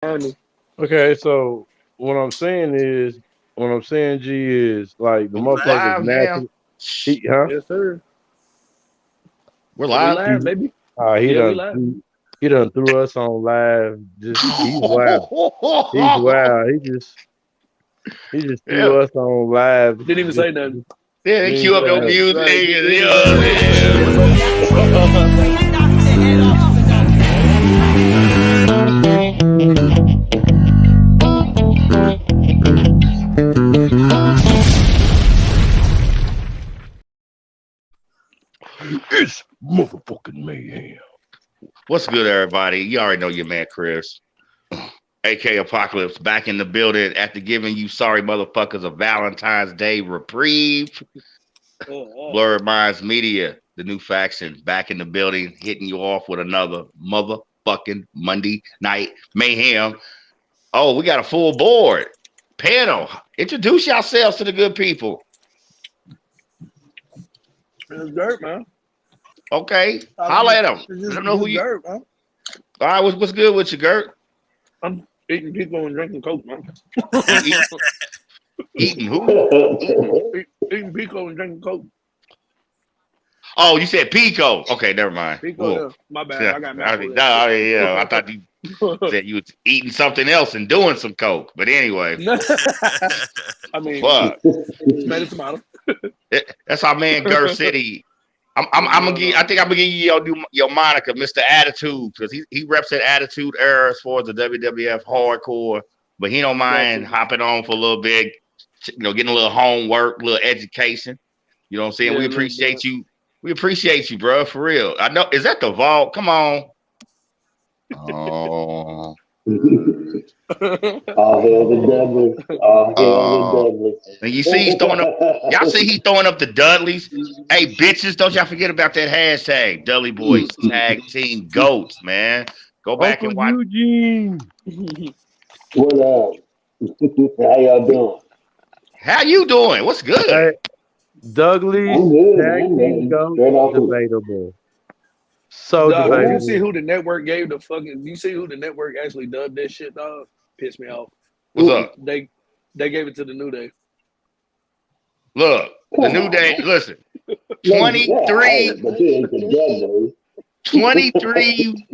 Andy. Okay, so what I'm saying, G, is like the Are we motherfuckers live now? naturally. He, huh? Yes, sir. We're We live. He, live, baby. he Yeah, we done, live. he done threw us on live. Just he's wild. He's wild. He just Yeah. threw us on live. Didn't even say nothing. Yeah, they Didn't cue even up say your nothing. music. Right. Didn't even say nothing. Yeah, Yeah, buddy. It's motherfucking mayhem. what's good, everybody? You already know your man Chris, aka Apocalypse, back in the building after giving you sorry motherfuckers a Valentine's Day reprieve. Uh, Blurred Minds Media, the new faction, back in the building, hitting you off with another motherfucking Monday night mayhem. Oh, we got a full board panel. Introduce yourselves to the good people. it's dirt, man. Okay, I'm holla just, at them. it's Let just, them know who just you. dirt, man. All right, what's good with you, Gert? I'm eating people and drinking coke, man. You eating who? Eating pico and drinking coke. Oh, you said Pico. Okay, never mind. Pico, Whoa. yeah. My bad. Yeah, I got I mouthful mean, of no, that shit. yeah, I thought you said you was eating something else and doing some coke. But anyway, I mean, fuck. tomato, tomato. That's our man Gert City. I'm What's gonna going give. I on? think I'm gonna give you your moniker, Mister Attitude, because he reps that Attitude era as far as the WWF hardcore. But he don't Got mind to. hopping on for a little bit, getting a little homework, a little education. You know what I'm saying? Yeah, We a little appreciate bit. you. We appreciate you, bro, for real. I know. Is that the vault? Come on. Oh, All hail the devil. All hail the oh. And you see he's throwing up. Y'all see he's throwing up the Dudleys. Hey, bitches, don't y'all forget about that hashtag. Dudley Boys Tag Team Goats, man. Go back Uncle and watch. Eugene. What up? How y'all doing? How you doing? What's good? Hey, Douglas I'm good, tag man. team Man, goat straight off of debatable. So Dog, did you see debatable. who the network gave the fucking? You see who the network actually dubbed that shit, dog? Pissed me off. What's up? They they gave it to the New Day. Look, the come new on, day. man. Listen, Look, yeah, hey, 23, but you ain't together. 23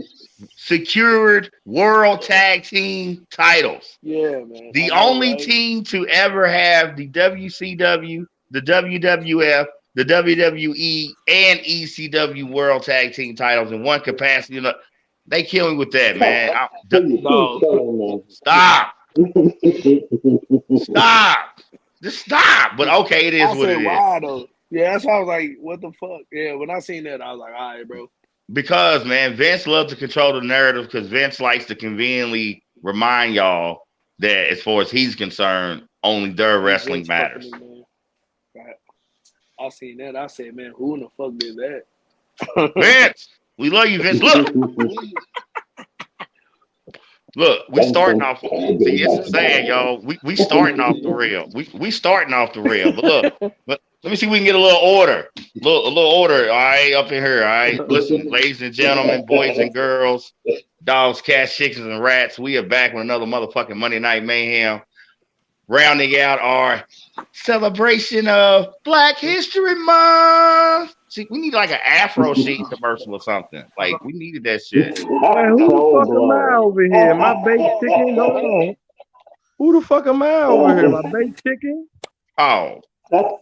secured world tag team titles. Yeah, man. I The know, only right? team to ever have the WCW, the WWF, the WWE, and ECW World Tag Team titles in one capacity. They kill me with that, man. Who you Dog. telling, Stop, man? stop, just stop. But okay, it is I what said, it is. why though? Yeah, that's why I was like, what the fuck? Yeah, when I seen that, I was like, all right, bro. Because man, Vince loves to control the narrative because Vince likes to conveniently remind y'all that as far as he's concerned, only their He wrestling Vince fucking me, matters. man. Right. I seen that. I said, man, who in the fuck did that? Vince, we love you, Vince. Look, look, we starting off. See, it's sad, y'all. We starting off the rail. We starting off the rail. But look, let me see if we can get a little order. A little order. All right, up in here. All right, listen, ladies and gentlemen, boys and girls, dogs, cats, chickens, and rats. We are back with another motherfucking Monday Night Mayhem, rounding out our celebration of Black History Month. See, we need like an Afro Sheet commercial or something. Like we needed that shit. Man, who the Cold fuck am I blood. over here? My baked chicken? Hold on. Who the fuck am I over here? My baked chicken? Oh, for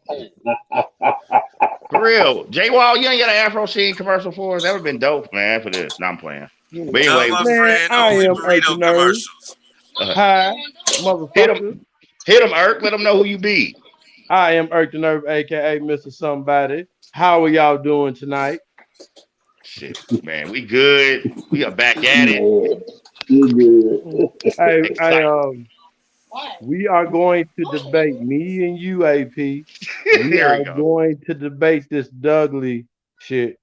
real. J Wall, you ain't got an Afro Sheen commercial for us? That would have been dope, man, for this. No, I'm playing. But Tell anyway, my Man, friend I only am Earth the burrito Nerd. commercials. uh, Hi, hit him, motherfucker. hit him, Irk. Let him know who you be. I am Earth the Nerve, aka Mr. Somebody. How are y'all doing tonight? Shit, man, we good. We are back at it. Man, you I Excited. we are going to debate me and you, AP. We Here we are go. going to debate this Dudley shit.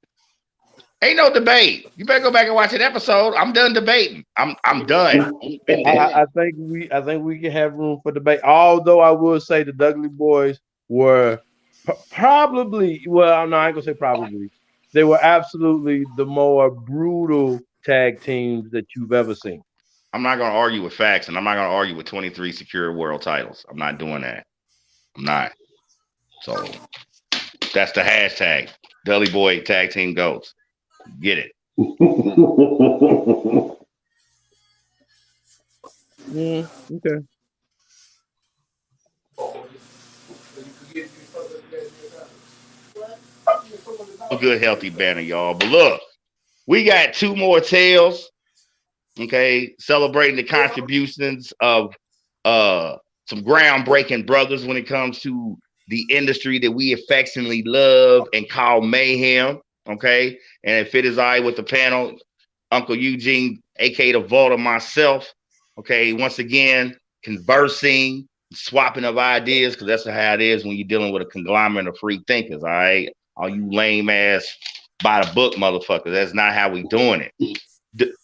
Ain't no debate. You better go back and watch an episode. I'm done debating. I'm done. Been there. I think we can have room for debate. Although I will say the Dudley boys were probably, well, no, I ain't gonna say probably. They were absolutely the more brutal tag teams that you've ever seen. I'm not gonna argue with facts, and I'm not gonna argue with 23 secure world titles. I'm not doing that. I'm not. So that's the hashtag. Dudley Boy Tag Team Goats. Get it. Okay. A good healthy banner, y'all. But look, we got two more tales. Okay, celebrating the contributions of some groundbreaking brothers when it comes to the industry that we affectionately love and call Mayhem. Okay, and if it is I with the panel, Uncle Eugene, aka the Vault, of myself. Okay, once again, conversing, swapping of ideas, because that's how it is when you're dealing with a conglomerate of free thinkers. All right, all you lame ass by the book motherfuckers. That's not how we doing it.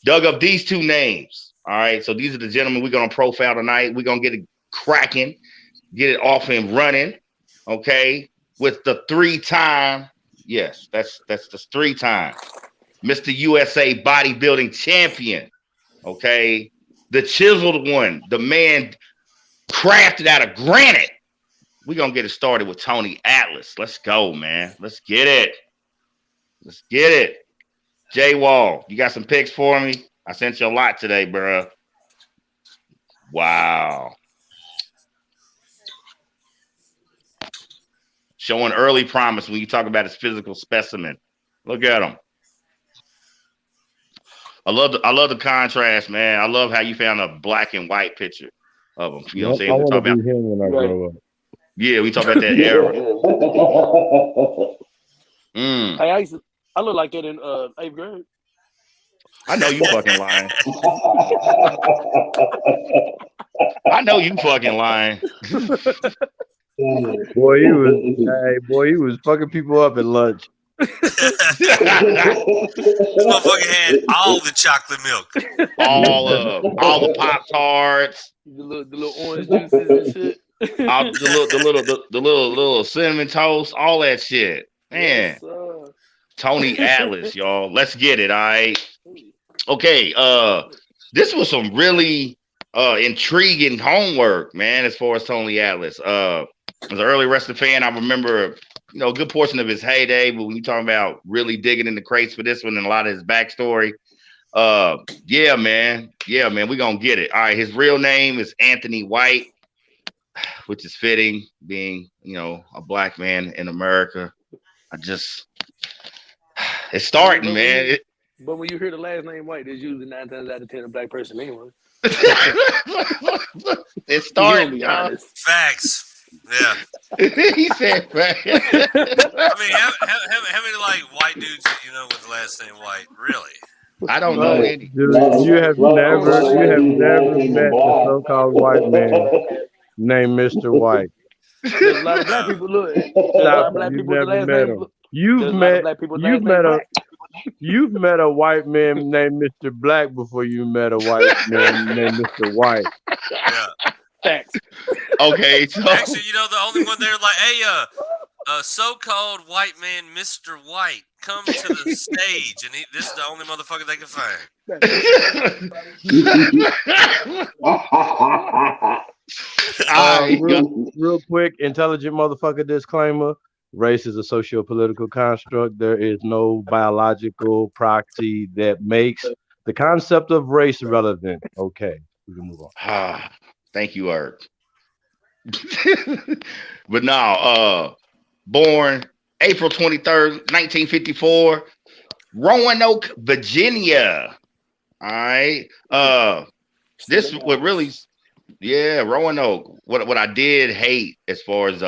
Dug up these two names. All right, so these are the gentlemen we're gonna profile tonight. We're gonna get it cracking, get it off and running. Okay, with the three-time, yes, that's the three-time Mr. USA bodybuilding champion. Okay, the chiseled one, the man crafted out of granite. We're gonna get it started with Tony Atlas. Let's go, man. Let's get it. Let's get it. J Wall, you got some picks for me? I sent you a lot today, bro. Wow. Showing early promise when you talk about his physical specimen. Look at him. I love the contrast, man. I love how you found a black and white picture of him. You know what I'm Yep, I saying? We want to talk about be him when I grow up. yeah, we talk about that era. Hey, I look like that in 8th grade. I know you fucking lying. I know you fucking lying. Boy, he was fucking people up at lunch. This motherfucker had all the chocolate milk. all the Pop-Tarts. The little orange juices and shit. All the little cinnamon toast, all that shit. Man. Yes, Tony Atlas, y'all. Let's get it, all right. Okay, this was some really intriguing homework, man, as far as Tony Atlas. As an early wrestling fan, I remember, a good portion of his heyday, but when you talking about really digging in the crates for this one and a lot of his backstory, yeah, man, we're gonna get it. All right, his real name is Anthony White, which is fitting, being, a black man in America. It's starting, man. But when you hear the last name White, there's usually 9 times out of 10 a black person anyway. It's starting, be honest. Facts. Yeah. He said facts. I mean, how many like white dudes with the last name White? Really? I don't know any. Dude, you have never met the so-called white man named Mr. White. There's a lot of black people. Look, there's a lot of black people with the last name. You've met a white man named Mr. Black before you met a white man named Mr. White. Yeah. Facts. Okay, so actually, the only one there like, hey, so-called white man, Mr. White, come to the stage, and this is the only motherfucker they can find. Real quick, intelligent motherfucker disclaimer. Race is a socio-political construct. There is no biological proxy that makes the concept of race relevant. Okay, we can move on. Thank you, Eric. But now, born April 23rd, 1954, Roanoke, Virginia. All right. This would really, Roanoke. What I did hate as far as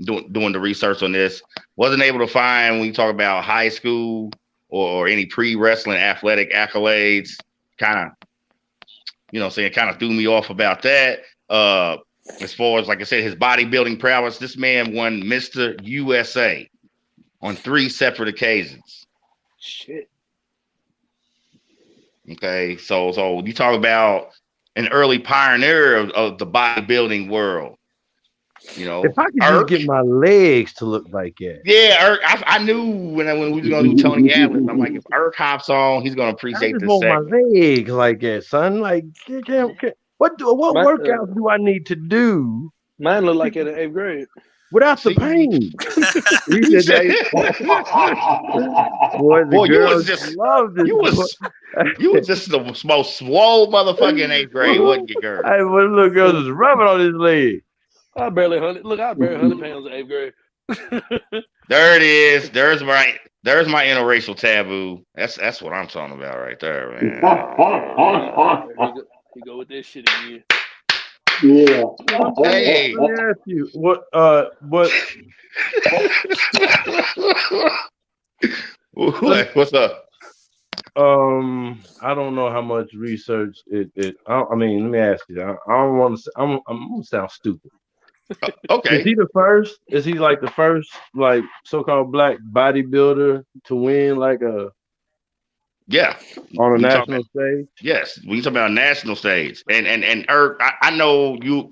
doing the research on this, wasn't able to find when you talk about high school or any pre-wrestling athletic accolades. Kind of threw me off about that. As far as, like I said, his bodybuilding prowess, this man won Mr. USA on 3 separate occasions. Shit. Okay, so you talk about an early pioneer of the bodybuilding world. You know, If I could just Irk. get my legs to look like that. Yeah, Irk. I knew when we was gonna do Tony Atlas. I'm like, if Irk hops on, he's gonna I appreciate just this want my segment. legs like that, son. Like, what My, workouts do I need to do mine look like it in 8th grade. without the See, pain? He he said said, boy, the "Boy, girls love this boy. you was just the most swole motherfucker in 8th grade, wasn't you, girl?" Hey, well, little girls was rubbing on his leg. I barely 100. Look, I barely 100 pounds in 8th grade. There it is. There's my interracial taboo. That's what I'm talking about right there, man. He go with this shit again. Yeah. Hey. Let me ask you, what What's up? I don't know how much research I mean, let me ask you. I don't want to. I'm gonna sound stupid. Is Okay. he the first? Is he like the first, like so-called black bodybuilder to win like Yeah. on a We talking national stage? Yes, we talking about national stage. And Irk, I know you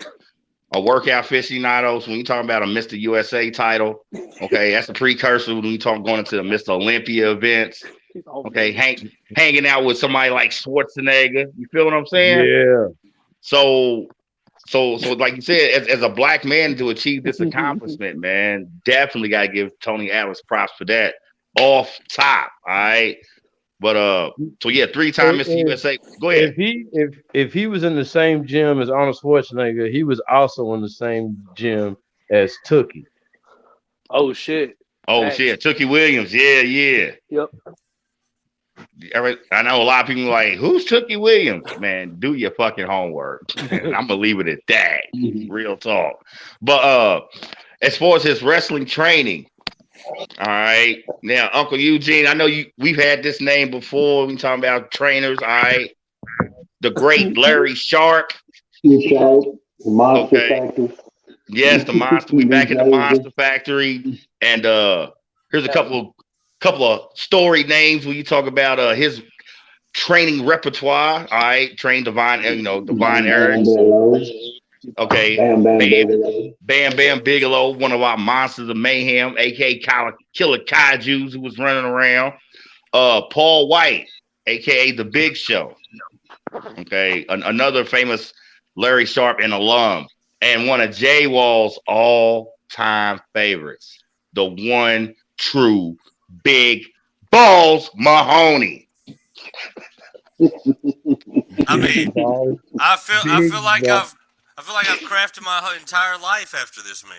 a workout aficionado, so when you talking about a Mr. USA title, okay, that's a precursor when you talk going into the Mr. Olympia events. Okay, hanging out with somebody like Schwarzenegger. You feel what I'm saying? Yeah. So like you said, as a black man to achieve this accomplishment, man, definitely got to give Tony Atlas props for that. Off top, all right. But so yeah, 3-time Mr. USA. Go ahead. If he was in the same gym as Arnold Schwarzenegger, he was also in the same gym as Tookie. Oh shit. Oh Facts. shit, Tookie Williams. Yeah. Yep. I know a lot of people like, who's Tookie Williams? Man, do your fucking homework. I'm gonna leave it at that. Real talk. But as far as his wrestling training, all right. Now, Uncle Eugene, I know we've had this name before. We talking about trainers, all right. The great Larry Sharp. The Monster Okay. Factory. Yes, the monster. We back in the Monster Factory. And here's a couple of story names when you talk about his training repertoire. All right, trained Divine Eric. Okay, Bam Bam Bigelow, one of our monsters of mayhem, aka Killer Kaijus, who was running around. Paul White, aka The Big Show. Okay, another famous Larry Sharp and alum, and one of Jay Wall's all-time favorites, the one true Big Balls Mahoney. I mean, I feel like I've crafted my entire life after this man.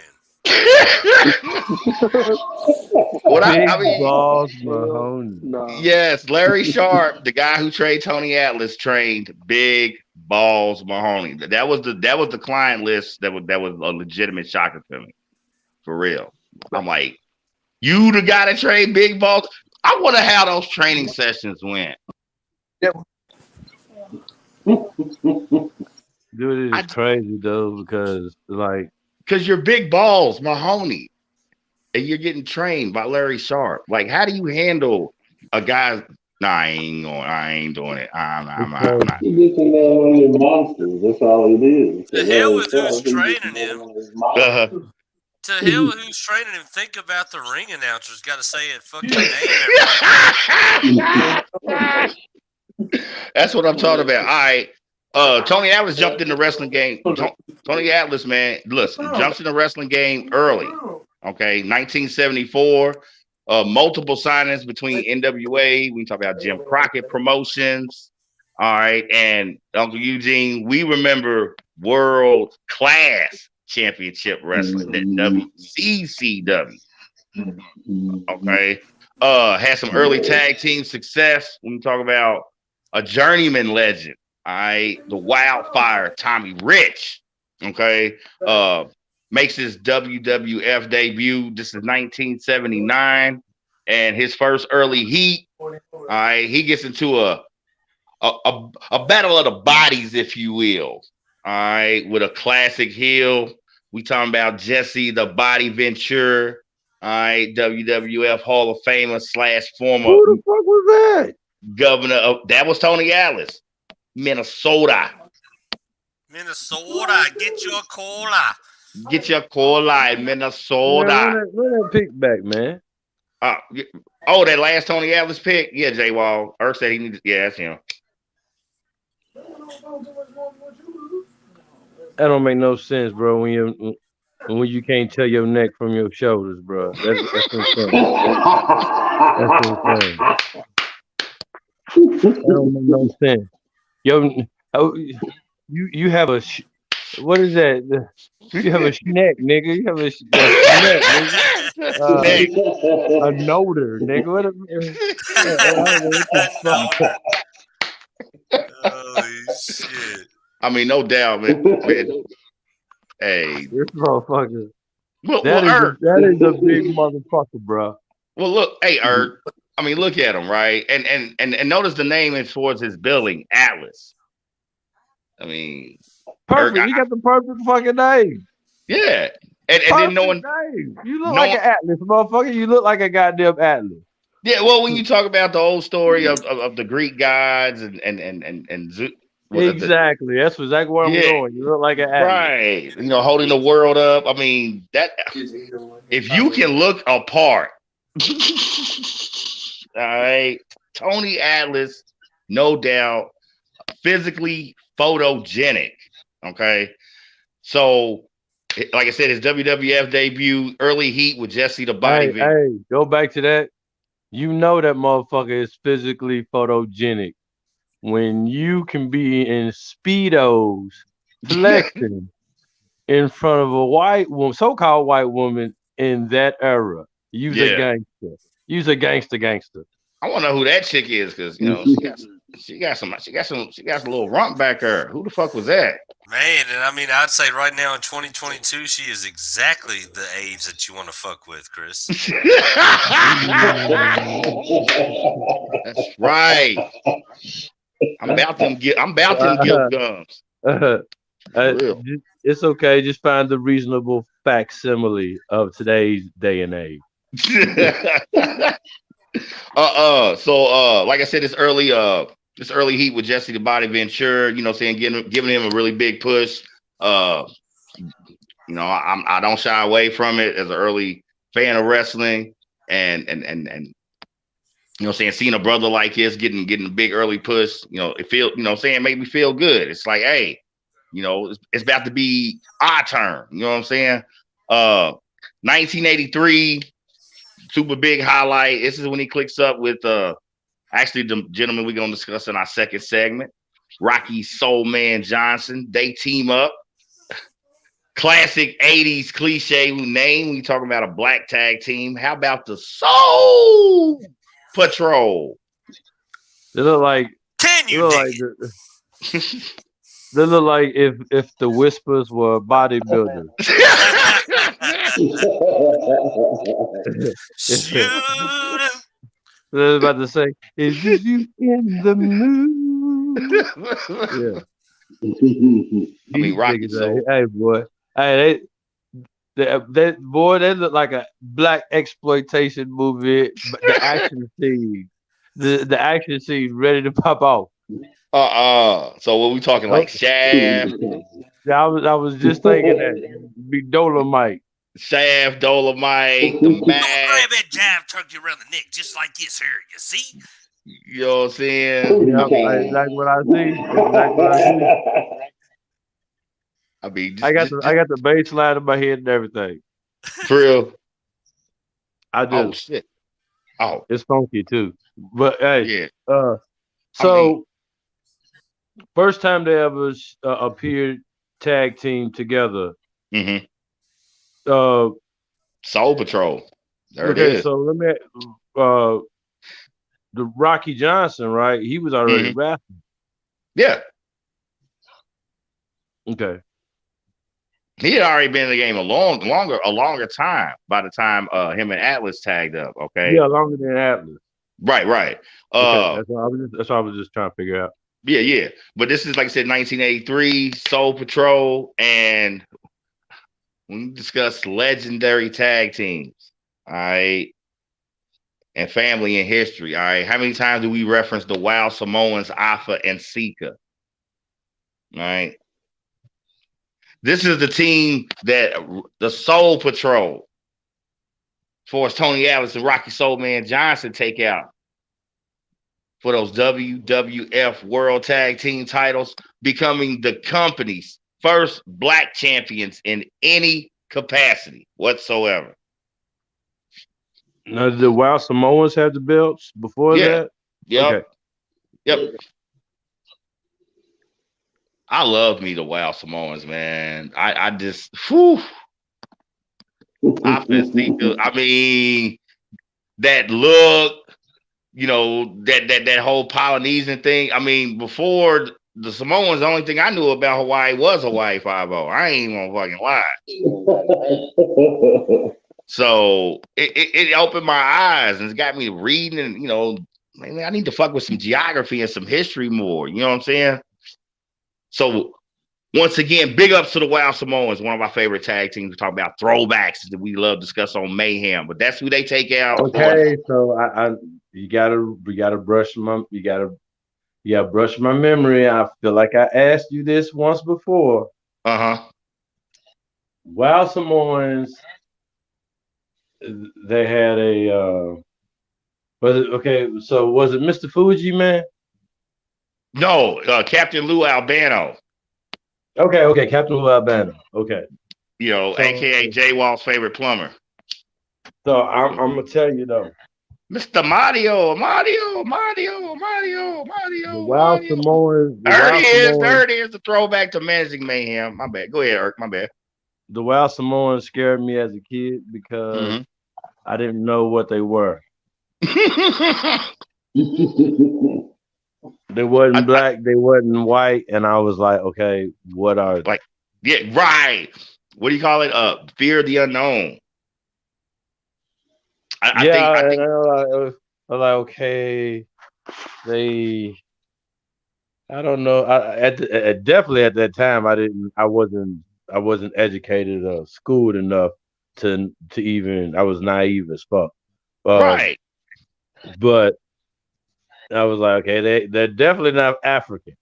Big Balls Mahoney. No. Yes, Larry Sharp, the guy who trained Tony Atlas, trained Big Balls Mahoney. That was the client list that was a legitimate shocker to me, for real. I'm like, you the guy that trained Big Balls. I wonder how those training sessions went. Yep. Dude, it's crazy though because you're Big Balls Mahoney, and you're getting trained by Larry Sharp. Like, how do you handle a guy? Nah, I ain't doing it. I'm not. You get to know one of your monsters. That's all it is. The hell with who's training him. To hell with who's training him. Think about the ring announcer's got to say it fucking name. That's what I'm talking about. All right. Tony Atlas jumped in the wrestling game. Tony Atlas, man, listen, jumps in the wrestling game early. Okay, 1974. Multiple signings between NWA. We talk about Jim Crockett Promotions. All right, and Uncle Eugene, we remember world class championship wrestling, that WCCW. Okay, had some early tag team success. When we talk about a journeyman legend, all right, the Wildfire Tommy Rich. Okay, makes his WWF debut. This is 1979, and his first early heat. All right, he gets into a battle of the bodies, if you will. All right, with a classic heel. We talking about Jesse the Body Ventura. All right, WWF Hall of Famer / former. Who the fuck was that? Governor of that was Tony Atlas, Minnesota. Minnesota, get your cola. Get your cola in Man, Minnesota. run that pick back, man. Uh, oh, that last Tony Atlas pick? Yeah, J Wall. Earth said he needs. Yeah, that's him. That don't make no sense, bro. When you can't tell your neck from your shoulders, bro. That's insane. That's insane. That don't make no sense. Yo, oh, you have what is that? You have a schneck, nigga. You have a schneck, nigga. Nick. A noter, nigga. What I don't know what the fuck. Holy shit. I mean, no doubt, man. Hey, This motherfucker. well, That is a big motherfucker, bro. Well, look, hey, Ert. I mean, look at him, right? And notice the name is towards his billing, Atlas. I mean, Perfect. You got the perfect fucking name. Yeah, and then knowing name. You look like an atlas, motherfucker. You look like a goddamn atlas. Yeah, well, when you talk about the old story of the Greek gods and exactly, that's exactly where I'm going. You look like an atlas, right? You know, holding the world up. I mean, that if you can look apart, all right, Tony Atlas, no doubt, physically photogenic. Okay, so like I said, his WWF debut, early heat with Jesse the Body. Hey, go back to that. You know that motherfucker is physically photogenic when you can be in Speedos flexing in front of a white woman, so-called white woman in that era. You's a gangster. You's a gangster. I want to know who that chick is because you know she got some little rump back there. Who the fuck was that? Man, and I mean, I'd say right now in 2022, she is exactly the age that you want to fuck with, Chris. That's right. I'm about them guilt gums. It's okay. Just find the reasonable facsimile of today's day and age. So like I said, this early heat with Jesse the Body Ventura, you know, saying giving him a really big push. You know, I don't shy away from it as an early fan of wrestling, and you know, saying seeing a brother like his getting a big early push, you know, saying make me feel good. It's like, hey, you know, it's about to be our turn. You know what I'm saying? 1983, super big highlight. This is when he clicks up with actually the gentleman we're gonna discuss in our second segment, Rocky Soul Man Johnson. They team up. Classic 80s cliche name when you talk about a black tag team. How about the Soul Patrol? They look like they look like if the Whispers were bodybuilders. I was about to say, is this you in the mood? Yeah. I mean, Rocky Soul. Hey, boy. Hey, they look like a black exploitation movie. The action scene, the action scene ready to pop off. So what we talking like Shaft? I was just thinking that be Dolomite. Shaft, Dolomite, the grab that jive turkey around the neck just like this here. You see? You know what I'm saying? Yep, exactly what I see. I mean, I got the bass line in my head and everything. For real? I do. Oh shit! Oh, it's funky too. But hey, yeah. First time they ever appeared tag team together. Mm-hmm. Soul Patrol. There it is. So let me. The Rocky Johnson, right? He was already wrestling. Yeah. Okay. He had already been in the game a longer time by the time him and Atlas tagged up. Okay. Yeah, longer than Atlas. Right. Okay. That's what I was just trying to figure out. Yeah. But this is like I said, 1983, Soul Patrol, and we discuss legendary tag teams. All right. And family and history. All right. How many times do we reference the Wild Samoans, Alpha and Sika? All right. This is the team that the Soul Patrol, for Tony Atlas and Rocky Soulman Johnson take out for those WWF World Tag Team titles, becoming the company's first black champions in any capacity whatsoever. Now, did the Wild Samoans have the belts before that? Yep. Okay. Yep. I love me the Wild Samoans, man. I just, whew. I mean, that look, that whole Polynesian thing. I mean, before the Samoans, the only thing I knew about Hawaii was Hawaii 5-0. I ain't even gonna fucking lie. So it opened my eyes and it's got me reading and, man, I need to fuck with some geography and some history more. You know what I'm saying? So once again, big ups to the Wild Samoans, one of our favorite tag teams. We talk about throwbacks that we love to discuss on Mayhem, but that's who they take out. Okay, so we gotta brush my memory. I feel like I asked you this once before. Wild Samoans, they had a so was it Mr. Fuji, man? No, Captain Lou Albano. Okay, Captain Lou Albano. Okay. AKA Jay Wall's favorite plumber. So I'm gonna tell you though. Mr. Mario. The Wild Samoans. There it is. The throwback to Managing Mayhem. My bad. Go ahead, Eric. My bad. The Wild Samoans scared me as a kid because I didn't know what they were. They wasn't black, they wasn't white, and I was like, okay, what are they? Yeah, right. What do you call it? Fear of the unknown. I think was like, okay, I don't know. Definitely at that time, I wasn't educated or schooled enough to even. I was naive as fuck. Right. But I was like, okay, they're definitely not African.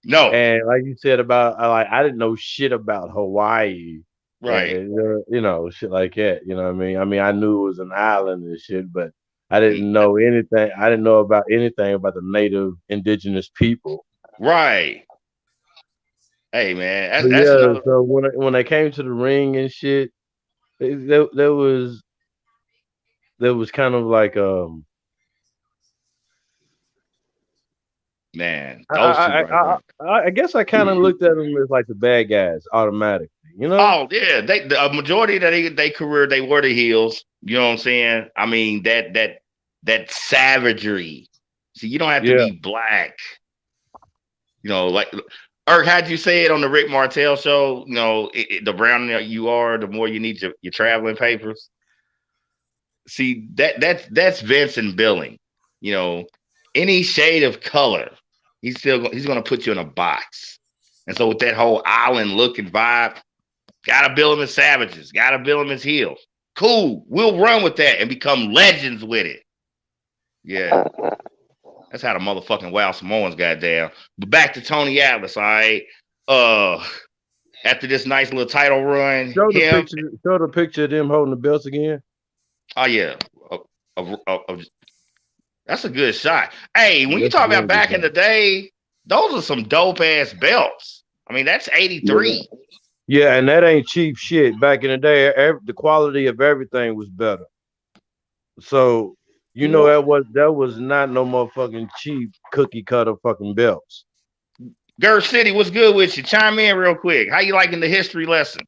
No. And like you said about, I didn't know shit about Hawaii. Right. And, shit like that. You know what I mean? I mean, I knew it was an island and shit, but I didn't know anything. I didn't know about anything about the native indigenous people. Right. Hey, man. So when I came to the ring and shit, there was kind of like man, I guess I kind of looked at them as like the bad guys automatically, Oh yeah, the majority of their career they were the heels. You know what I'm saying? I mean that savagery. See, you don't have to be black. Like Eric, how'd you say it on the Rick Martel show? The browner you are, the more you need your traveling papers. See, that's Vince and Billing. Any shade of color, he's gonna put you in a box. And so with that whole island look and vibe, gotta bill them as savages, gotta bill them as heels. Cool, we'll run with that and become legends with it. Yeah. That's how the motherfucking Wild Samoans got down. But back to Tony Atlas, all right. After this nice little title run, show the picture of them holding the belts again. Oh yeah. That's a good shot. Hey, when you talk about back in the day, those are some dope ass belts. I mean, that's 83. Yeah, and that ain't cheap shit. Back in the day, the quality of everything was better. So that was not no motherfucking cheap cookie cutter fucking belts. Gur City, what's good with you? Chime in real quick. How you liking the history lesson?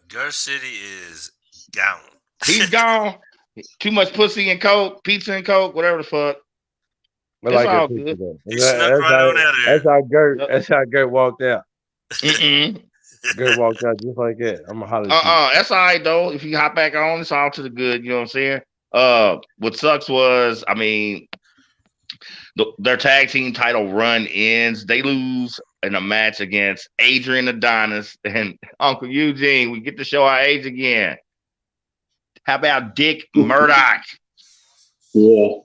Gur City is gone. He's gone. Too much pussy and coke, pizza and coke, whatever the fuck. It's all good. That's how Gert walked out. Gert walked out just like that. I'm a holler. That's all right though. If you hop back on, it's all to the good. You know what I'm saying? What sucks was, I mean, their tag team title run ends. They lose in a match against Adrian Adonis and Uncle Eugene. We get to show our age again. How about Dick Murdoch? Yeah.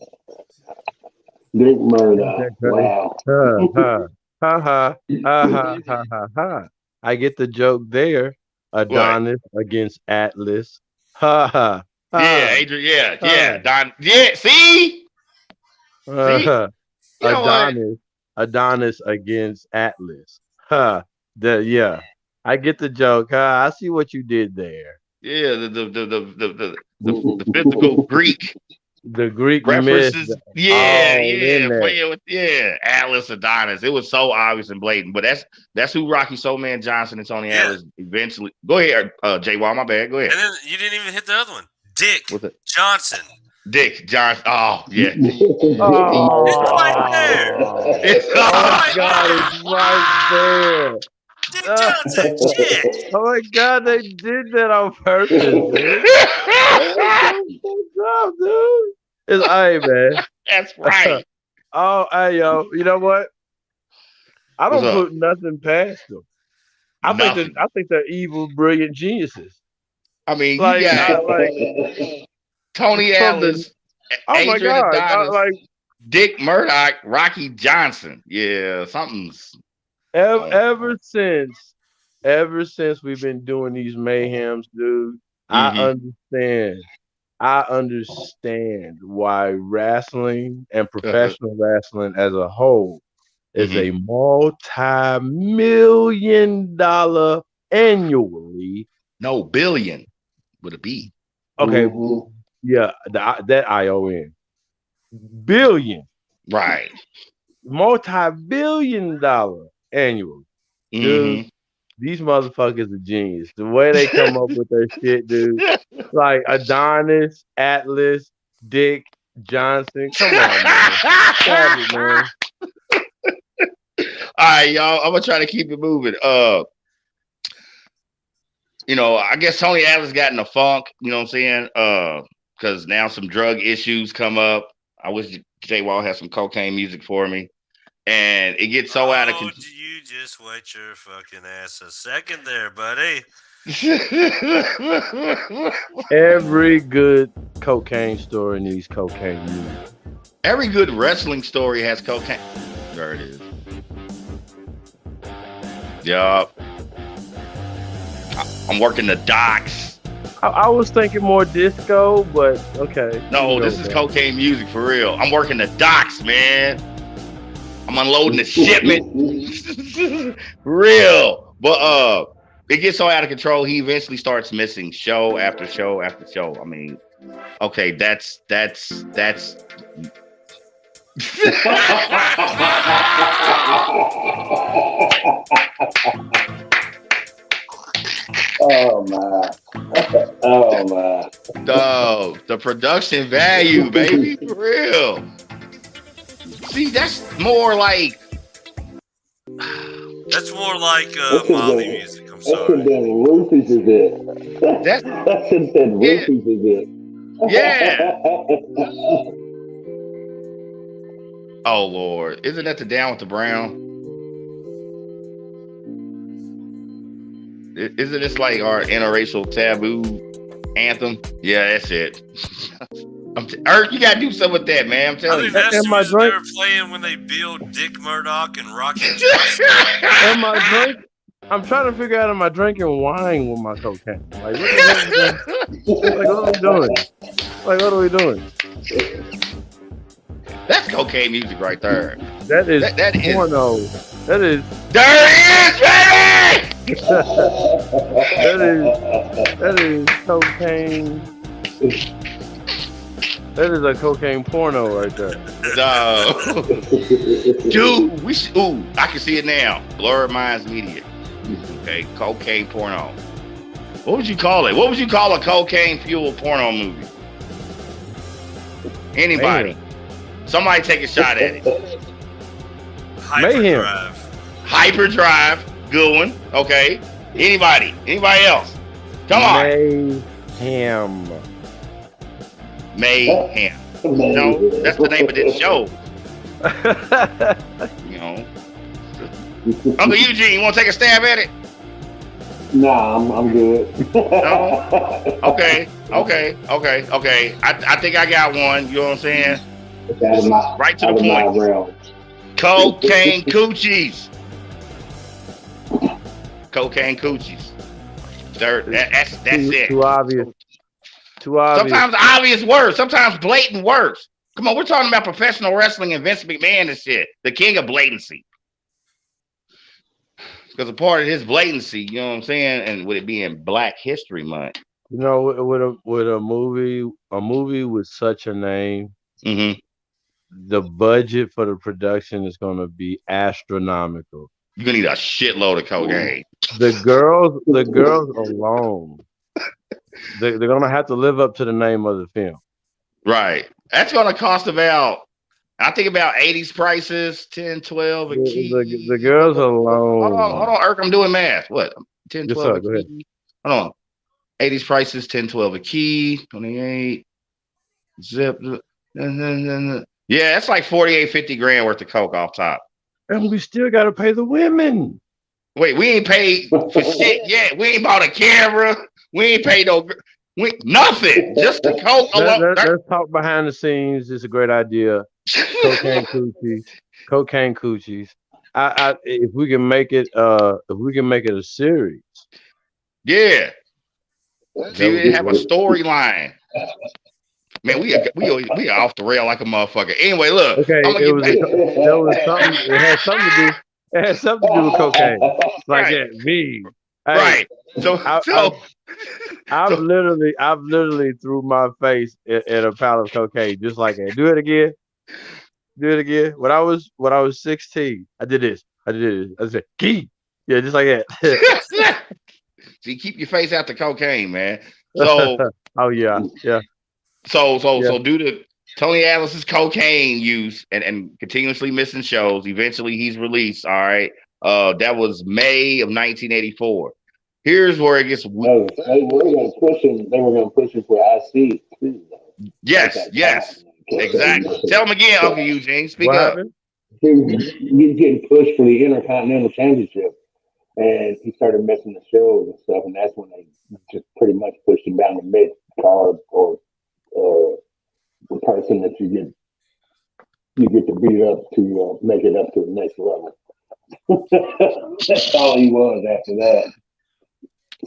Dick Murdoch. Wow. Ha ha ha ha ha ha ha. I get the joke there. What? Adonis against Atlas. Ha ha Yeah, ha Adrian. Yeah. ha. Don. Yeah. See. Uh, You know what? Adonis against Atlas. Huh. Yeah. I get the joke. Huh? I see what you did there. Yeah. The physical Greek The Greek myth references. Yeah. all in Yeah. that. Playing with Atlas Adonis. It was so obvious and blatant. But that's who Rocky Soulman Johnson and Tony Yeah. Atlas eventually. Go ahead, Jay Wall. My bad. Go ahead. And then you didn't even hit the other one. Dick What's it? Johnson. Dick Johnson. Oh yeah. It's right there. It's Oh God, it's right there. Dick Johnson. Shit. Oh my God, they did that on purpose, dude. What's up, dude? It's hey man. That's right. Oh, hey yo, you know what? I What's don't up? put nothing past them. I Nothing. think they're evil, brilliant geniuses. I mean, Like, you got Tony from the Atlas, oh my Adrian God, Adonis, like Dick Murdoch, Rocky Johnson. Yeah, something's. ever since we've been doing these mayhems, dude, Mhm. I understand why wrestling and professional wrestling as a whole is Mhm. a multi-million-dollar annually. No, billion with a B. Okay, yeah, that ION billion, Right. multi-billion-dollar annually, dude. Mhm. These motherfuckers are genius. The way they come up with their shit, dude. Like Adonis, Atlas, Dick, Johnson. Come on, man. Stop it, man. All right, y'all. I'm gonna try to keep it moving. I guess Tony Atlas got in a funk. You know what I'm saying? Because now some drug issues come up. I wish Jay Wall had some cocaine music for me, and it gets so out of Oh, control. do you just wait your fucking ass a second there, buddy? Every good cocaine story needs cocaine music. Every good wrestling story has cocaine. There it is. Yup. I'm working the docks. I was thinking more disco, but okay. No, this is cocaine music for real. I'm working the docks, man. I'm unloading the shipment. Real. But it gets so out of control, he eventually starts missing show after show after show. I mean, okay, that's Oh my. Oh my. the production value, baby, for real. See, that's more like Molly music. I'm That should sorry. been Rufus is it. That- That should been Yeah. Rufus is it. Yeah. Oh Lord, isn't that the Down with the Brown? Isn't this like our interracial taboo anthem? Yeah, that's it. Earth, you gotta do something with that, man. I'm I telling think you. that's Am the I music they drunk? were playing when they built Dick Murdoch and Rocky Johnson. Am I drink? I'm trying to figure out, am I drinking wine with my cocaine? Like, what the hell is that? Like, what are we doing? Like, what are we doing? That's cocaine music right there. That is That is. porno. That is There it is, baby. that is cocaine. That is a cocaine porno right there. No. Dude, we should. Ooh, I can see it now. Blurred Minds Media. Okay, cocaine porno. What would you call it? What would you call a cocaine fueled porno movie? Anybody? Man. Somebody take a shot at it. Mayhem. Hyperdrive. Hyperdrive, good one. Okay. Anybody? Anybody else? Come on. Mayhem. Mayhem. No, that's the name of this show. You know. Uncle Eugene, you want to take a stab at it? Nah, I'm good. No? Okay. I think I got one. You know what I'm saying? Right to the point. Realm. Cocaine coochies. cocaine coochies. That's it. Too obvious. Too obvious. Sometimes obvious worse. Sometimes blatant worse. Come on, we're talking about professional wrestling and Vince McMahon and shit. The king of blatancy. Because a part of his blatancy, you know what I'm saying, and with it being Black History Month. You know, with a movie with such a name, the budget for the production is going to be astronomical. You're gonna need a shitload of cocaine. The girls alone, they're going to have to live up to the name of the film. Right. That's going to cost about, I think about 80s prices, 10, 12 a key. The girls alone. Hold on, Irk, I'm doing math. What? 10, 12 a go key? Hold on. 80s prices, 10, 12 a key, 28. Zip. Yeah, that's like 48, 50 grand worth of coke off top. And we still got to pay the women. Wait, we ain't paid for shit yet. We ain't bought a camera. We ain't paid nothing. Just the coke alone. Let's talk behind the scenes. It's a great idea. Cocaine coochies. If we can make it a series. Yeah. See, we have a storyline. Man, we are off the rail like a motherfucker. Anyway, look. Okay, it had something to do. It had something to do with cocaine. Like right. that. Me. Right. I've literally threw my face at a pile of cocaine just like that. Do it again. When I was 16, I did this. I said, "Key." Yeah, just like that. See, keep your face out the cocaine, man. So oh yeah. So due to Tony Atlas's cocaine use and continuously missing shows, eventually he's released. All right. That was May of 1984. Here's where it gets. They were going to push him for IC. Yes, exactly. Tell him again, Uncle Eugene. Speak up. He was getting pushed for the Intercontinental Championship, and he started missing the shows and stuff, and that's when they just pretty much pushed him down the mid card or the person that you get to beat up to make it up to the next level. That's all he was after that.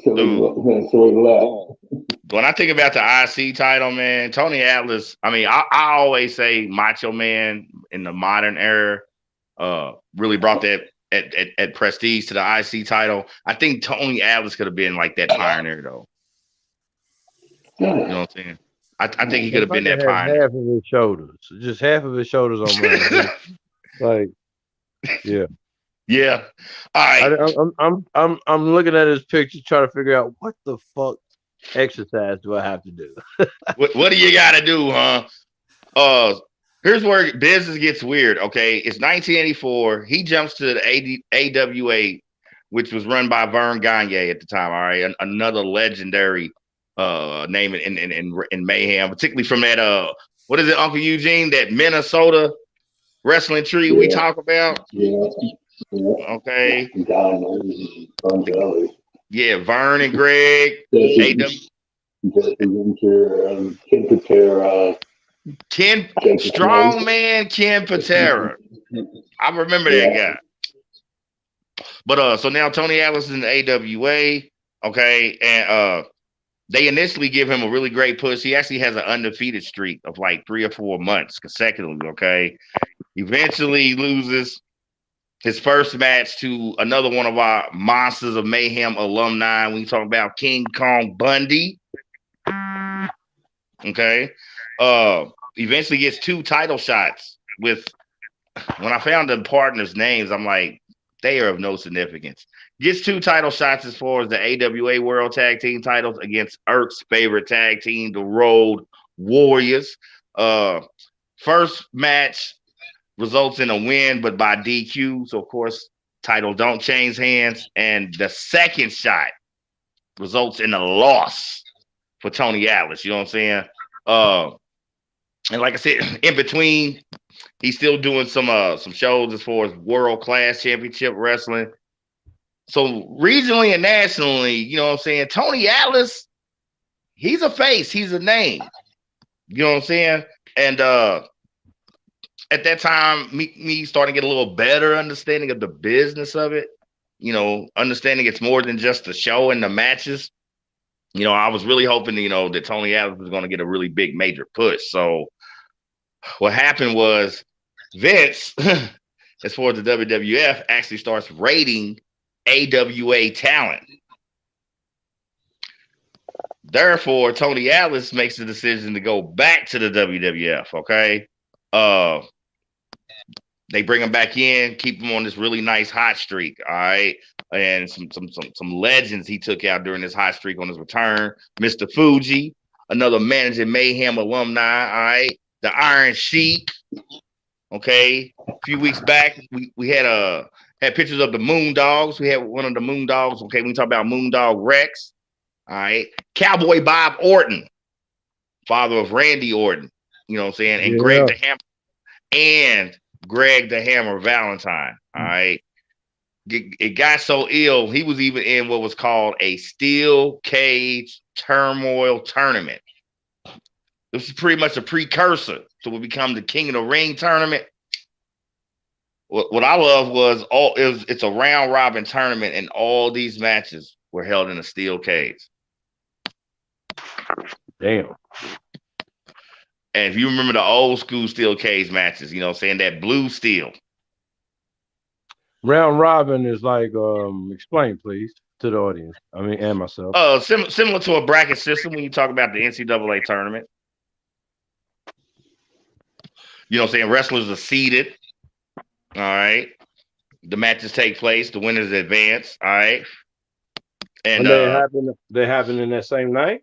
So he left. When I think about the IC title, man, Tony Atlas, I mean, I always say Macho Man in the modern era really brought that at prestige to the IC title. I think Tony Atlas could have been like that pioneer, though. You know what I'm saying? I think he could have been that pioneer. Half of his shoulders, just half of his shoulders on mine. Like, yeah. Yeah. All right. I'm looking at his picture trying to figure out what the fuck exercise do I have to do? What do you got to do, huh? Here's where business gets weird, okay? It's 1984. He jumps to the AWA, which was run by Vern Gagne at the time, all right? Another legendary name in Mayhem, particularly from that, what is it, Uncle Eugene, that Minnesota wrestling tree we talk about? Yeah. Okay. Yeah, Vern and Greg. Ken Strongman Ken Patera. I remember that guy. But so now Tony Atlas is in the AWA. Okay, and they initially give him a really great push. He actually has an undefeated streak of like 3 or 4 months consecutively. Okay, eventually loses his first match to another one of our Monsters of Mayhem alumni. We talk about King Kong Bundy. Okay. Eventually gets 2 title shots with, when I found the partners' names, I'm like, they are of no significance. Gets 2 title shots as far as the AWA World Tag Team titles against Irk's favorite tag team, the Road Warriors. First match results in a win, but by DQ. So, of course, title don't change hands. And the second shot results in a loss for Tony Atlas. You know what I'm saying? And like I said, in between, he's still doing some shows as far as world-class championship wrestling. So regionally and nationally, you know what I'm saying? Tony Atlas, he's a face. He's a name. You know what I'm saying? And at that time, me starting to get a little better understanding of the business of it. understanding it's more than just the show and the matches. I was really hoping, that Tony Adams was going to get a really big major push. So what happened was Vince, as far as the WWF, actually starts rating AWA talent. Therefore, Tony Atlas makes the decision to go back to the WWF. Okay, they bring him back in, keep him on this really nice hot streak. All right, and some legends he took out during this hot streak on his return. Mr. Fuji, another managing Mayhem alumni. All right, the Iron Sheik. Okay, a few weeks back we had pictures of the Moondogs. We had one of the Moondogs. Okay, we talk about Moondog Rex. All right, Cowboy Bob Orton, father of Randy Orton. You know what I'm saying? And Greg the Hammer Valentine. All right. It got so ill, he was even in what was called a steel cage turmoil tournament. This is pretty much a precursor to what become the King of the Ring tournament. What I love was it's a round robin tournament, and all these matches were held in a steel cage. Damn. And if you remember the old school steel cage matches, saying that blue steel. Round robin is like, explain please to the audience. I mean, and myself. Similar to a bracket system when you talk about the NCAA tournament. You know what I'm saying? Wrestlers are seeded. All right. The matches take place. The winners advance. All right. And they happen in that same night?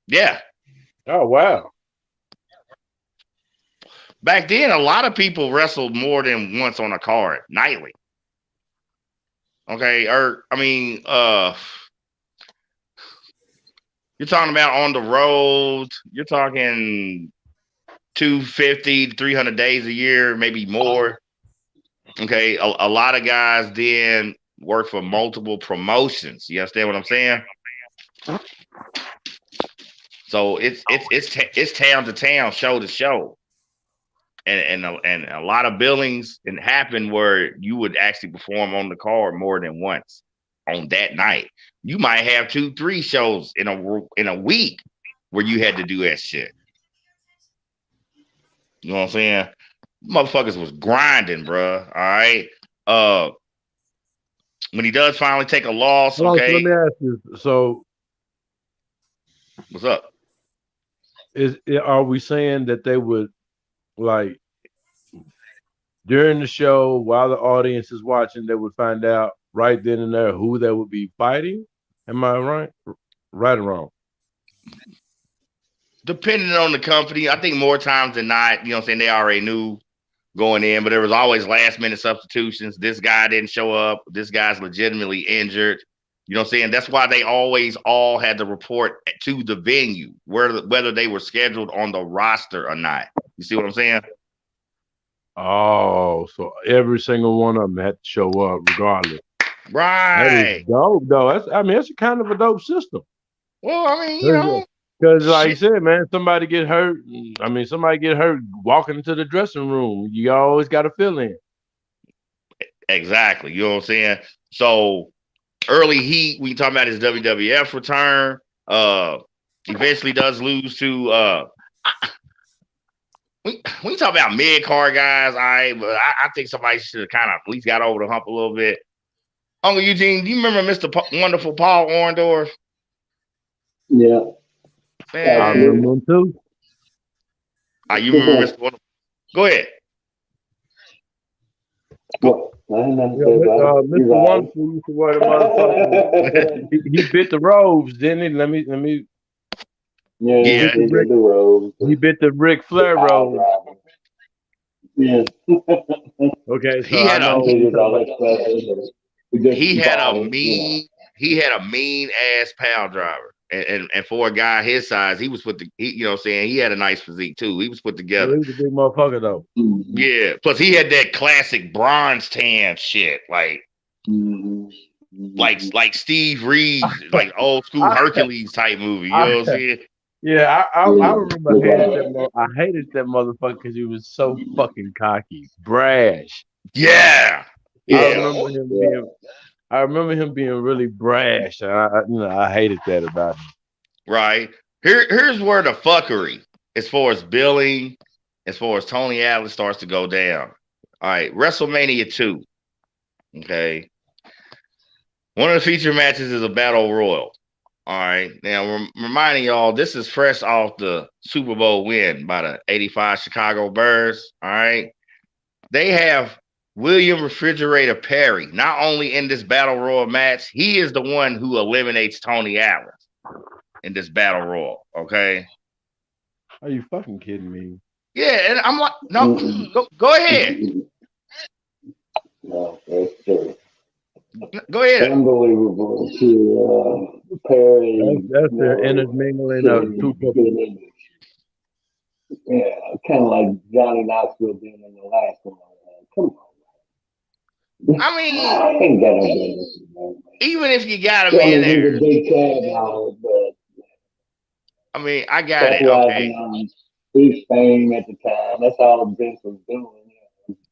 Yeah. Oh, wow. Back then, a lot of people wrestled more than once on a card nightly. Okay, you're talking about on the road. You're talking 250 to 300 days a year, maybe more. Okay, a lot of guys then work for multiple promotions. You understand what I'm saying? So it's town to town, show to show. And a lot of billings can happen where you would actually perform on the card more than once on that night. You might have 2-3 shows in a week where you had to do that shit. You know what I'm saying? Motherfuckers was grinding, bro. All right. When he does finally take a loss, okay. Let me ask you. So, what's up? Are we saying that they would, like, during the show while the audience is watching, they would find out right then and there who they would be fighting? Am I right? Right or wrong? Depending on the company, I think more times than not, you know what I'm saying, they already knew going in, but there was always last minute substitutions. This guy didn't show up. This guy's legitimately injured. You know what I'm saying? That's why they always all had to report to the venue, whether they were scheduled on the roster or not. You see what I'm saying? Oh, so every single one of them had to show up regardless. Right. That is dope, though. That's a kind of a dope system. Well, I mean, because like you said, man, somebody get hurt walking into the dressing room. You always got to fill in. Exactly. You know what I'm saying? So early heat, we talking about his WWF return. Eventually does lose to when you talk about mid card guys, but I think somebody should have kind of at least got over the hump a little bit. Uncle Eugene, do you remember Mr. Wonderful Paul Orndorff? Yeah. Man, I remember him too. You remember Mr. Wonderful? Go ahead. What? Mr. Wonderful used to wear the motherfucker. he bit the robes, didn't he? Let me. Yeah, he bit the robes. He bit the Ric Flair robes. Yeah. Okay, so he had a mean ass power driver. And for a guy his size, he was you know what I'm saying, he had a nice physique too. He was put together. He was a big motherfucker though. Yeah. Plus he had that classic bronze tan shit, like like Steve Reeves, like old school Hercules type movie. You know what I'm saying? Yeah, I remember I hated that motherfucker because he was so fucking cocky, brash. Yeah. I Yeah, remember him being. I remember him being really brash, and I hated that about him. right. Here's where the fuckery, as far as billing, as far as Tony Atlas starts to go down. All right, WrestleMania 2. Okay. One of the feature matches is a battle royal. All right. Now, reminding y'all, this is fresh off the Super Bowl win by the 85 Chicago Bears. All right. They have William Refrigerator Perry, not only in this battle royal match, he is the one who eliminates Tony Atlas in this battle royal. Okay. Are you fucking kidding me? Yeah. And I'm like, no, go ahead. No, that's true. Go ahead. Unbelievable to Perry. That's the intermingling of two people. Yeah, kind of like Johnny Knoxville being in the last one. Come on. I mean, I ain't got no business, man. even if you got him in He's there, a big cat now, but I mean, I got it. capitalizing Okay. on his fame at the time. That's all Vince was doing.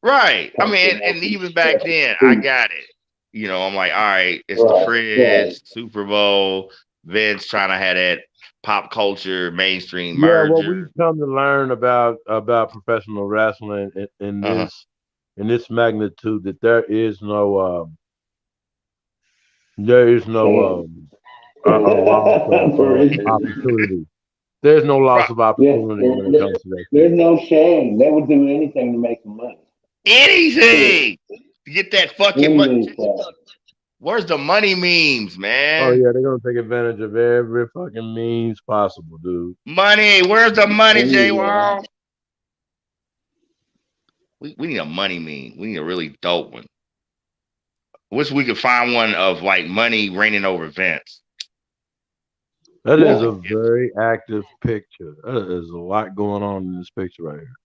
Right. I mean, and even back then, I got it. You know, I'm like, all right, it's the Fridge, Super Bowl, Vince trying to have that pop culture mainstream Yeah, merger. well, we've come to learn about professional wrestling in this magnitude that there is no loss of opportunity. There's no loss of opportunity when it comes to that. There's no shame. They would do anything to make some money. Anything to get that fucking money. Anything. Where's the money memes, man? Oh yeah, they're gonna take advantage of every fucking means possible, dude. Money. Where's the money, J Wall? We need a money meme. We need a really dope one. Wish we could find one of like money reigning over Vince. That is a very active picture. There's a lot going on in this picture right here.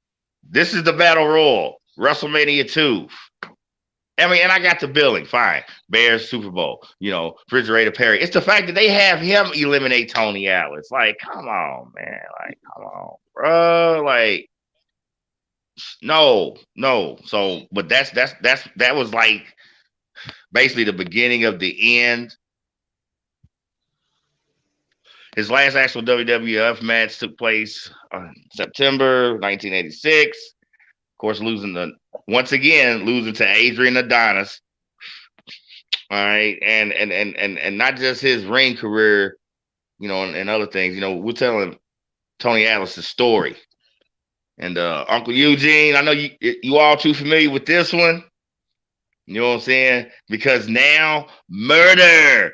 This is the Battle Royal, WrestleMania 2. I mean, and I got the billing, fine. Bears, Super Bowl, Refrigerator Perry. It's the fact that they have him eliminate Tony Atlas. Like, come on, man. Like, come on, bro. Like, no. So, but that was like basically the beginning of the end. His last actual WWF match took place September 1986. Of course, losing to Adrian Adonis. All right, and not just his ring career, and other things. We're telling Tony Atlas' story. And Uncle Eugene, I know you all too familiar with this one. You know what I'm saying? Because now murder,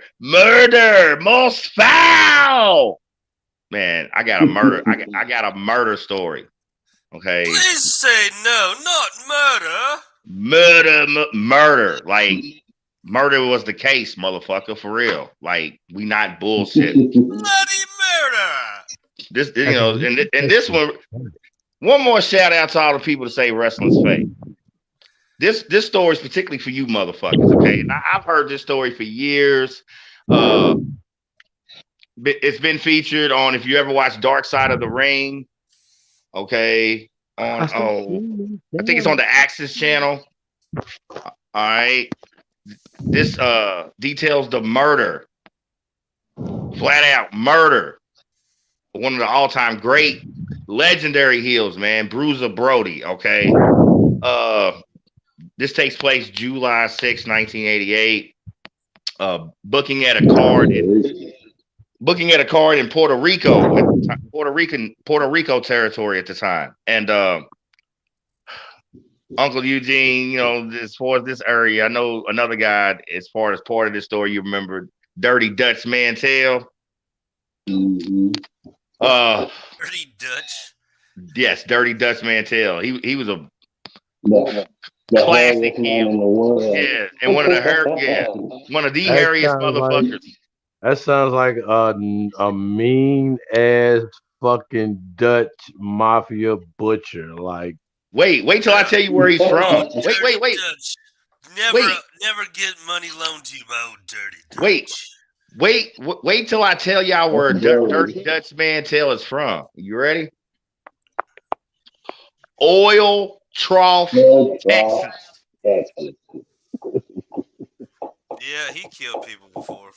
most foul. Man, I got a murder. I got a murder story. Okay. Please say no, not murder. Murder. Like murder was the case, motherfucker, for real. Like we not bullshit. Bloody murder. This, and this one more shout out to all the people that say wrestling's fake. This story is particularly for you motherfuckers, okay? Now, I've heard this story for years. It's been featured on, if you ever watch Dark Side of the Ring, okay? I think it's on the Axis channel. All right. This details the murder. Flat out murder. One of the all-time great legendary heels, man, Bruiser Brody, okay? This takes place July 6, 1988. Booking at a card in Puerto Rico, Puerto Rico territory at the time. And Uncle Eugene, as far as this area, I know another guy as far as part of this story. You remember Dirty Dutch Mantell? Mm-hmm. Dirty Dutch. Yes, Dirty Dutch Mantell. He was a classic heel. Yeah, and one of the hairiest motherfuckers. That sounds like a mean ass fucking Dutch mafia butcher. Like, wait till I tell you where he's from. Wait. Never get money loaned to you by old Dirty Dutch. Wait till I tell y'all where Dirty Dutch Mantell is from. You ready? Oil Trough, Texas. Yeah, he killed people before.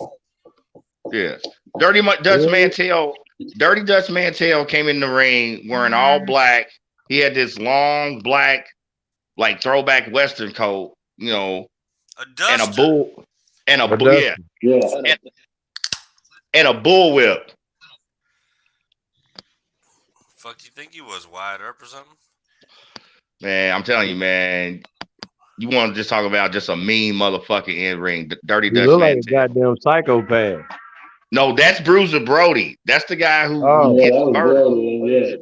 Yeah. Dirty Dutch Mantel. Dirty Dutch Mantel came in the ring wearing all black. He had this long black, like throwback Western coat, A and a duster. bull, and a A bull, yeah, Yeah. and a bull whip. Fuck, you think he was wired up or something? Man, I'm telling you, man. You want to just talk about just a mean motherfucking in ring, Dirty He Dutch look like a Mantel. goddamn psychopath. No, that's Bruiser Brody. That's the guy who Oh, Yeah, gets that was murdered. Brody. Yeah.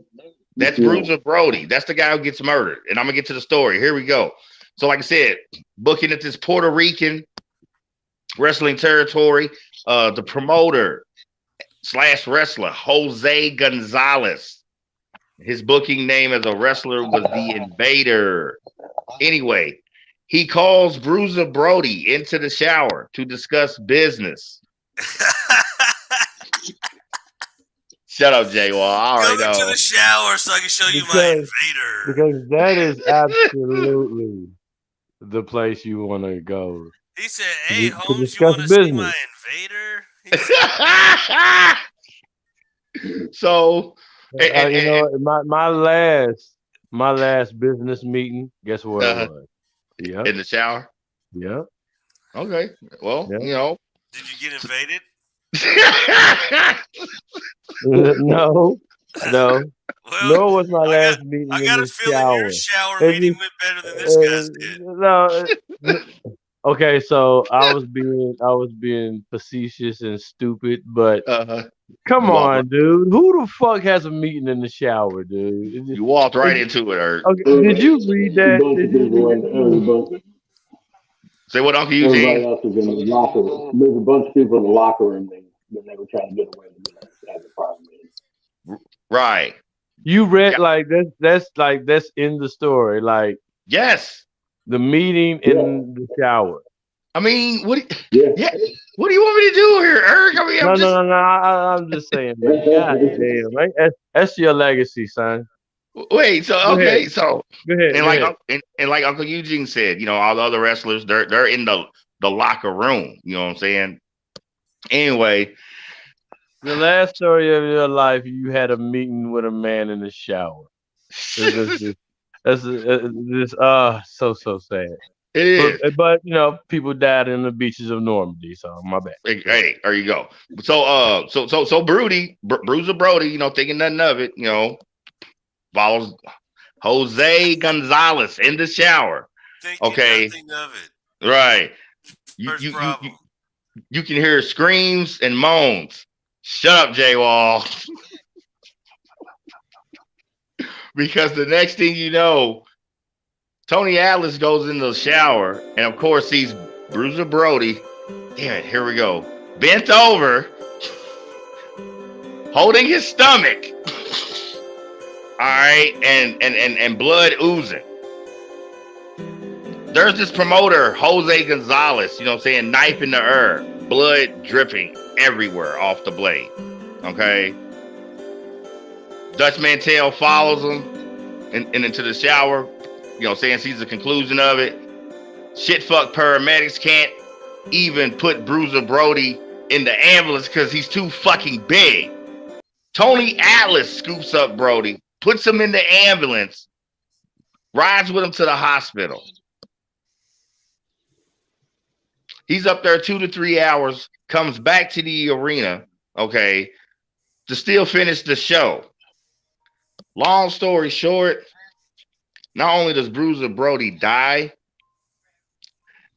That's Bruiser Brody. That's the guy who gets murdered. And I'm gonna get to the story. Here we go. So, like I said, booking at this Puerto Rican wrestling territory, the promoter / wrestler Jose Gonzalez. His booking name as a wrestler was the Invader. Anyway, he calls Bruiser Brody into the shower to discuss business. Shut up, Jay Wall. I Go already into know. the shower so I can show you my invader. Because that is absolutely the place you want to go. He said, "Hey, To Holmes, you discuss want to see business. my invader?" He said, So, You know, my last business meeting. Guess where it was? Yep. in the shower. Yep. Okay. Well, Yep. "Did you get invaded?" No. Well, No, it was my last meeting I in got a the feeling your shower. shower meeting went better than this guy's did. No. Okay, so I was being facetious and stupid, but come on, dude. Who the fuck has a meeting in the shower, dude? You walked right into it, Ert. Okay, did you read that? Say what, Uncle Everybody Eugene? else was in the locker room. There's a bunch of people in the locker room that they were trying to get away to have the problem. Right. You read like that's in the story, like Yes. the meeting in the shower. I mean, what? Yeah. What do you want me to do here, Eric? I mean, No. I'm just saying, man. God damn, man. That's your legacy, son. Wait. So Go okay. ahead. So Go ahead. and Go like ahead. and like Uncle Eugene said, all the other wrestlers, they're in the locker room. You know what I'm saying? Anyway, The last story of your life, you had a meeting with a man in the shower. That's so sad. it is. But people died in the beaches of Normandy, so my bad. Hey, there you go. So Bruiser Brody, thinking nothing of it, follows Jose Gonzalez in the shower. Thinking Okay, nothing of it. right. First problem. You can hear screams and moans. Shut up, Jay Wall. Because the next thing you know, Tony Atlas goes in the shower and, of course, sees Bruiser Brody. Damn it, here we go. Bent over, holding his stomach. All right, and blood oozing. There's this promoter, Jose Gonzalez, knife in the air, blood dripping everywhere off the blade. Okay. Dutch Mantel follows him and into the shower, sees the conclusion of it. Shit fuck paramedics can't even put Bruiser Brody in the ambulance because he's too fucking big. Tony Atlas scoops up Brody, puts him in the ambulance, rides with him to the hospital. He's up there 2 to 3 hours, comes back to the arena, okay, to still finish the show. Long story short, not only does Bruiser Brody die,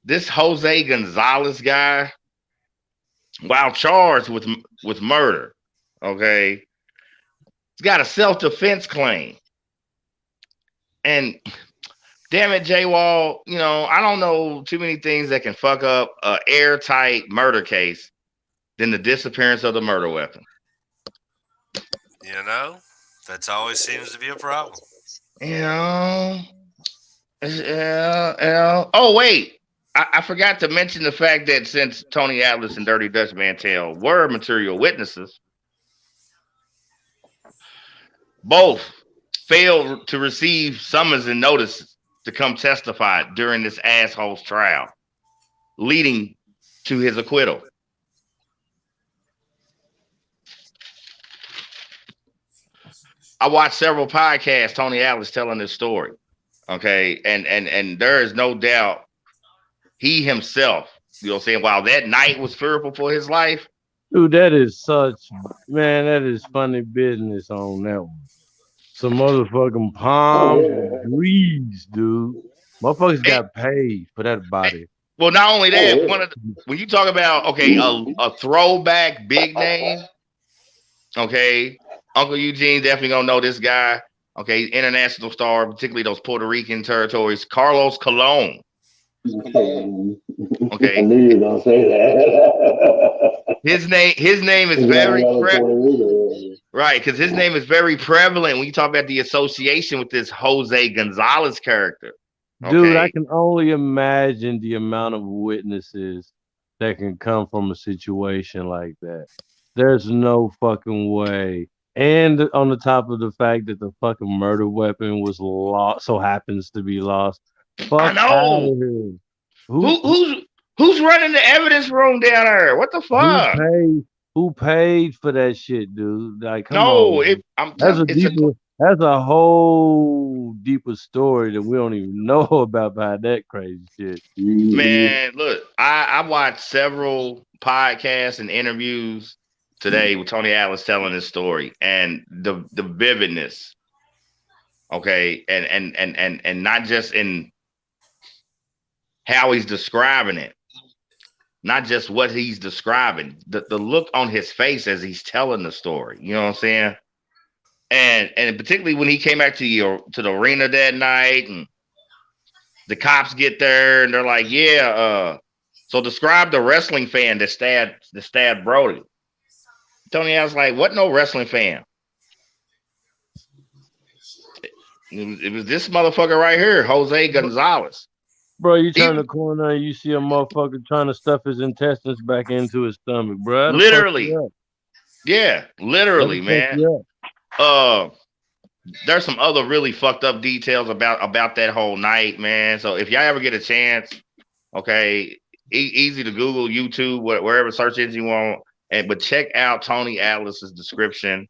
this Jose Gonzalez guy, while charged with murder, okay, he's got a self-defense claim. And damn it, Jay Wall, I don't know too many things that can fuck up an airtight murder case than the disappearance of the murder weapon. That's always seems to be a problem. Oh, wait. I forgot to mention the fact that since Tony Atlas and Dirty Dutch Mantel were material witnesses, both failed to receive summons and notices to come testify during this asshole's trial, leading to his acquittal. I watched several podcasts, Tony Atlas telling this story. Okay, and there is no doubt he himself, you know what I'm saying, while that night was fearful for his life. Dude, that is that is funny business on that one. Some motherfucking palms and grease, dude. Motherfuckers got paid for that body. Well, not only that, when you talk about a throwback big name, okay, Uncle Eugene definitely gonna know this guy. Okay, international star, particularly those Puerto Rican territories. Carlos Colon. Okay, I knew you were gonna say that. His name is very right, because his name is very prevalent when you talk about the association with this Jose Gonzalez character. Okay? Dude, I can only imagine the amount of witnesses that can come from a situation like that. There's no fucking way. And on the top of the fact that the fucking murder weapon was lost, so happens to be lost. Fuck I know. out of here. Who's running the evidence room down there? What the fuck? Who paid for that shit, dude? Like, come on. That's a whole deeper story that we don't even know about behind that crazy shit. Man, look, I watched several podcasts and interviews today with Tony Atlas telling this story, and the vividness, okay, and not just in how he's describing it, not just what he's describing, the look on his face as he's telling the story. You know what I'm saying? And particularly when he came back to the arena that night, and the cops get there, and they're like, "Yeah, so describe the wrestling fan that stabbed Brody." Tony, I was like, "What? No wrestling fan? It was this motherfucker right here, Jose Gonzalez." Bro, you turn the corner and you see a motherfucker trying to stuff his intestines back into his stomach, bro. Literally. Yeah, literally, man. There's some other really fucked up details about that whole night, man. So if y'all ever get a chance, okay, easy to Google, YouTube, wherever search engine you want, but check out Tony Atlas's description,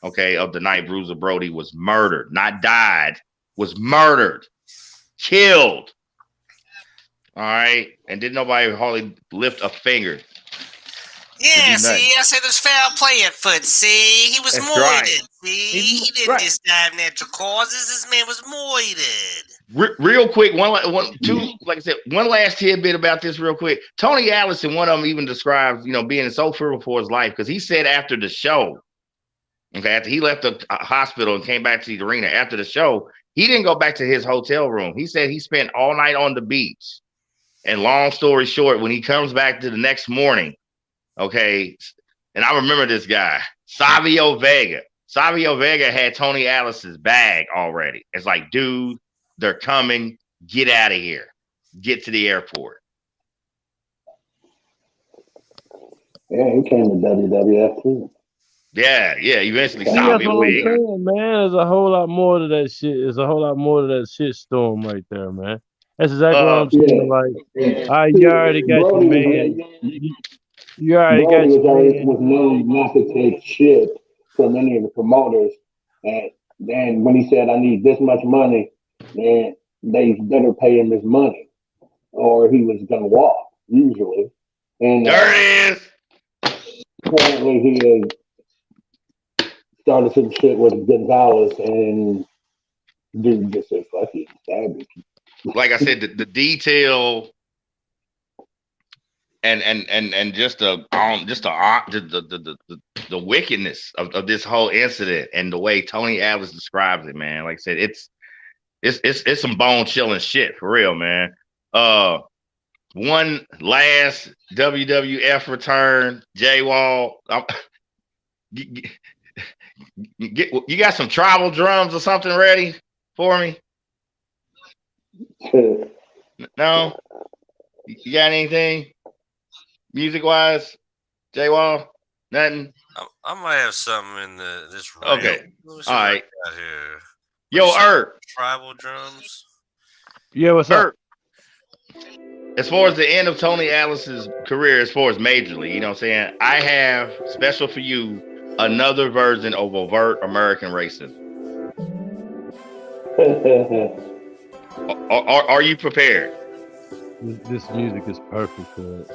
okay, of the night Bruiser Brody was murdered, not died, was murdered, killed. All right, and didn't nobody hardly lift a finger. Yeah, see, I said there's foul play at foot. See, he was moited. Right. See, he didn't just die of natural causes. This man was moited. Real quick, like I said, one last tidbit about this, real quick. Tony Atlas, in one of them, even describes, being so fearful for his life, because he said after the show, okay, after he left the hospital and came back to the arena after the show, he didn't go back to his hotel room. He said he spent all night on the beach. And long story short, when he comes back to the next morning, okay, and I remember this guy, Savio Vega. Savio Vega had Tony Atlas's bag already. It's like, dude, they're coming. Get out of here. Get to the airport. Yeah, he came to WWF too. Yeah. Eventually, Savio Vega. Man, there's a whole lot more to that shit. There's a whole lot more to that shit storm right there, man. That's exactly what I'm saying. Like, you already got your man. You already got your man. Was known not to take shit from any of the promoters. And then when he said, "I need this much money," then they better pay him his money, or he was gonna walk. Usually, and there it is. Apparently, he had started some shit with Gonzalez, and dude just said, "Fuck it, stab it." Like I said, the detail and just the wickedness of this whole incident and the way Tony Atlas describes it, man. Like I said, it's some bone chilling shit for real, man. One last WWF return, J Wall. You got some tribal drums or something ready for me? No, you got anything music wise, J Wall? Nothing. I might have something in this. Okay, all right. Here. Yo, Ert. Tribal drums. Yeah, what's up? as far as the end of Tony Atlas's career, as far as majorly, you know what I'm saying? I have special for you another version of overt American racism. Are you prepared? This music is perfect for it.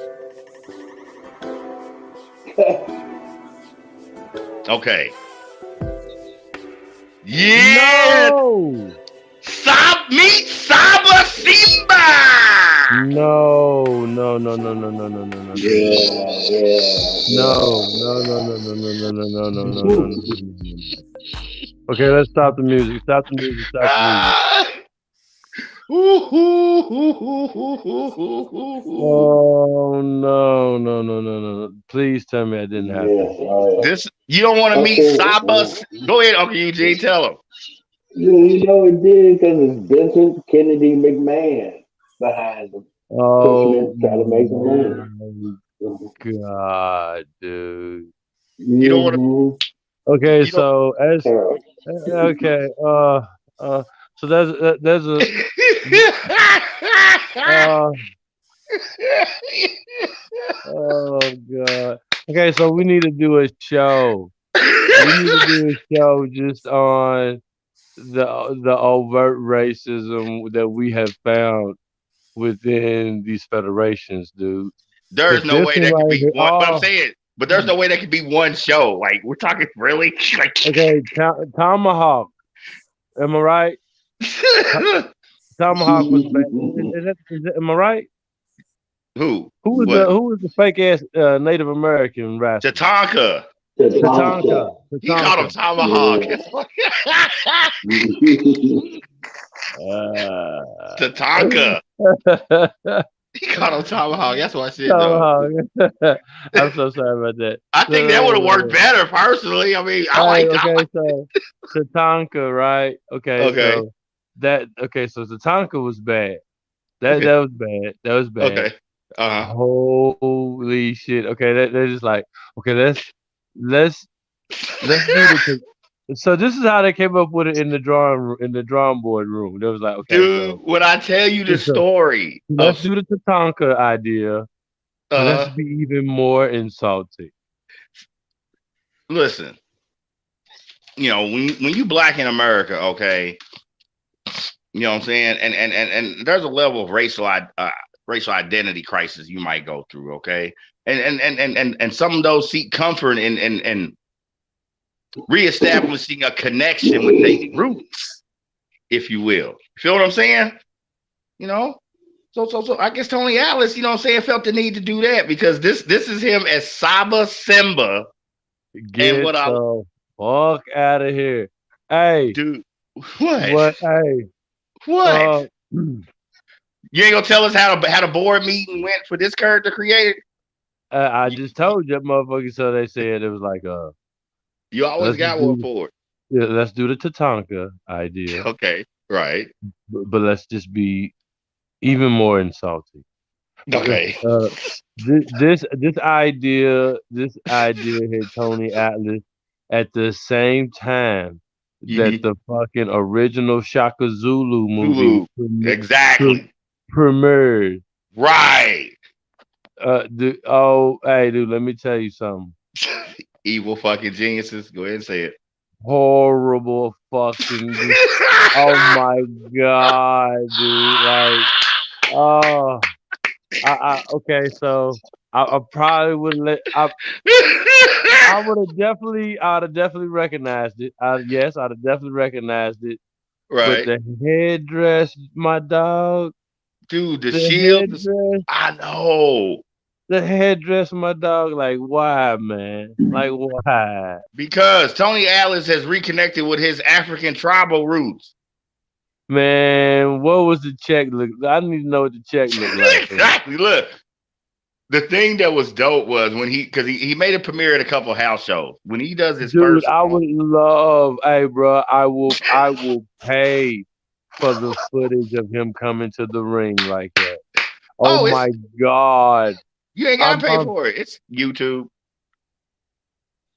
Okay. Yeah. No. Meet Saba Simba. No. Okay, let's stop the music. Stop the music. Oh no. Please tell me I didn't have to. This you don't want to meet Saba. Go ahead, Uncle Eugene, tell him. You know it did because it's Vincent Kennedy McMahon behind them. Oh, try to make some money. God, dude. You don't want to. Okay, so as okay, so there's a oh God. Okay, so we need to do a show. We need to do a show just on the overt racism that we have found within these federations, dude. There's no way that could be one. But I'm saying, but there's no way that could be one show. Like we're talking really. Like okay, Tomahawk. Am I right? Tomahawk was bad. Am I right? Who was the fake ass Native American wrestler? Tatanka. He called him Tomahawk. Tatanka. He called him Tomahawk. That's what I said. Tomahawk. I'm so sorry about that. I think that would have worked better personally. I mean, I like so Tatanka, right? Okay. So so Tatanka was bad. That was bad. That was bad. Okay. Holy shit. Okay, they're just like, okay, let's do the. So this is how they came up with it in the drawing board room. They was like, okay, dude, when I tell you the story, let's do the Tatanka idea. Let's be even more insulting. Listen, you know, when you black in America, okay, you know what I'm saying, and there's a level of racial identity crisis you might go through, okay, and some of those seek comfort in reestablishing a connection with their roots, if you will. Feel what I'm saying? You know, so I guess Tony Atlas, you know what I'm saying, felt the need to do that because this is him as Saba Simba. Get the fuck out of here, hey, dude. What? What? Hey, what? You ain't gonna tell us how the board meeting went for this character created? I just told you, motherfucker. So they said it was like you always got one for it. Yeah, let's do the Tatanka idea. Okay, right. But let's just be even more insulting. Okay. This idea hit Tony Atlas at the same time that the fucking original Shaka Zulu movie premiered. Right. Dude, let me tell you something. Evil fucking geniuses. Go ahead and say it. Horrible fucking. Oh my god, dude! Like, okay, so I probably wouldn't let. I'd have definitely recognized it. I'd have definitely recognized it. Right. But the headdress, my dog. Dude, the shield. I know. The headdress, my dog. Like, why, man? Like, why? Because Tony Atlas has reconnected with his African tribal roots. Man, what was the check look? I need to know what the check looked like. Exactly. Look, the thing that was dope was when he made a premiere at a couple house shows. When he does his first, I would love. Hey, bro, I will pay for the footage of him coming to the ring like that. Oh my god. You ain't gotta pay for it. It's YouTube.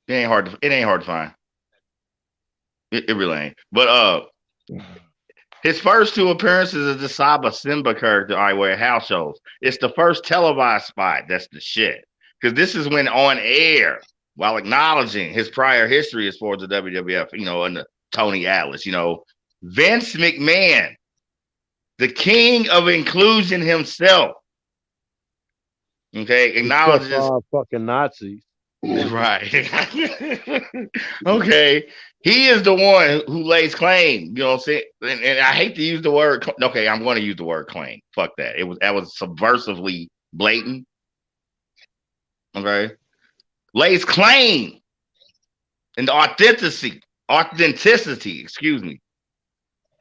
It ain't hard to find. It really ain't. But His first two appearances as the Saba Simba character, all right, were house shows. It's the first televised spot. That's the shit. Because this is when on air, while acknowledging his prior history as far as the WWF, and the Tony Atlas, Vince McMahon, the king of inclusion himself, okay, acknowledges fucking Nazis. Right. Okay. He is the one who lays claim, you know what I'm saying? And I hate to use the word. Okay, I'm going to use the word claim. Fuck that. That was subversively blatant. Okay. Lays claim and the authenticity, excuse me.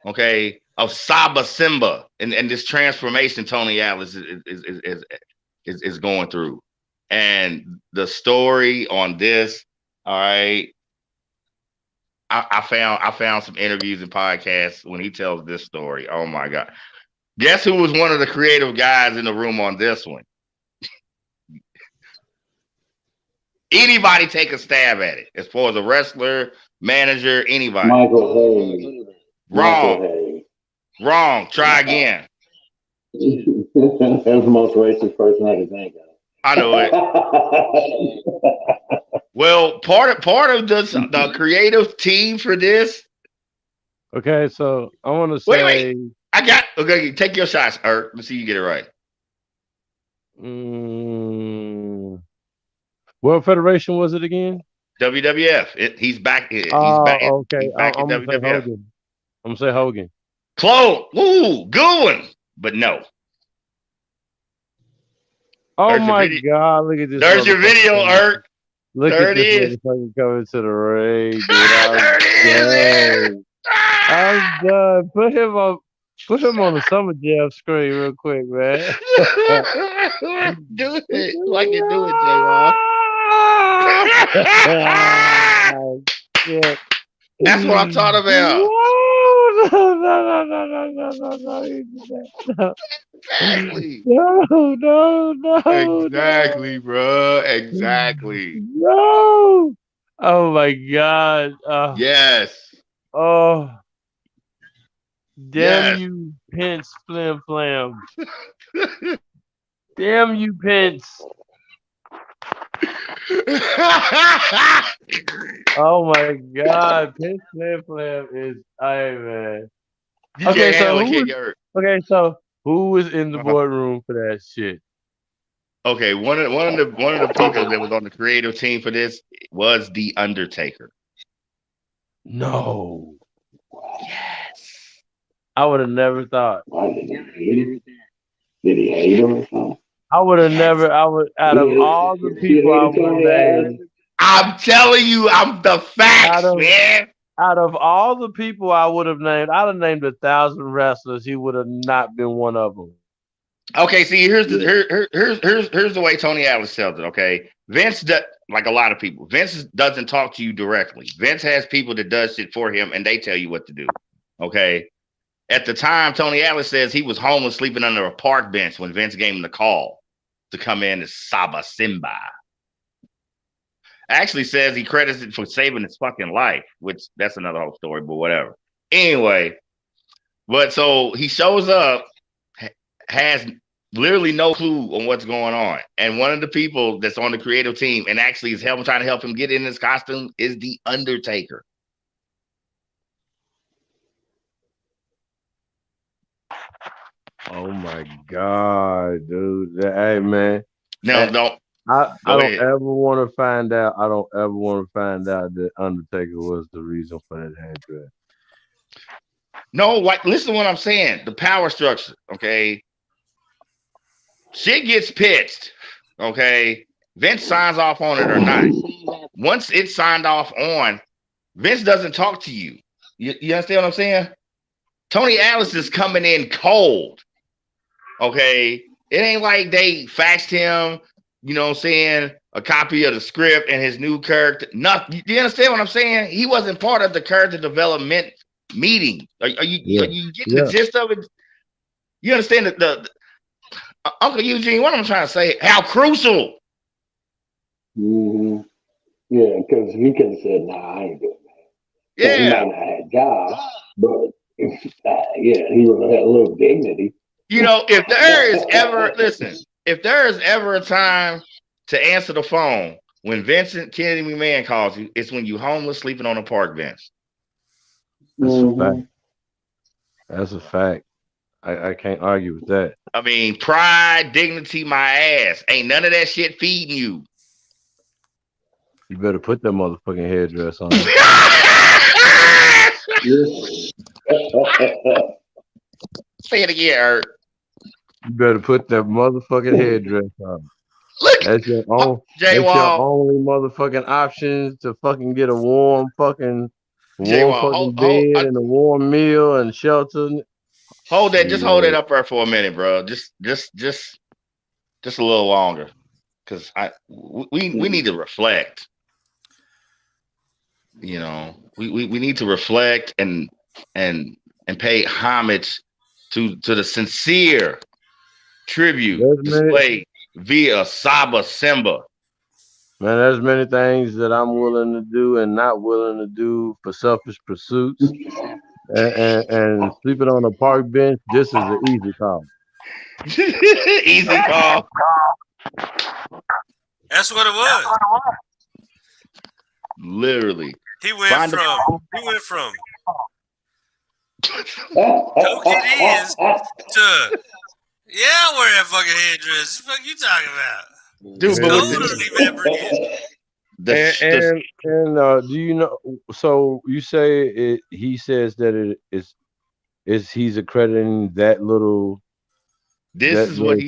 Okay, of Saba Simba and this transformation Tony Atlas is going through. And the story on this, all right. I found some interviews and podcasts when he tells this story. Oh my God. Guess who was one of the creative guys in the room on this one? Anybody take a stab at it as far as a wrestler, manager, anybody. Michael Hayes. Wrong. Try again. That's the most racist person I can think of. I know it. Well, part of the creative team for this. Okay, so I want to say. Wait. Okay, take your shots, Eric. Let's see you get it right. What federation was it again? WWF. He's back. Okay. He's back I'm in WWF. I'm gonna say Hogan. Close. Ooh, good one. But no. Oh my God! Look at this. There's your video, Eric. Look at this motherfucker coming to the ring, dude. I'm done. Put him on the Summer Jam screen real quick, man. Do it like you do it, J-Rock. That's what I'm talking about. No. Exactly. No. Exactly, bro. Exactly. No. Oh my God. Yes. Oh. Damn Yes. you, Pence Flim Flam. Damn you, Pence. Oh my God. Pence Flim Flam is man. So who was in the boardroom for that shit? Okay, one of the people that was on the creative team for this was The Undertaker. No. Yes. I would have never thought. Did he hate him or something? I would have never. Out of all the people I would have named. I'm telling you, I'm the facts, man. Out of all the people I would have named, I'd have named 1,000 wrestlers. He would have not been one of them. Okay, see, here's the way Tony Atlas tells it. Okay, Vince, like a lot of people, Vince doesn't talk to you directly. Vince has people that does shit for him, and they tell you what to do. Okay, at the time, Tony Atlas says he was homeless, sleeping under a park bench when Vince gave him the call to come in as Saba Simba. Actually says he credits it for saving his fucking life, which that's another whole story, but whatever. Anyway, but so he shows up, has literally no clue on what's going on. And one of the people that's on the creative team and actually is trying to help him get in his costume is The Undertaker. Oh my God, dude. Hey, man. No. I don't ever want to find out. I don't ever want to find out that Undertaker was the reason for that headdress. No, listen to what I'm saying. The power structure, okay? Shit gets pitched, okay? Vince signs off on it or not. Once it's signed off on, Vince doesn't talk to you. You understand what I'm saying? Tony Atlas is coming in cold, okay? It ain't like they faxed him, you know what I'm saying, a copy of the script and his new character. Nothing. Do you understand what I'm saying? He wasn't part of the character development meeting. Are you getting the gist of it? You understand the Uncle Eugene, what I'm trying to say? How crucial. Mm-hmm. Yeah, because he could have said, "Nah, I ain't doing that." Yeah, he might not have a job, but Yeah, he would have had a little dignity. If there is ever a time to answer the phone when Vincent Kennedy McMahon calls you, it's when you homeless sleeping on a park bench. That's a fact. That's a fact. I can't argue with that. I mean, pride, dignity, my ass. Ain't none of that shit feeding you. You better put that motherfucking headdress on. Say it again, Ert. You better put that motherfucking headdress on. Look, that's your only motherfucking option to fucking get a warm fucking bed and a warm meal and shelter. Hold that up there for a minute, bro. Just a little longer, because we need to reflect. We need to reflect and pay homage to the sincere tribute displayed via Saba Simba. Man, there's many things that I'm willing to do and not willing to do for selfish pursuits. And sleeping on a park bench, this is an easy call. Easy call. That's what it was. Literally. He went from token is to wear that fucking headdress. What the fuck you talking about? Dude, do you know? So you say it? He says that it is he's accrediting that little. This is what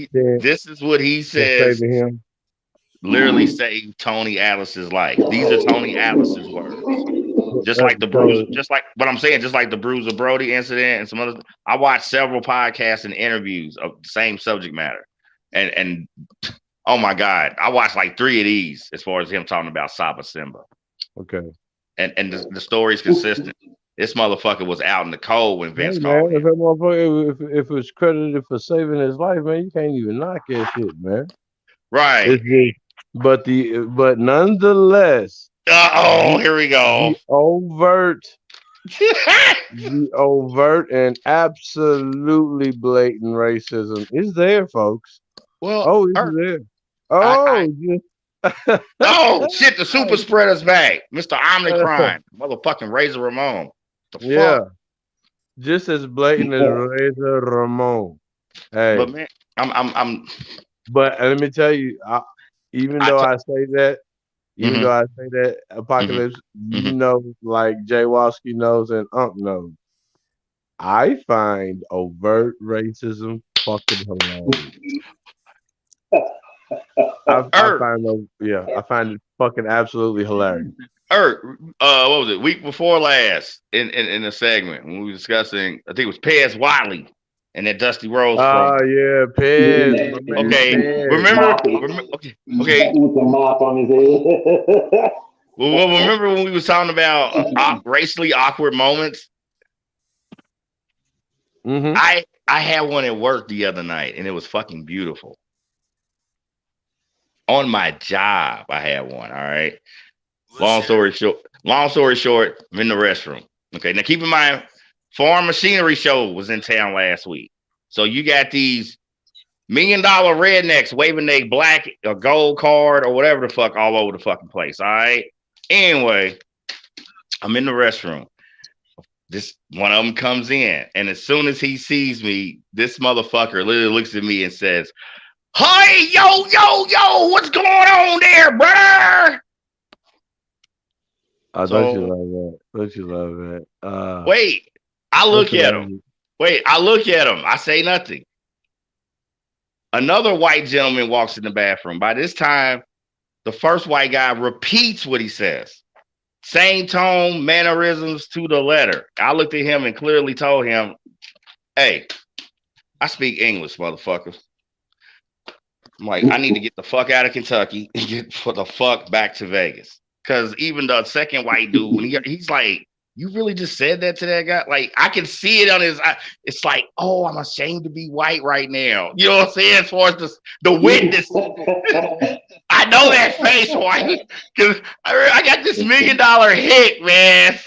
he says. Him. Literally saved Tony Atlas's life. These are Tony Atlas's words. Just like the Bruiser Brody incident and some other. I watched several podcasts and interviews of the same subject matter, and oh my God, I watched like 3 of these as far as him talking about Saba Simba. Okay, and the story's consistent. This motherfucker was out in the cold when Vince called him. If it's credited for saving his life, man, you can't even knock that shit, man. Right. But nonetheless. Here we go. The overt and absolutely blatant racism is there, folks. Well, it's there. Shit! The super spreader's back, Mr. Omnicron, motherfucking Razor Ramon. Fuck? Just as blatant as Razor Ramon. Hey, but man, I'm. But let me tell you, even though I say that, Apocalypse, like Jay Walski knows and Unk knows, I find overt racism fucking hilarious. I find it fucking absolutely hilarious. What was it? Week before last in the segment when we were discussing, I think it was Pez Wiley and that Dusty Rhodes. Yeah, Pez. Okay, remember? Okay. With the mop on his head. Well, remember when we was talking about racially awkward moments? Mm-hmm. I had one at work the other night, and it was fucking beautiful. On my job, I had one. All right. Long story short, I'm in the restroom. Okay. Now keep in mind, Farm Machinery Show was in town last week. So you got these $1 million rednecks waving their black or gold card or whatever the fuck all over the fucking place. All right. Anyway, I'm in the restroom. This one of them comes in, and as soon as he sees me, this motherfucker literally looks at me and says, "Hey, yo, what's going on there, brother?" Don't you love that? Don't you love that? Wait, I look at him. I say nothing. Another white gentleman walks in the bathroom. By this time, the first white guy repeats what he says. Same tone, mannerisms to the letter. I looked at him and clearly told him, "Hey, I speak English, motherfucker." I'm like, I need to get the fuck out of Kentucky and get the fuck back to Vegas. Because even the second white dude, when he's like, "You really just said that to that guy?" Like, I can see it on his eye. It's like, oh, I'm ashamed to be white right now. You know what I'm saying? As far as the witness. I know that face, white. Because I got this $1 million hit, man.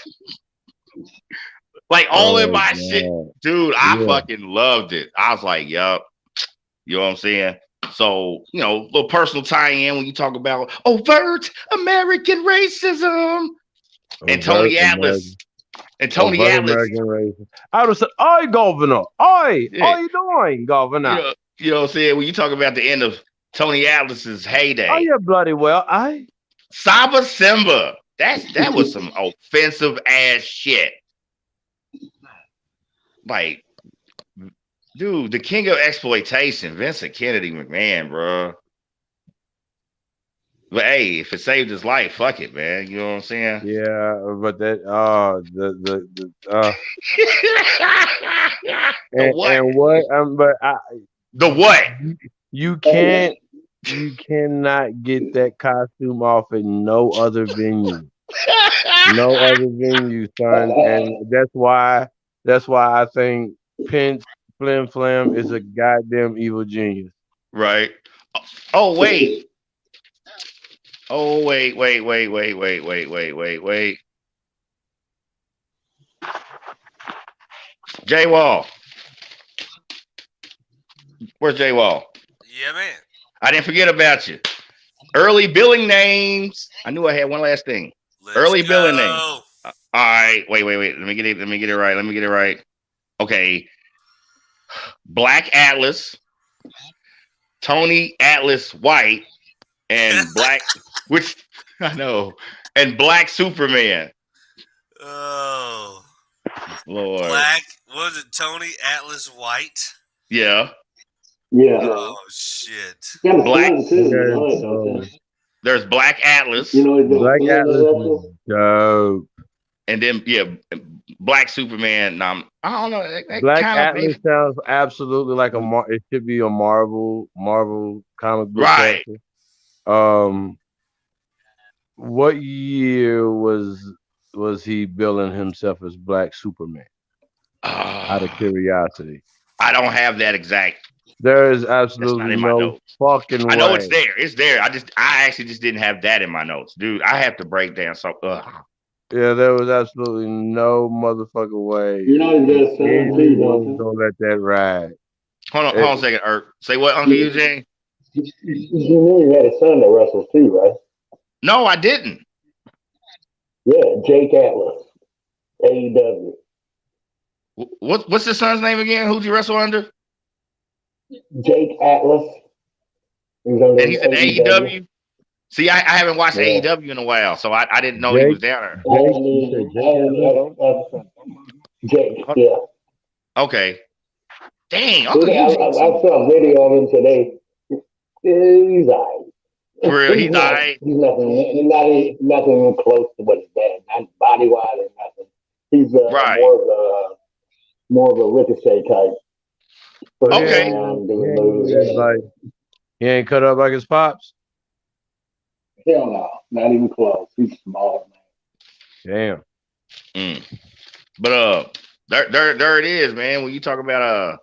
Like all in Oh my shit, God. dude. I Yeah. fucking loved it. I was like, yup. You know what I'm saying? So, little personal tie-in when you talk about overt American racism and Overt Tony Atlas. American, And Tony overt Atlas, American racism. I would have said, "Oi, Governor. Oi, yeah, how you doing, Governor? you know what I'm saying? When you talk about the end of Tony Atlas's Are heyday, you bloody well? I." Saba Simba. That was some offensive ass shit. Like, dude, the king of exploitation, Vincent Kennedy McMahon, bro. But hey, if it saved his life, fuck it, man. You know what I'm saying? Yeah, but that The what? and what but The what? you can't you cannot get that costume off in no other venue. No other venue, son. And that's why I think Pence Flim Flam is a goddamn evil genius. Right. Oh wait. Oh wait. J Wall. Where's J Wall? Yeah, man. I didn't forget about you. Early billing names. I knew I had one last thing. Let's Early billing names. go. All right. Wait. Let me get it right. Okay. Black Atlas, Tony Atlas White, and Black, which I know, and Black Superman. Oh, Lord. Black. Was it Tony Atlas White? Yeah. Yeah. Oh shit. Got a Black. son too. Okay, so There's Black Atlas. Black Atlas is dope. And then Black Superman. I don't know. That Black kind of Atlas sounds absolutely like it should be a Marvel comic book right. character. What year was he billing himself as Black Superman? Out of curiosity. I don't have that exact. There is That's not absolutely in my no notes. fucking way. I know it's there. It's there. I actually just didn't have that in my notes, dude. I have to break down. So, Yeah, there was absolutely no motherfucking way. You know he's got a son too, don't you? Don't let that ride. hold on a second, Irk. Say what, Uncle Eugene? You know he had a son that wrestles too, right? No, I didn't. Yeah, Jake Atlas, AEW. What's his son's name again? Who'd you wrestle under? Jake Atlas. And he's in AEW. See, I haven't watched AEW in a while, so I didn't know he was down there. Jake, yeah. Okay. Dang, I saw a video of him today. He's alright. For real, he's alright. He's nothing close to what his dad. Not body wise or nothing. He's more of a Ricochet type. Okay. He ain't cut up like his pops. Hell no, not even close. He's small, man. Damn. But there it is, man. When you talk about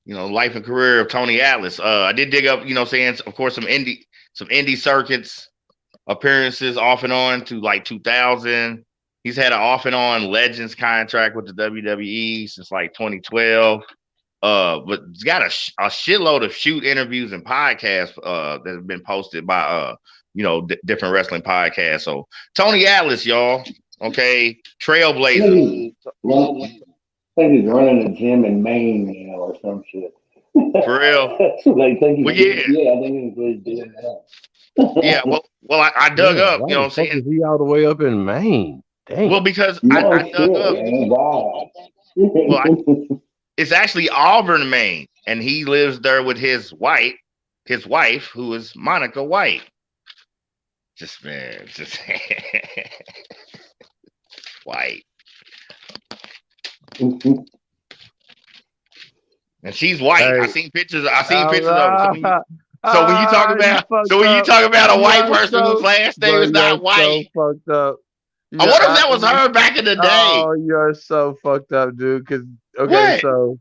life and career of Tony Atlas, I did dig up, saying, of course, some indie circuits appearances off and on to like 2000. He's had an off and on Legends contract with the WWE since like 2012. But he's got a shitload of shoot interviews and podcasts that have been posted by different wrestling podcasts. So Tony Atlas, y'all, okay, trailblazer. I think he's running a gym in Maine, or some shit. For real? I think well, yeah, I think he's doing that. Yeah, well, I dug up. You know what I'm saying? Is he all the way up in Maine? Dang. Well, because I dug up. Wow. Well, it's actually Auburn, Maine, and he lives there with his wife, who is Monica White. Just White. And she's white. Hey. I seen pictures of her. So when you talk about a white person whose last name is not white, so fucked up. I wonder if that was her back in the day. Oh, you're so fucked up, dude. So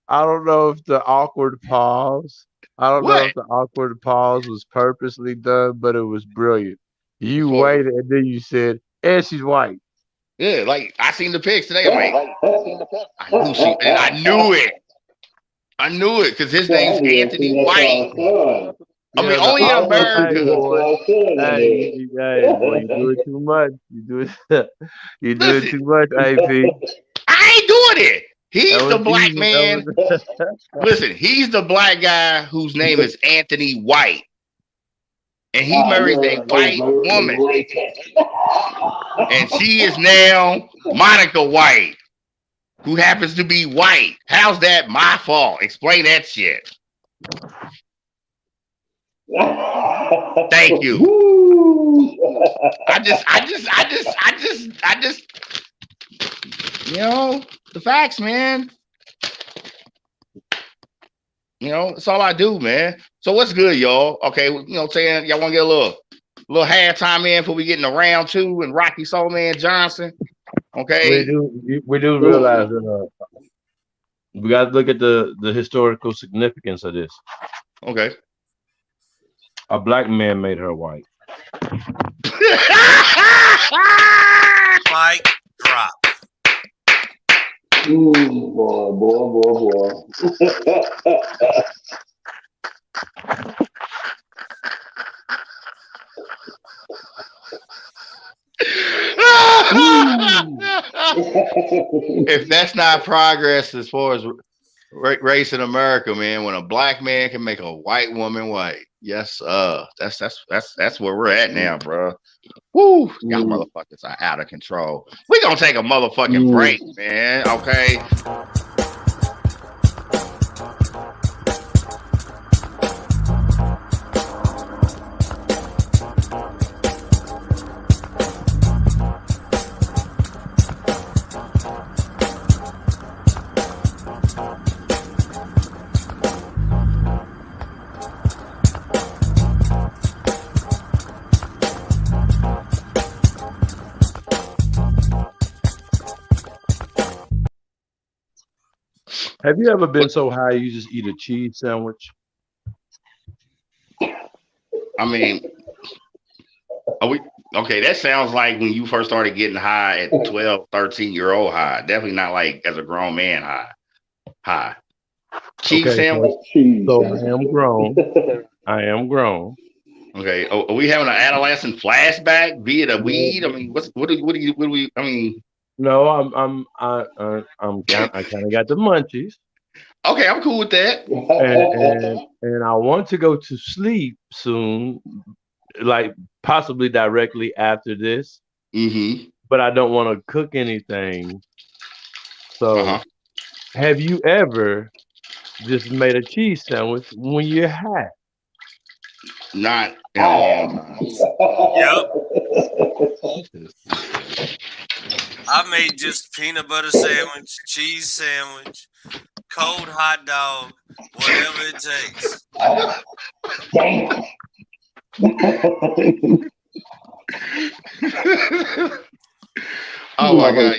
I don't know if the awkward pause. Was purposely done, but it was brilliant. You waited and then you said, "And she's white." Yeah, like I seen the pics today. I'm like, I knew it. I knew it because his name's Anthony White. I mean, only in America. Hey, boy, you do it too much. You do it. You do it too much, AP. I ain't doing it. He's the black man. Listen, he's the black guy whose name is Anthony White. And he marries a white woman. And she is now Monica White, who happens to be white. How's that my fault? Explain that shit. Thank you. I just, you know, the facts, man. You know, that's all I do, man. So what's good, y'all? Okay, you know what I'm saying? Y'all want to get a little halftime in before we get into round 2 and Rocky Soulman Johnson? Okay. We do realize that we got to look at the historical significance of this. Okay. A black man made her white. Mic drop. Ooh, boy. If that's not progress as far as race in America, man, when a black man can make a white woman white, yes, that's where we're at now, bro. Woo, y'all motherfuckers are out of control. We gonna take a motherfucking break, man. Okay. Have you ever been so high you just eat a cheese sandwich? I mean, are we okay? That sounds like when you first started getting high at 12, 13-year-old high. Definitely not like as a grown man high. Cheese sandwich. So I am grown. Okay. Are we having an adolescent flashback via the weed? I mean, what do we? I mean, no, I kind of got the munchies. Okay, I'm cool with that. And I want to go to sleep soon, like possibly directly after this. Mm-hmm. But I don't want to cook anything. So, have you ever just made a cheese sandwich when you're high? Not in a long time. Yep. I made just peanut butter sandwich, cheese sandwich, cold hot dog, whatever it takes. Oh my God!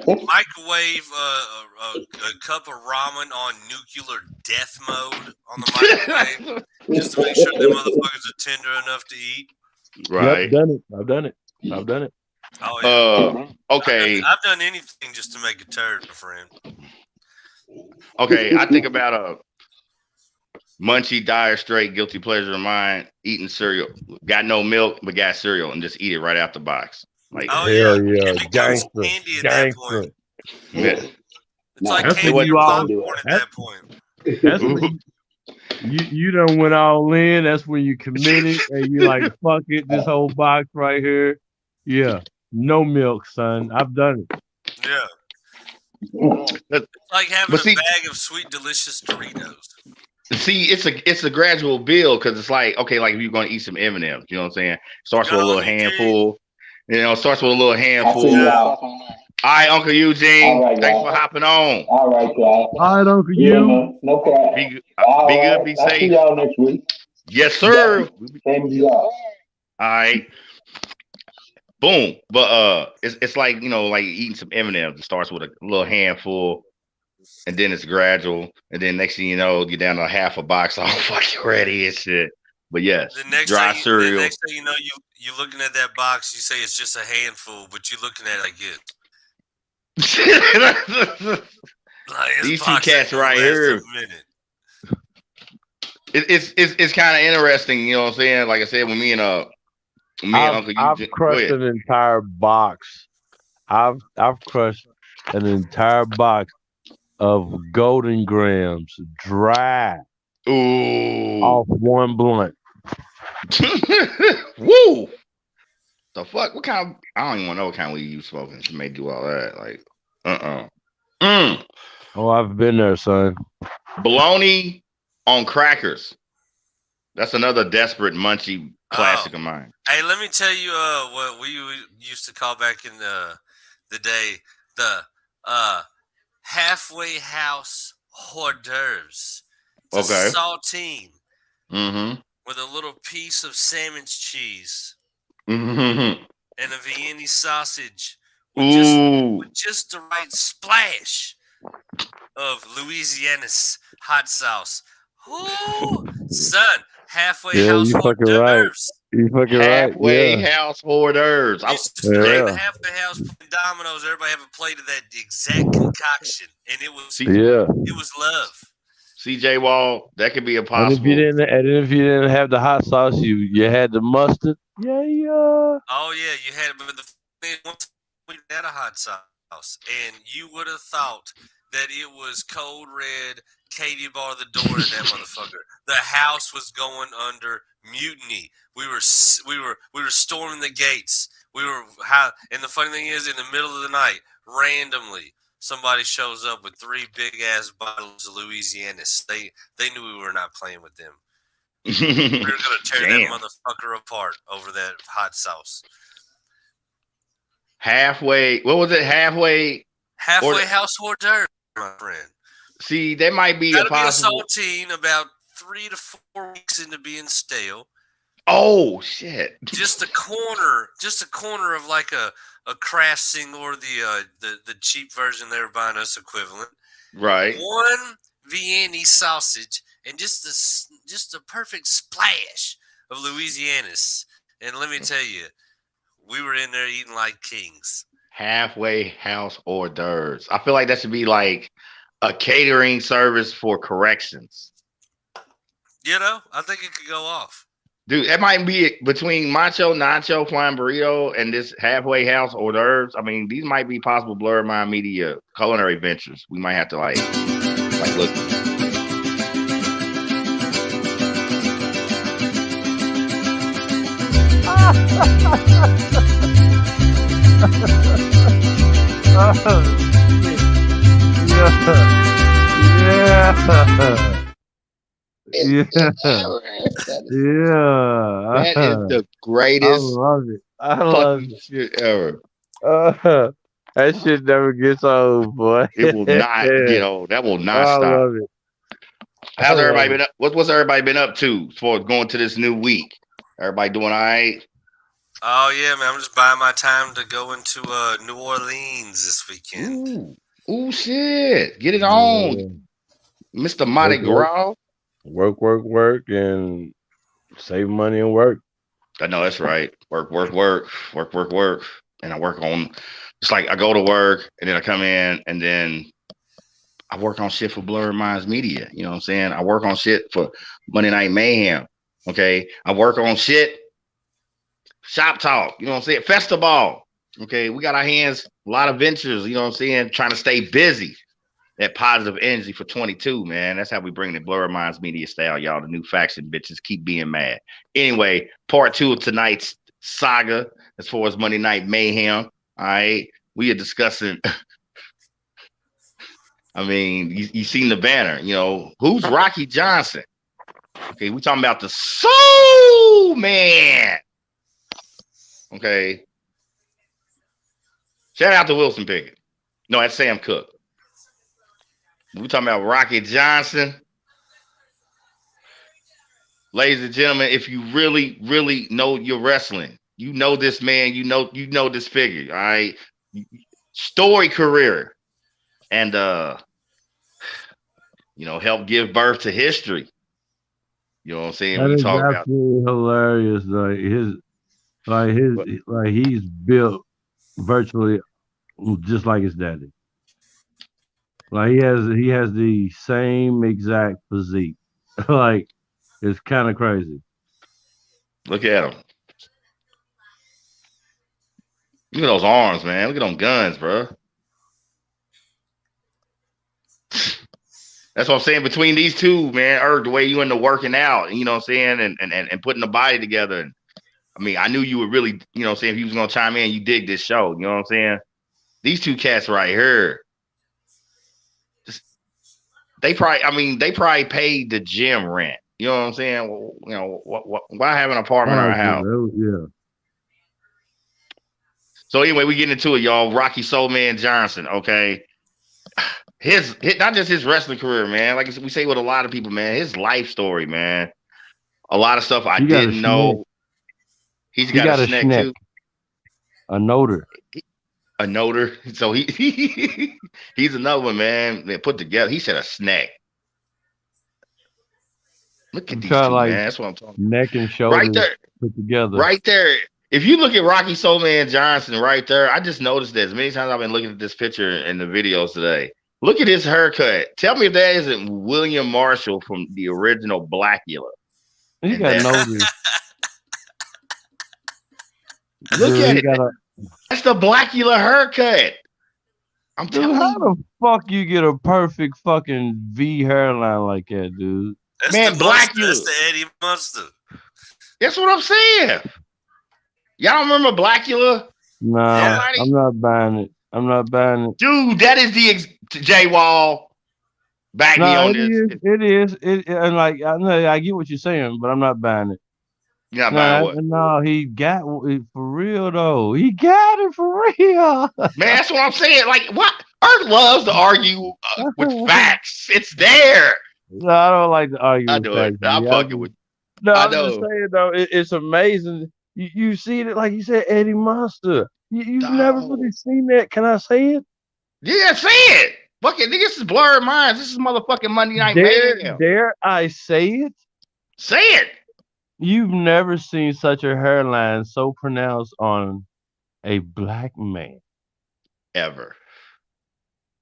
Microwave a cup of ramen on nuclear death mode on the microwave just to make sure them motherfuckers are tender enough to eat. Right. Yep, I've done it. Oh yeah. Okay. I've done anything just to make a turd, my friend. Okay, I think about a Munchie, dire straight, guilty pleasure of mine, eating cereal. Got no milk, but got cereal, and just eat it right out the box. Like, hell yeah, gangster. At that point. Yeah. It's like candy popcorn at that point. That's when you done went all in. That's when you committed, and you like, fuck it, this whole box right here. Yeah, no milk, son. I've done it. Yeah. It's like having a bag of sweet, delicious Doritos. See, it's a gradual build because it's like, okay, like if you're going to eat some M&Ms, you know what I'm saying? Starts with a little handful. Starts with a little handful. All right, Uncle Eugene. Right, thanks for hopping on. All right, guys. All right, Uncle Eugene. No problem. Be good, be safe. I'll see y'all next week. Yes, sir. Same to y'all. All right. Boom. But it's like, like eating some M&Ms. It starts with a little handful, and then it's gradual, and then next thing you know, you're down to half a box all fucking ready and shit. But yes, The next dry thing, the cereal. next thing you know, you looking at that box. You say it's just a handful, but you looking at it like this. Like, this These two box ain't cats gonna right last here. a minute. It's kind of interesting, you know what I'm saying? Like I said, when me and Uncle I've Eugene, go crushed ahead. an entire box. I've crushed an entire box of Golden Grams dry Ooh, off one blunt. woo! The fuck? What kind of? I don't even want to know what kind of weed you smoking to make do all that. Like, mm. Oh, I've been there, son. Bologna on crackers. That's another desperate munchy Oh, classic of mine. hey, let me tell you what we used to call back in the day the halfway house hors d'oeuvres. It's a Okay. saltine Mm-hmm. with a little piece of salmon's cheese Mm-hmm. and a Vienna sausage Ooh. with just the right splash of Louisiana's hot sauce. Ooh, son, halfway Yeah, house you hors fucking right. d'oeuvres. You fucking right. Halfway Yeah. house hors d'oeuvres. Used to stay in the Yeah. halfway house playing dominoes. Everybody have a plate of that exact concoction, and it Yeah. was love. CJ Wall, that could be a And possible. if you didn't have the hot sauce, you had the mustard. Yeah, yeah. Oh yeah, you had, but the thing is, one time we had a hot sauce, and you would have thought that it was Code Red, Katie bar the door in that motherfucker. The house was going under mutiny. We were storming the gates. And the funny thing is, in the middle of the night, randomly, somebody shows up with 3 big ass bottles of Louisianas. They knew we were not playing with them. We were gonna tear that Damn. motherfucker apart over that hot sauce. Halfway. What was it? Halfway. Halfway house hors d'oeuvre, my friend. See, that might be a Gotta be a possible. saltine about 3 to 4 weeks into being stale. Oh shit! Just a corner of like a craft single or the cheap version they were buying us equivalent. Right. One Vienna sausage and just a perfect splash of Louisianas. And let me tell you, we were in there eating like kings. Halfway house hors d'oeuvres. I feel like that should be like a catering service for corrections. You know, I think it could go off. Dude, that might be between Macho, Nacho, Flying Burrito, and this halfway house hors d'oeuvres. I mean, these might be possible Blurred Mind Media culinary ventures. We might have to like look. Yeah. That is the I greatest love it. I love fucking shit ever. it. That shit never gets old, boy. It will not get old. That will not I stop. love it. How's I everybody love been up? What's everybody been up to for going to this new week? Everybody doing all right? Oh yeah, man! I'm just buying my time to go into New Orleans this weekend. Ooh, shit! Get it Yeah. on, Mr. Mardi Gras. Work, and save money and work. I know that's right. Work. And I work on. It's like I go to work and then I come in and then I work on shit for Blurred Minds Media. You know what I'm saying? I work on shit for Monday Night Mayhem. Okay. I work on shit. Shop Talk. You know what I'm saying? Festival. Okay. We got our hands, a lot of ventures. You know what I'm saying? Trying to stay busy. That positive energy for 22, man. That's how we bring the Blurred Minds Media style, y'all. The new faction bitches keep being mad. Anyway, part 2 of tonight's saga as far as Monday Night Mayhem. All right. We are discussing. I mean, you seen the banner, you know, who's Rocky Johnson? Okay, we talking about the Soul Man. Okay. Shout out to Wilson Pickett. No, that's Sam Cooke. We talking about Rocky Johnson. Ladies and gentlemen, if you really, really know your wrestling, you know this man, you know this figure, all right? Story career. And help give birth to history. You know what I'm saying? That We is talk about absolutely hilarious. Like he's built virtually just like his daddy. Like he has the same exact physique. Like it's kind of crazy. look at him. Look at those arms, man. Look at them guns, bro. That's what I'm saying. Between these two, man, the way you into working out, you know what I'm saying, and putting the body together. And I mean, I knew you would really, you know what I'm saying, if you was gonna chime in, you dig this show. You know what I'm saying? These two cats right here, just they probably paid the gym rent. You know what I'm saying? Well, you know, why have an apartment or Oh, a house? yeah. So anyway, we get into it, y'all. Rocky Soul Man Johnson, okay. His not just his wrestling career, man. Like we say with a lot of people, man, his life story, man. A lot of stuff I He got a didn't schneck. know. He's He got a got a snack schneck, too, a noter. a noter. So he's another one, man. That put together. He said a snack. Look at I'm these trying two, like man. That's what I'm talking. neck and Right shoulders there, put together. right there. If you look at Rocky Soul Man Johnson right there, I just noticed that as many times I've been looking at this picture and the videos today. Look at his haircut. Tell me if that isn't William Marshall from the original Blackula. He And got that's noters, look dude. at He it. got a That's the Blackula haircut. I'm dude. telling How you, the fuck you get a perfect fucking V hairline like that, dude? That's the man, monster. That's Blackula. the Eddie Monster. That's what I'm saying. Y'all don't remember Blackula? Nah, Yeah. Nobody? I'm not buying it. I'm not buying it. Dude, that is the J Wall. Back me No, on it this. is. It is. And like I know I get what you're saying, but I'm not buying it. You're not buying Nah, what? no, he got it for real though. He got it for real. Man, that's what I'm saying. Like, what? Earth loves to argue with facts. It's there. No, I don't like to argue I with know it. facts. I'm Yeah, fucking with. no, I I'm just know. saying though, it's amazing. You see it like you said, Eddie Monster. You've never Dog. really seen that. Can I say it? Yeah, say it. Fucking nigga, this is blurred minds. This is motherfucking Monday Night Mayhem. Dare I say it? Say it. You've never seen such a hairline so pronounced on a black man. Ever.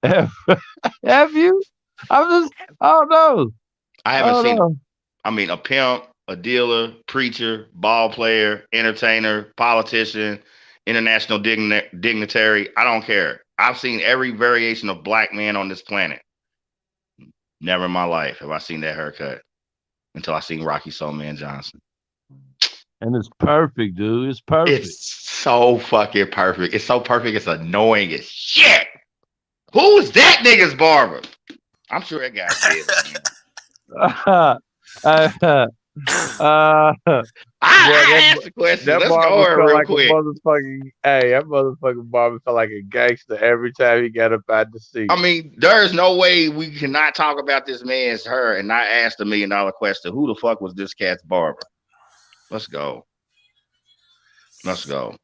Have you? I don't know. I I haven't don't seen, know. I mean, a pimp, a dealer, preacher, ball player, entertainer, politician, international dignitary. I don't care. I've seen every variation of black man on this planet. Never in my life have I seen that haircut until I seen Rocky Soul Man Johnson. And it's perfect, dude. It's perfect. It's so fucking perfect. It's so perfect. It's annoying as shit. Who's that nigga's barber? I'm sure that guy's dead. uh, I asked the question. that Let's barber go felt real like quick. a motherfucking that motherfucking barber felt like a gangster every time he got up out the seat. I mean, there's no way we cannot talk about this man's hair and not ask the $1 million question. Who the fuck was this cat's barber? Let's go. Let's go.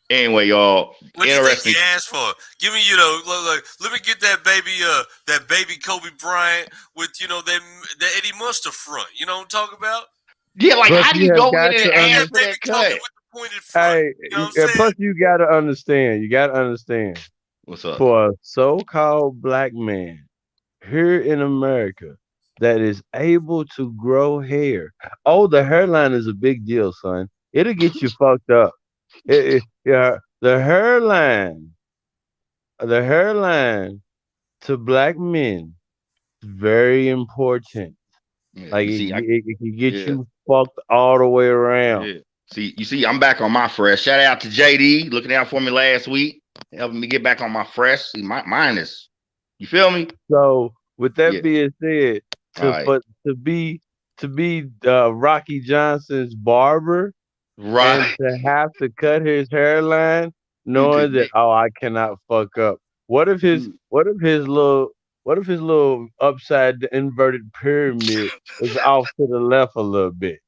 Anyway, y'all. What do you think Interesting. he asked for? Give me, look, let me get that baby Kobe Bryant with, that Eddie Munster front. You know what I'm talking about? Yeah, like Plus, how do you you have go got in and to ask for Baby that Kobe cut? with the pointed front. Hey, You know what I'm and saying? plus you gotta understand. You gotta understand. What's up? For a so-called black man here in America that is able to grow hair. Oh, the hairline is a big deal, son. It'll get you fucked up. Yeah, the hairline to black men is very important. Yeah, Like you it, see, it can get yeah, you fucked all the way around. yeah. See, I'm back on my fresh. Shout out to JD looking out for me last week, helping me get back on my fresh. See, mine is. You feel me? So with Yeah. that being said, All right. to be Rocky Johnson's barber Right. and to have to cut his hairline, knowing that I cannot fuck up. What if his little upside inverted pyramid is off to the left a little bit?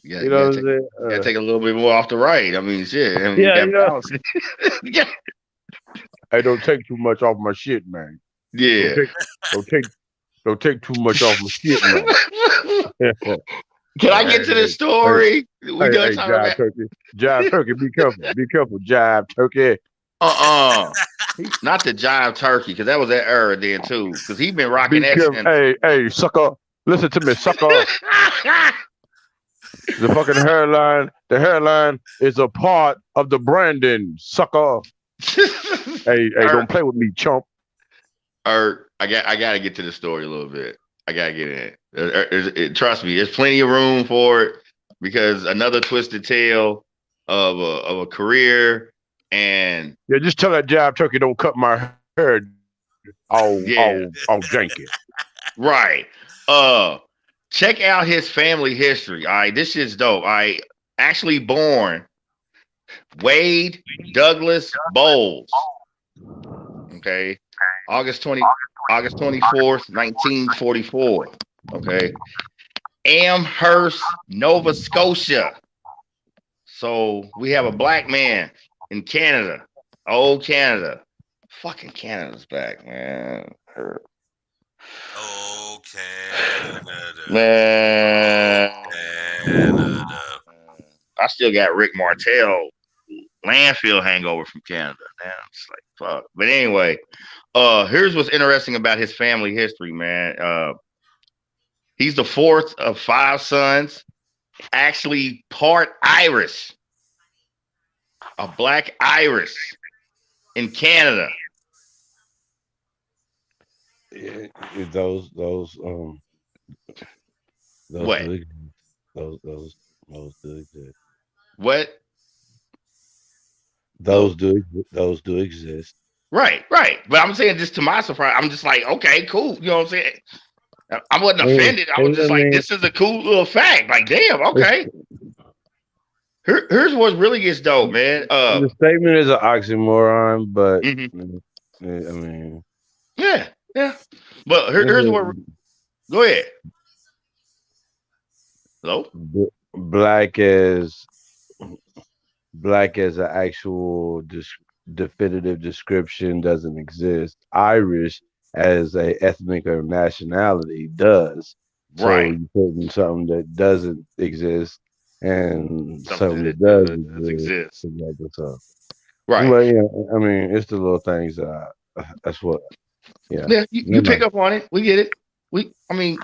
Yeah, You know what I'm saying? you gotta take a little bit more off the right. I mean, shit. I mean, Yeah, you got balance. Yeah. Hey, don't take too much off my shit, man. Yeah. Don't take too much off my shit, man. Can I Hey, get to the hey, story? We done hey, talking Jive about Turkey. Jive Turkey, be careful, Jive Turkey. not the Jive Turkey, because that was that era then too. Because he been rocking Be that careful. since. Hey, sucker. Listen to me, sucker. The hairline is a part of the branding, sucker. Hey, or, don't play with me, chump. I gotta get to the story a little bit. I gotta get in it. Trust me, there's plenty of room for it because another twisted tale of a career and Yeah, just tell that Jive Turkey don't cut my hair yeah, all janky. right. Uh, check out his family history. All right, this shit's dope. I actually born Wade Douglas Bowles. Okay, August 20, August 24th, 1944. Okay, Amherst, Nova Scotia. So we have a black man in Canada, old Canada. Fucking Canada's back, man. Oh, Canada. Man, Canada. I still got Rick Martel landfill hangover from Canada. Man, I'm just like fuck. But anyway, here's what's interesting about his family history, man. He's the fourth of five sons, actually part Irish, a black Irish in Canada. Yeah, those What? do exist. Those do exist. What? Those Hello? do those do exist. Right, right. But I'm saying just to my surprise, I'm just like, okay, cool. You know what I'm saying? I wasn't And, offended. I was and I just like, mean, this is a cool little fact. Like, damn, it's, okay. Here's what really gets dope, man. the statement is an oxymoron, but Mhm. I mean, Yeah, yeah. But here's what. it's Go ahead. Hello. black as an actual definitive description doesn't exist. Irish as a ethnic or nationality does. So Right. you put in something that doesn't exist and Something something that that does does exist exist. together. So, Right. but yeah, I mean, it's the little things that that's what. Yeah, Yeah, you never pick mind. up on it. We get it. I mean,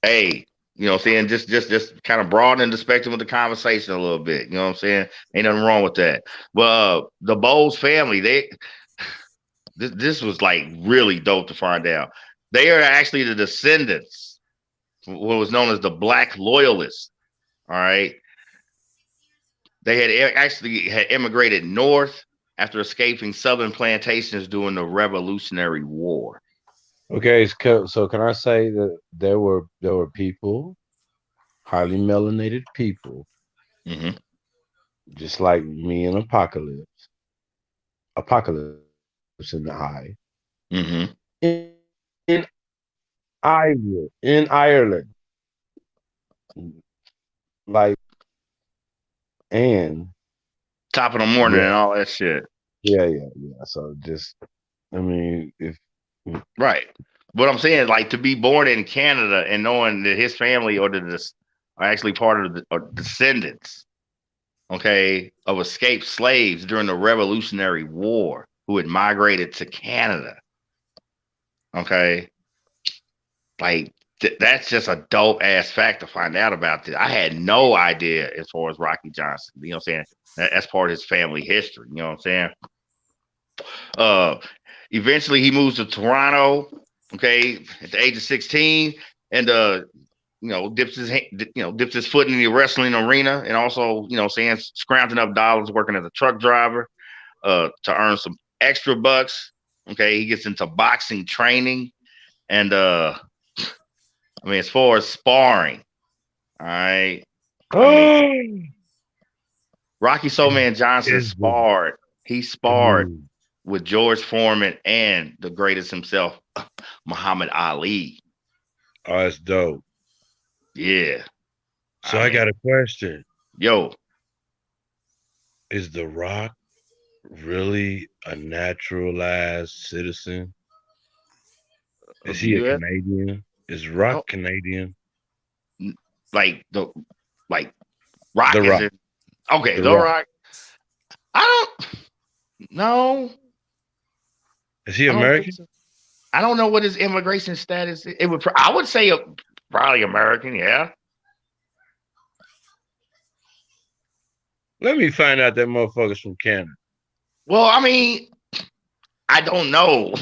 hey, you know what I'm saying? Just kind of broadening the spectrum of the conversation a little bit. You know what I'm saying? Ain't nothing wrong with that. But the Bowles family, this was like really dope to find out. They are actually the descendants, what was known as the Black Loyalists. All right, they actually had immigrated north after escaping southern plantations during the Revolutionary War. Okay, so can I say that there were people, highly melanated people, Hmm. just like me in Apocalypse in the High, Hmm. in Ireland, like, and Top of the morning and yeah, all that shit. yeah. So just, I mean, if Right. But I'm saying, like, to be born in Canada and knowing that his family are actually part of the descendants, okay, of escaped slaves during the Revolutionary War who had migrated to Canada. Okay. Like, that's just a dope ass fact to find out about this. I had no idea as far as Rocky Johnson. You know what I'm saying? That's part of his family history. You know what I'm saying? Uh, Eventually, he moves to Toronto. Okay, at the age of 16, and dips his foot in the wrestling arena, and also saying scrounging up dollars, working as a truck driver, to earn some extra bucks. Okay, he gets into boxing training, and I mean, as far as sparring, all right. I mean, Rocky Soulman Johnson is the sparred. He sparred dude. with George Foreman and the greatest himself, Muhammad Ali. Oh, that's dope. Yeah. So I I got mean, a question: yo, Is The Rock really a naturalized citizen? of Is the he a US. Canadian? Is Rock Oh, Canadian? the Rock The is Rock. it? Okay, The The Rock. Rock. I don't know. Is he I don't think American? so. I don't know what his immigration status is. I would say probably American, yeah. Let me find out that motherfucker's from Canada. Well, I mean, I don't know.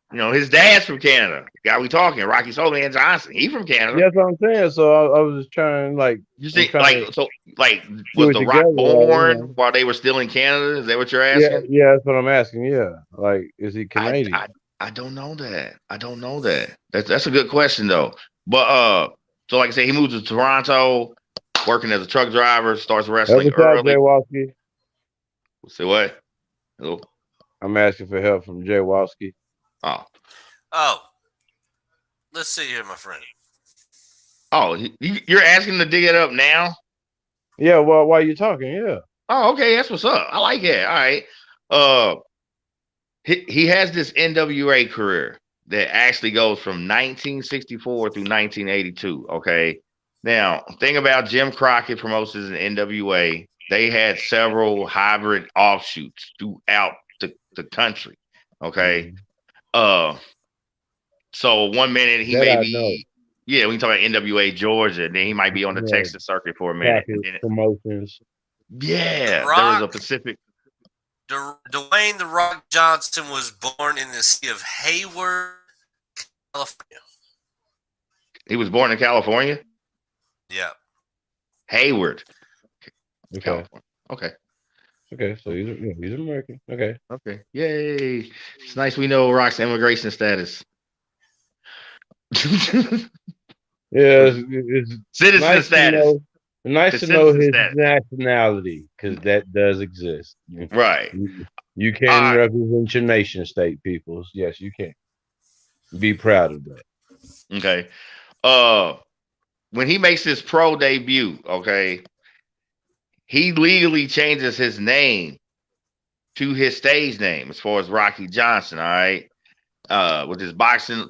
Okay. His dad's from Canada. The guy we talking, Rocky Soulman Johnson. He from Canada. Yeah, that's what I'm saying. So I was just trying, like, You I'm see, trying to do was it The Rock together, born while they were still in Canada? Is that what you're Yeah, asking? yeah, that's what I'm asking. Yeah, like, is he I, Canadian? I I don't know that. I don't know that. That's a good question though. But so like I said, he moved to Toronto, working as a truck driver, starts Help wrestling us out, Jay early. Walski. Say what? Hello? I'm asking for help from Jay Walski. Oh. Oh, let's see here, my friend. Oh, you're asking to dig it up now? Yeah, well, while you're talking, yeah. Oh, okay, that's what's up. I like it. All right. Uh, he has this NWA career that actually goes from 1964 through 1982. Okay. Now, thing about Jim Crockett Promotions and NWA, they had several hybrid offshoots throughout the country. Okay. Uh, so one minute he That may I know. be, yeah, we can talk about NWA Georgia, then he might be on the Yeah, Texas circuit for a minute, and Crockett then Promotions. yeah, there was a Rock, Pacific. Dwayne The Rock Johnson was born in the city of Hayward, California. He was born in California, Yeah. Hayward, Okay, California. Okay. okay, so he's American. Okay, Okay. Yay. It's nice we know Rock's immigration status. yeah, it's Citizen nice to status. know. Nice The to know citizen his status. nationality because that does exist. Right. You All can right. represent your nation state, peoples. Yes, you can. Be proud of that. Okay. When he makes his pro debut, okay, he legally changes his name to his stage name as far as Rocky Johnson, all right? With his boxing,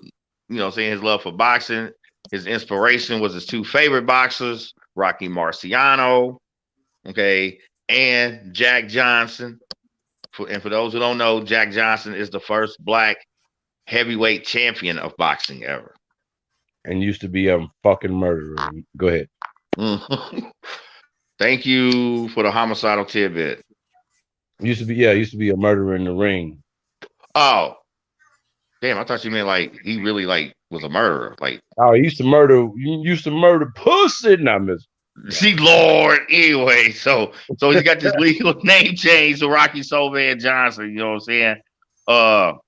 saying his love for boxing, his inspiration was his two favorite boxers, Rocky Marciano, okay, and Jack Johnson. And for those who don't know, Jack Johnson is the first black heavyweight champion of boxing ever. And used to be a fucking murderer. Go ahead. Thank you for the homicidal tidbit. Used to be a murderer in the ring. Oh, damn! I thought you meant like he really like was a murderer. Like, oh, he used to murder. You used to murder pussy. Nah, miss. see, Lord. Anyway, so he's got this legal name change to Rocky Soulman Johnson. You know what I'm saying?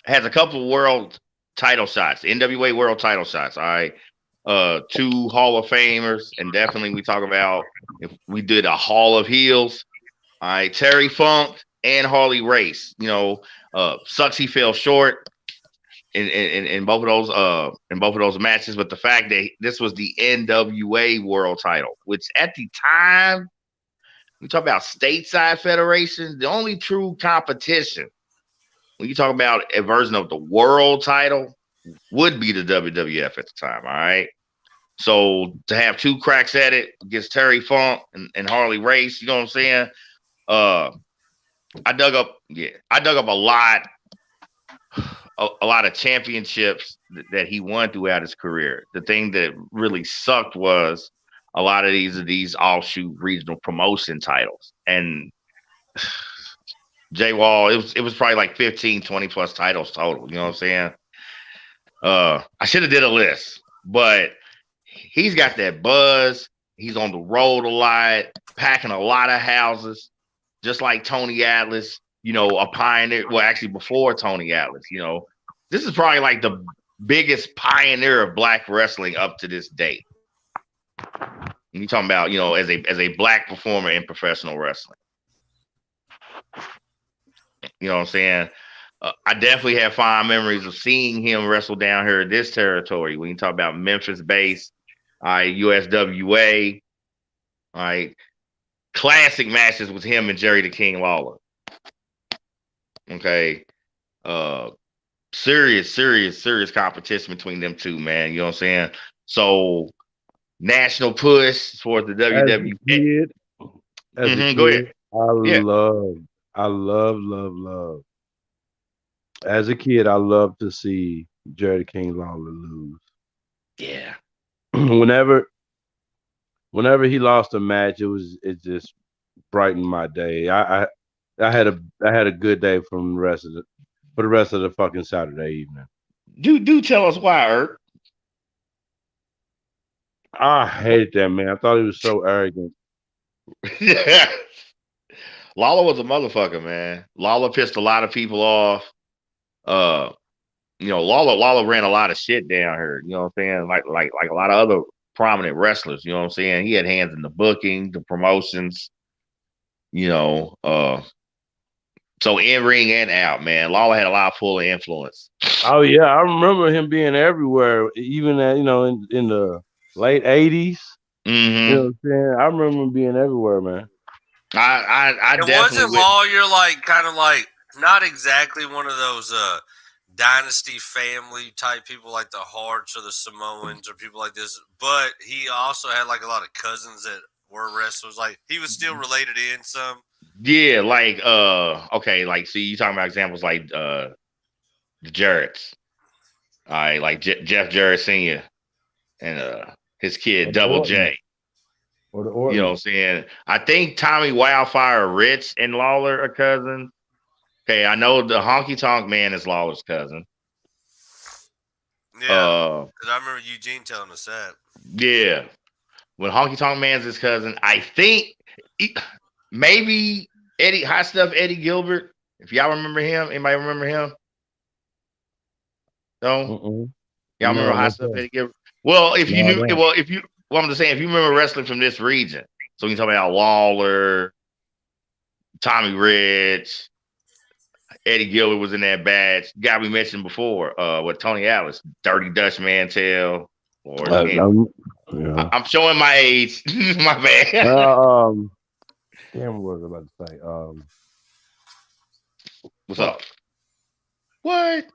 Has a couple world title shots, NWA world title shots. All right. Two Hall of Famers, and definitely we talk about if we did a Hall of Heels. All right, Terry Funk and Harley Race. Sucks he fell short in both of those matches, but the fact that this was the NWA World Title, which at the time we talk about stateside federations, the only true competition when you talk about a version of the world title would be the WWF at the time. All right. So to have two cracks at it against Terry Funk and Harley Race, you know what I'm saying? I dug up a lot of championships that he won throughout his career. The thing that really sucked was a lot of these offshoot regional promotion titles. And Jay Wall, it was probably like 15, 20 plus titles total. You know what I'm saying? I should have did a list, but he's got that buzz. He's on the road a lot, packing a lot of houses, just like Tony Atlas, a pioneer. Well, actually, before Tony Atlas, this is probably like the biggest pioneer of black wrestling up to this date. And you're talking about, as a black performer in professional wrestling. You know what I'm saying? I definitely have fond memories of seeing him wrestle down here in this territory. When you talk about Memphis base, USWA, all right, classic matches with him and Jerry the King Lawler. Okay, serious competition between them two, man. You know what I'm saying? So national push for the As a WWE. kid, Go ahead. Yeah, I love. As a kid, I loved to see Jerry King Lawler lose. yeah. whenever, whenever he lost a match, it just brightened my day. I had a good day from the rest of the for the rest of the fucking Saturday evening. Do tell us why, Ert. I hated that man. I thought he was so arrogant. Lawler was a motherfucker, man. Lawler pissed a lot of people off. Uh, Lawler ran a lot of shit down here. You know what I'm saying? Like a lot of other prominent wrestlers. You know what I'm saying? He had hands in the booking, the promotions. You know, so in ring and out, man. Lawler had a lot of pull and influence. Oh yeah, I remember him being everywhere, even at in the late '80s. You know Mm-hmm. what I'm saying? I remember him being everywhere, man. I And definitely wasn't Lawyer like kind of like not exactly one of those dynasty family type people like the Harts or the Samoans or people like this, but he also had like a lot of cousins that were wrestlers. Like he was still related in some. yeah, like okay, like see you talking about examples like the Jarretts. All right, like Jeff Jarrett Sr. and his Or kid the Double Orton, J. or the You know what I'm Orton. saying? I think Tommy Wildfire Rich and Lawler are cousins. Okay, I know the Honky Tonk Man is Lawler's cousin. Yeah, Uh, because I remember Eugene telling us that. yeah. When Honky Tonk Man's his cousin, I think maybe Eddie Hot Stuff Eddie Gilbert. If y'all remember him, anybody remember him? No, Mm-mm. y'all remember No, Hot no, Stuff sir. Eddie Gilbert? Well, if you No, I knew, don't. well, if you, well, I'm just saying, if you remember wrestling from this region, so you talk about Lawler, Tommy Rich, Eddie Gilbert was in that batch. Guy we mentioned before, with Tony Atlas, Dirty Dutch Mantel, or damn, Yeah. I'm showing my age. My bad. Um. Damn, what was I about to say? What's Fuck. up? What?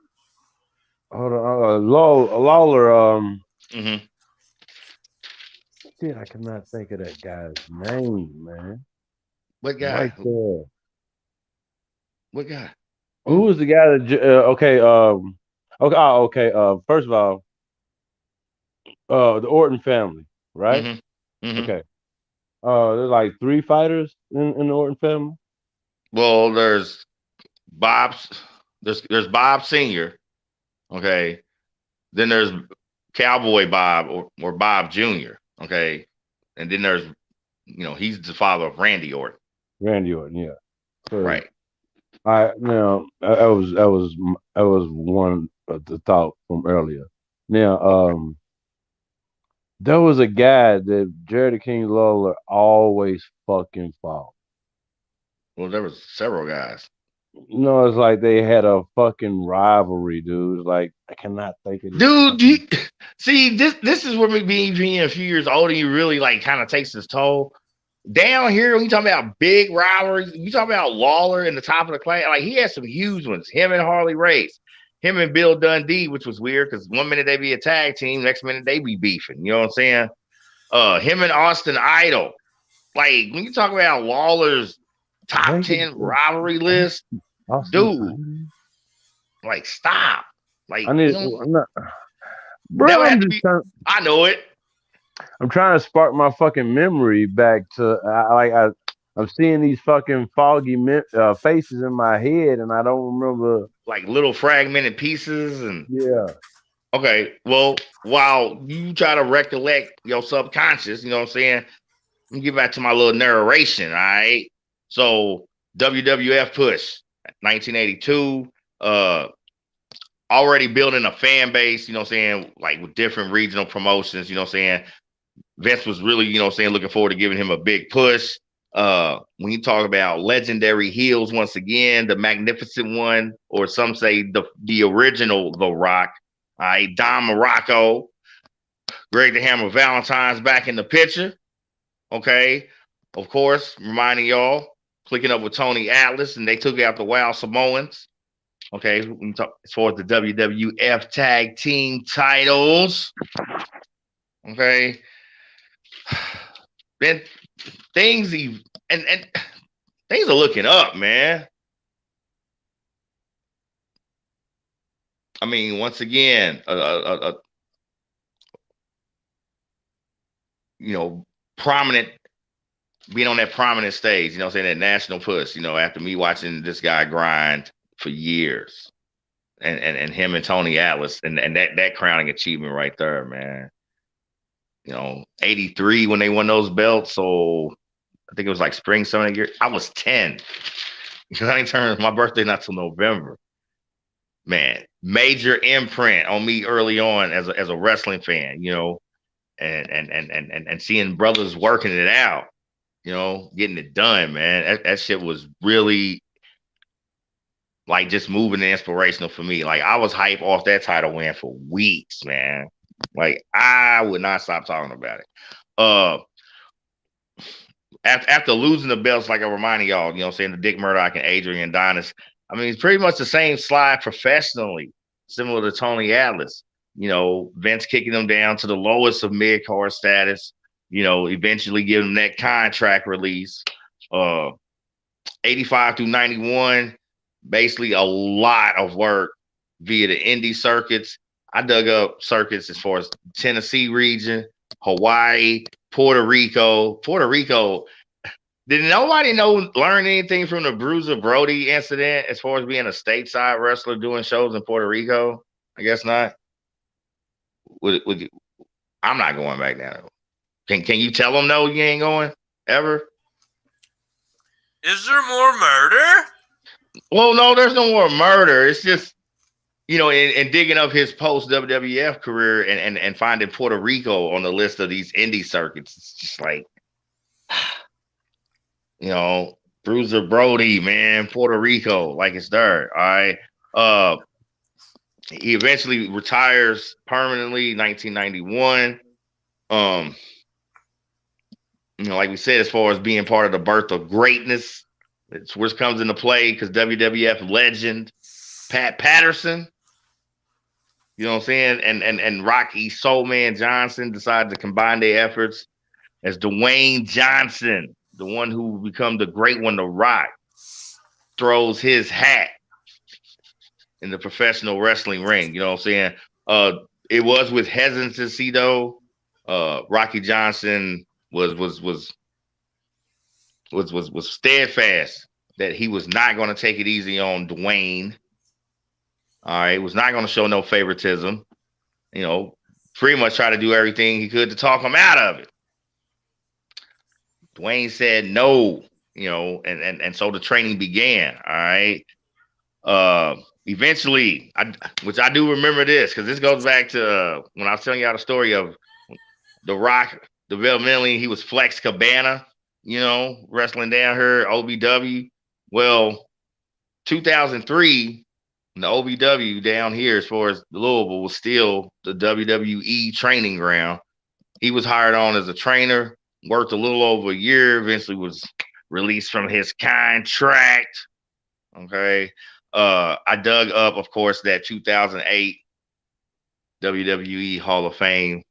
Hold on. Lawler. Mm-hmm. Shit, I cannot think of that guy's name, man. What Right guy? there. What guy? Who Who? was the guy that? Okay. Okay. Oh, okay. First of all, the Orton family, right? Mm-hmm. Mm-hmm. Okay. There's like three fighters in the Orton family. Well, Bob's. There's Bob Senior. Okay. Then there's Cowboy Bob or Bob Junior. Okay. And then there's he's the father of Randy Orton. Randy Orton, yeah. So Right. I now that was one of the thought from earlier. Now, Okay. there was a guy that Jerry King Lawler always fucking fought. Well, there was several guys. It's like they had a fucking rivalry, dude. It's like I cannot think of this Dude, fucking. see this is where me being a few years older, you really like kind of takes its toll. Down here, when you talking about big rivalries, you talking about Lawler in the top of the class. Like he had some huge ones. Him and Harley Race, him and Bill Dundee, which was weird because one minute they be a tag team, next minute they be beefing. You know what I'm saying? Him and Austin Idol. Like when you talk about Lawler's top Wait, 10 rivalry list, Austin dude, Idol? like stop. I Like, need. I'm not, that bro. would have to be. I know it. I'm trying to spark my fucking memory back to I'm seeing these fucking foggy faces in my head, and I don't remember. Like little fragmented pieces and Yeah, okay, well, while you try to recollect your subconscious, you know what I'm saying? Let me get back to my little narration, all right? So WWF push 1982, already building a fan base, you know what I'm saying, like with different regional promotions, you know what I'm saying? Vince was really, you know what I'm saying, looking forward to giving him a big push. When you talk about legendary heels, once again, the magnificent one, or some say the original The Rock, all right, Don Morocco, Greg the Hammer Valentine's back in the picture. Okay. Of course, reminding y'all, clicking up with Tony Atlas, and they took out the Wild Samoans. Okay. When you talk, as far as the WWF tag team titles, Okay, then and things are looking up, man. I mean, once again, you know, prominent being on that prominent stage, you know what I'm saying, that national push, you know, after me watching this guy grind for years and him and Tony Atlas and that crowning achievement right there, man. You know, 83 when they won those belts. So I think it was like spring, summer year. I was 10. Because I didn't turn my birthday not till November. Man, major imprint on me early on as a wrestling fan, you know, and seeing brothers working it out, you know, getting it done, man. That shit was really like just moving and inspirational for me. Like I was hype off that title win for weeks, man. Like I would not stop talking about it. Uh after losing the belts, like I'm reminding y'all, you know, saying the Dick Murdoch and Adrian Adonis. I mean, it's pretty much the same slide professionally, similar to Tony Atlas. You know, Vince kicking them down to the lowest of mid-card status, you know, eventually giving them that contract release. 85 through 91, basically a lot of work via the indie circuits. I dug up circuits as far as Tennessee region, Hawaii, Puerto Rico. Puerto Rico, did nobody learn anything from the Bruiser Brody incident as far as being a stateside wrestler doing shows in Puerto Rico? I guess not. I'm not going back now. Can you tell them no, you ain't going ever? Is there more murder? Well, no, there's no more murder. It's just, you know, in digging up his post WWF career and finding Puerto Rico on the list of these indie circuits, it's just like, you know, Bruiser Brody, man, Puerto Rico, like it's there. All right. He eventually retires permanently, 1991. You know, like we said, as far as being part of the birth of greatness, it's where it comes into play because WWF legend Pat Patterson, you know what I'm saying, and Rocky Soulman Johnson decided to combine their efforts as Dwayne Johnson, the one who become the great one to rock, throws his hat in the professional wrestling ring. You know what I'm saying? It was with hesitancy though. Rocky Johnson was steadfast that he was not going to take it easy on Dwayne. All right, was not going to show no favoritism. You know, pretty much try to do everything he could to talk him out of it. Dwayne said no, you know, and so the training began. All right. Eventually, which I do remember this because this goes back to when I was telling y'all the story of The Rock. Developmentally, he was Flex Cabana, you know, wrestling down here, OVW. Well, 2003, the OVW down here, as far as Louisville, was still the WWE training ground. He was hired on as a trainer, worked a little over a year, eventually was released from his contract. Okay. I dug up, of course, that 2008 WWE Hall of Fame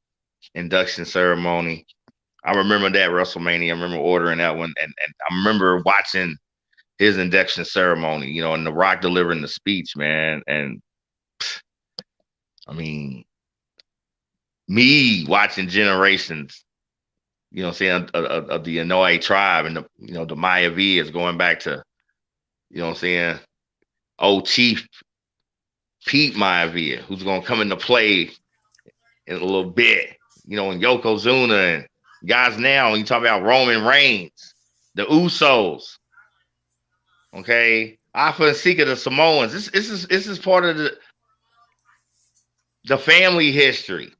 induction ceremony. I remember that WrestleMania. I remember ordering that one, and I remember watching his induction ceremony, you know, and The Rock delivering the speech, man. And I mean, me watching generations, you know, saying of the Inouye tribe and the Maya V is going back to, you know, what I'm saying, old Chief Pete Maivia, who's gonna come into play in a little bit, you know, and Yokozuna and guys now. When you talk about Roman Reigns, the Usos, okay, Alpha and Sika, the Samoans. This is part of the family history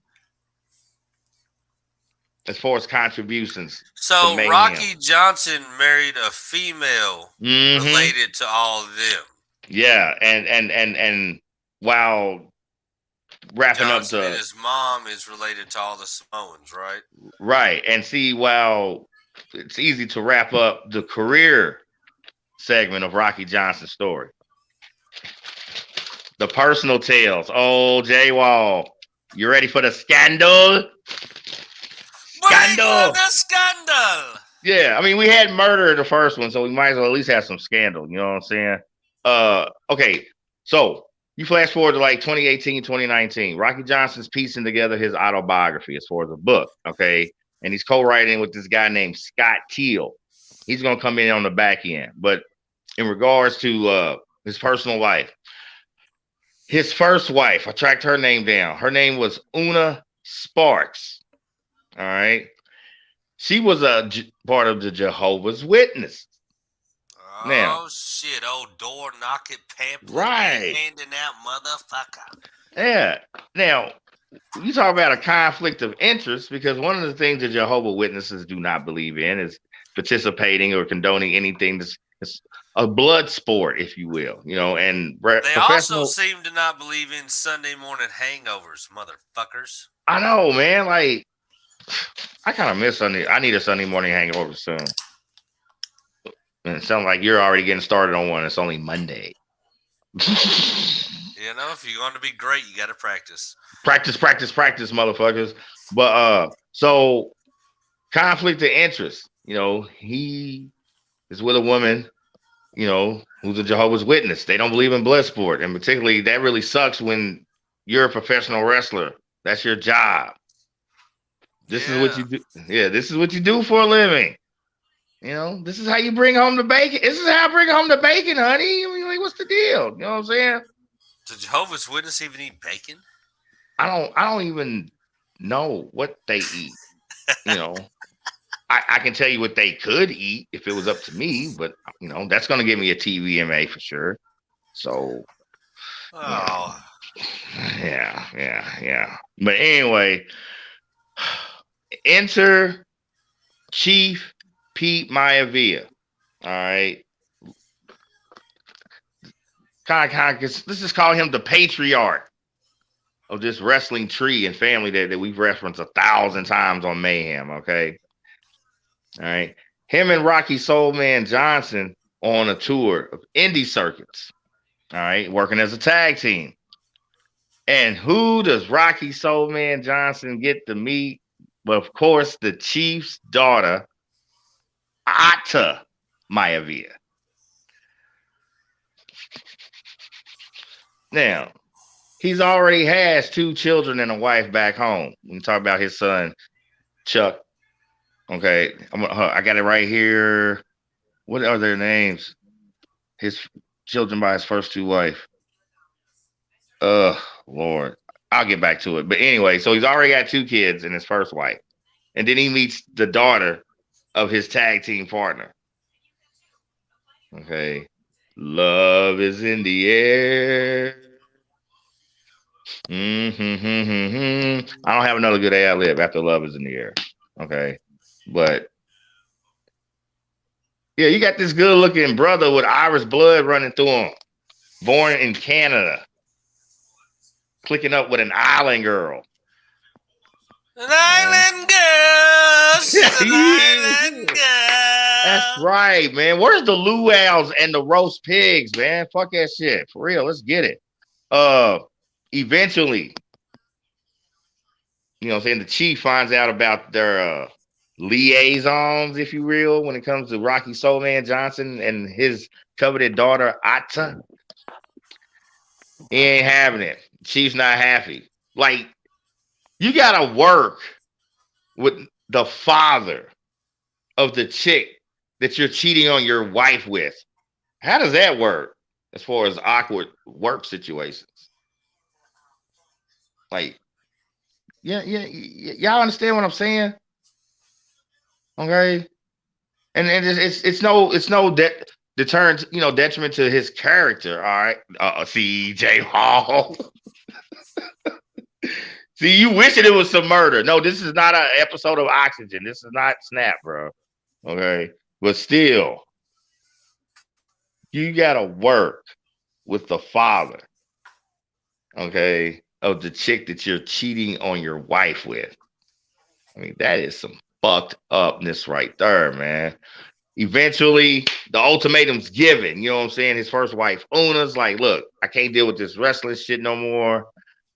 as far as contributions. So Rocky Johnson married a female related to all of them. Yeah, and while wrapping Johnson up and his mom is related to all the Samoans, right? Right. And see, while it's easy to wrap up the career segment of Rocky Johnson's story, the personal tales. Oh, J Wall, you ready for the scandal? scandal. The scandal. Yeah, I mean, we had murder in the first one, so we might as well at least have some scandal. You know what I'm saying? Okay, so you flash forward to like 2018, 2019. Rocky Johnson's piecing together his autobiography as far as a book, okay? And he's co-writing with this guy named Scott Teal. He's gonna come in on the back end. But in regards to his personal life, his first wife, I tracked her name down. Her name was Una Sparks. All right. She was a part of the Jehovah's Witness. Now, Oh shit! Old door knocking pamphlet right? handing out motherfucker. Yeah. Now, you talk about a conflict of interest because one of the things the Jehovah's Witnesses do not believe in is participating or condoning anything that's a blood sport, if you will. You know, and They also seem to not believe in Sunday morning hangovers, motherfuckers. I know, man. Like, I kind of miss Sunday. I need a Sunday morning hangover soon. And it sounds like you're already getting started on one. It's only Monday. You know, if you're going to be great, you got to practice. Practice, motherfuckers. But so conflict of interest. You know, he is with a woman, you know, who's a Jehovah's Witness. They don't believe in blood sport. And particularly that really sucks when you're a professional wrestler. That's your job. This is what you do. Yeah, this is what you do for a living. You know, this is how you bring home the bacon. This is how I bring home the bacon, honey. I mean, like, what's the deal? You know what I'm saying? Does Jehovah's Witness even eat bacon? I don't even know what they eat. You know, I can tell you what they could eat if it was up to me, but you know, that's gonna give me a TVMA for sure. So yeah. But anyway, enter Chief Pete Maivia. All right. Let's just call him the patriarch of this wrestling tree and family that we've referenced 1,000 times on Mayhem. Okay. All right. Him and Rocky Soulman Johnson on a tour of indie circuits. All right. Working as a tag team. And who does Rocky Soulman Johnson get to meet? But of course, the Chief's daughter, Ata Maivia. Now, he's already has 2 children and a wife back home. We talk about his son, Chuck. Okay, I got it right here. What are their names? His children by his first 2 wife. Lord, I'll get back to it. But anyway, so he's already got 2 kids and his first wife, and then he meets the daughter of his tag team partner. Okay, love is in the air. I don't have another good ad lib after love is in the air. Okay, but yeah, you got this good looking brother with Irish blood running through him, born in Canada, clicking up with an island girl. An island girl. She's an island girl. That's right, man. Where's the luau's and the roast pigs, man? Fuck that shit. For real, let's get it. Eventually, you know what I'm saying, the Chief finds out about their liaisons, if you will, when it comes to Rocky Soulman Johnson and his coveted daughter, Ata. He ain't having it. Chief's not happy. Like, you gotta work with the father of the chick that you're cheating on your wife with. How does that work as far as awkward work situations? Like, y'all understand what I'm saying? Okay, and it's no deterrent, you know, detriment to his character. All right, CJ Hall. See, you wishing it was some murder. No, this is not an episode of Oxygen. This is not Snap, bro. Okay, but still, you gotta work with the father. Okay. Of the chick that you're cheating on your wife with. I mean, that is some fucked upness right there, man. Eventually, the ultimatum's given. You know what I'm saying? His first wife, Una's like, look, I can't deal with this wrestling shit no more.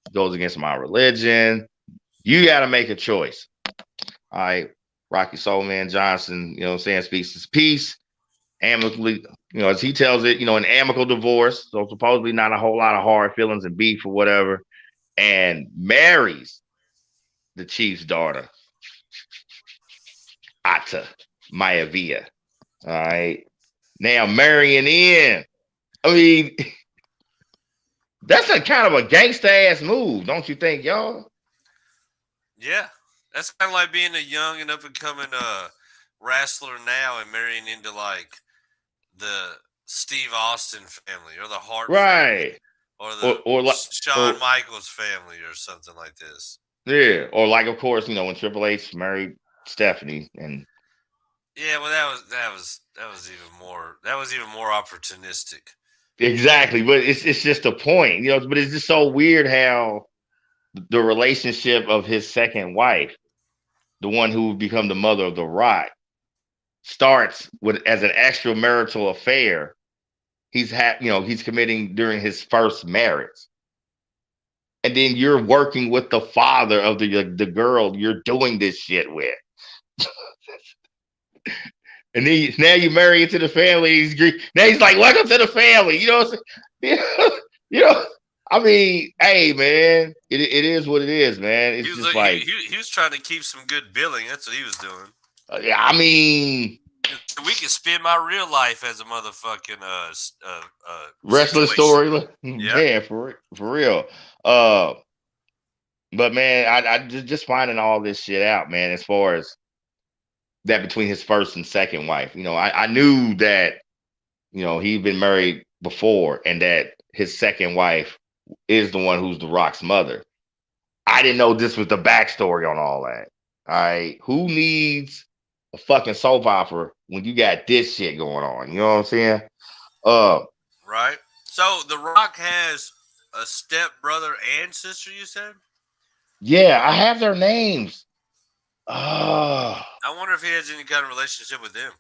It goes against my religion. You got to make a choice. All right. Rocky Soulman Johnson, you know what I'm saying, speaks his piece amicably, you know, as he tells it, you know, an amicable divorce. So supposedly not a whole lot of hard feelings and beef or whatever, and marries the chief's daughter, Ata Mayaviya. All right. Now marrying in. I mean, that's a kind of a gangsta ass move, don't you think, y'all? Yeah, that's kind of like being a young and up and coming wrestler now and marrying into like the Steve Austin family or the Hart family Right. or the Or like Shawn or Michaels family or something like this. yeah. Or like of course, you know, when Triple H married Stephanie and Yeah, well, that was even more opportunistic. exactly, but it's just a point, you know, but it's just so weird how the relationship of his second wife, the one who would become the mother of the Rock, starts with as an extramarital affair. You know, he's committing during his first marriage. And then you're working with the father of the girl you're doing this shit with. And then now you marry into the family. Now he's like, welcome to the family. You know what I'm saying? You know, I mean, hey man, it is what it is, man. He It's was just like, he was trying to keep some good billing. That's what he was doing. I mean, We can spend my real life as a motherfucking wrestling situation. story, Yeah. man, for real. Uh, but man, I just finding all this shit out, man. As far as that between his first and second wife, you know, I knew that, you know, he'd been married before, and that his second wife is the one who's the Rock's mother. I didn't know this was the backstory on all that. All right, who needs a fucking soap opera when you got this shit going on? You know what I'm saying? Uh, Right. So The Rock has a step brother and sister. You said. yeah, I have their names. Oh, I wonder if he has any kind of relationship with them.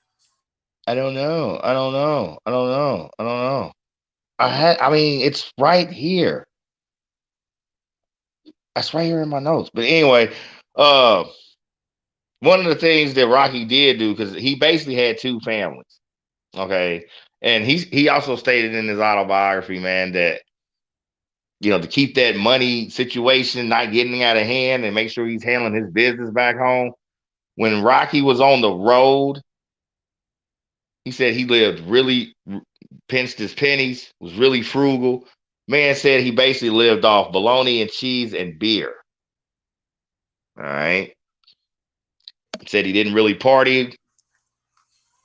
I don't know. I don't know. I don't know. I don't know. I mean, it's right here. That's right here in my notes. But anyway, uh, one of the things that Rocky did do, because he basically had two families. Okay. And he also stated in his autobiography, man, that, you know, to keep that money situation not getting out of hand and make sure he's handling his business back home. When Rocky was on the road, he said he lived really pinched his pennies, was really frugal. Man said he basically lived off bologna and cheese and beer. All right. Said he didn't really party,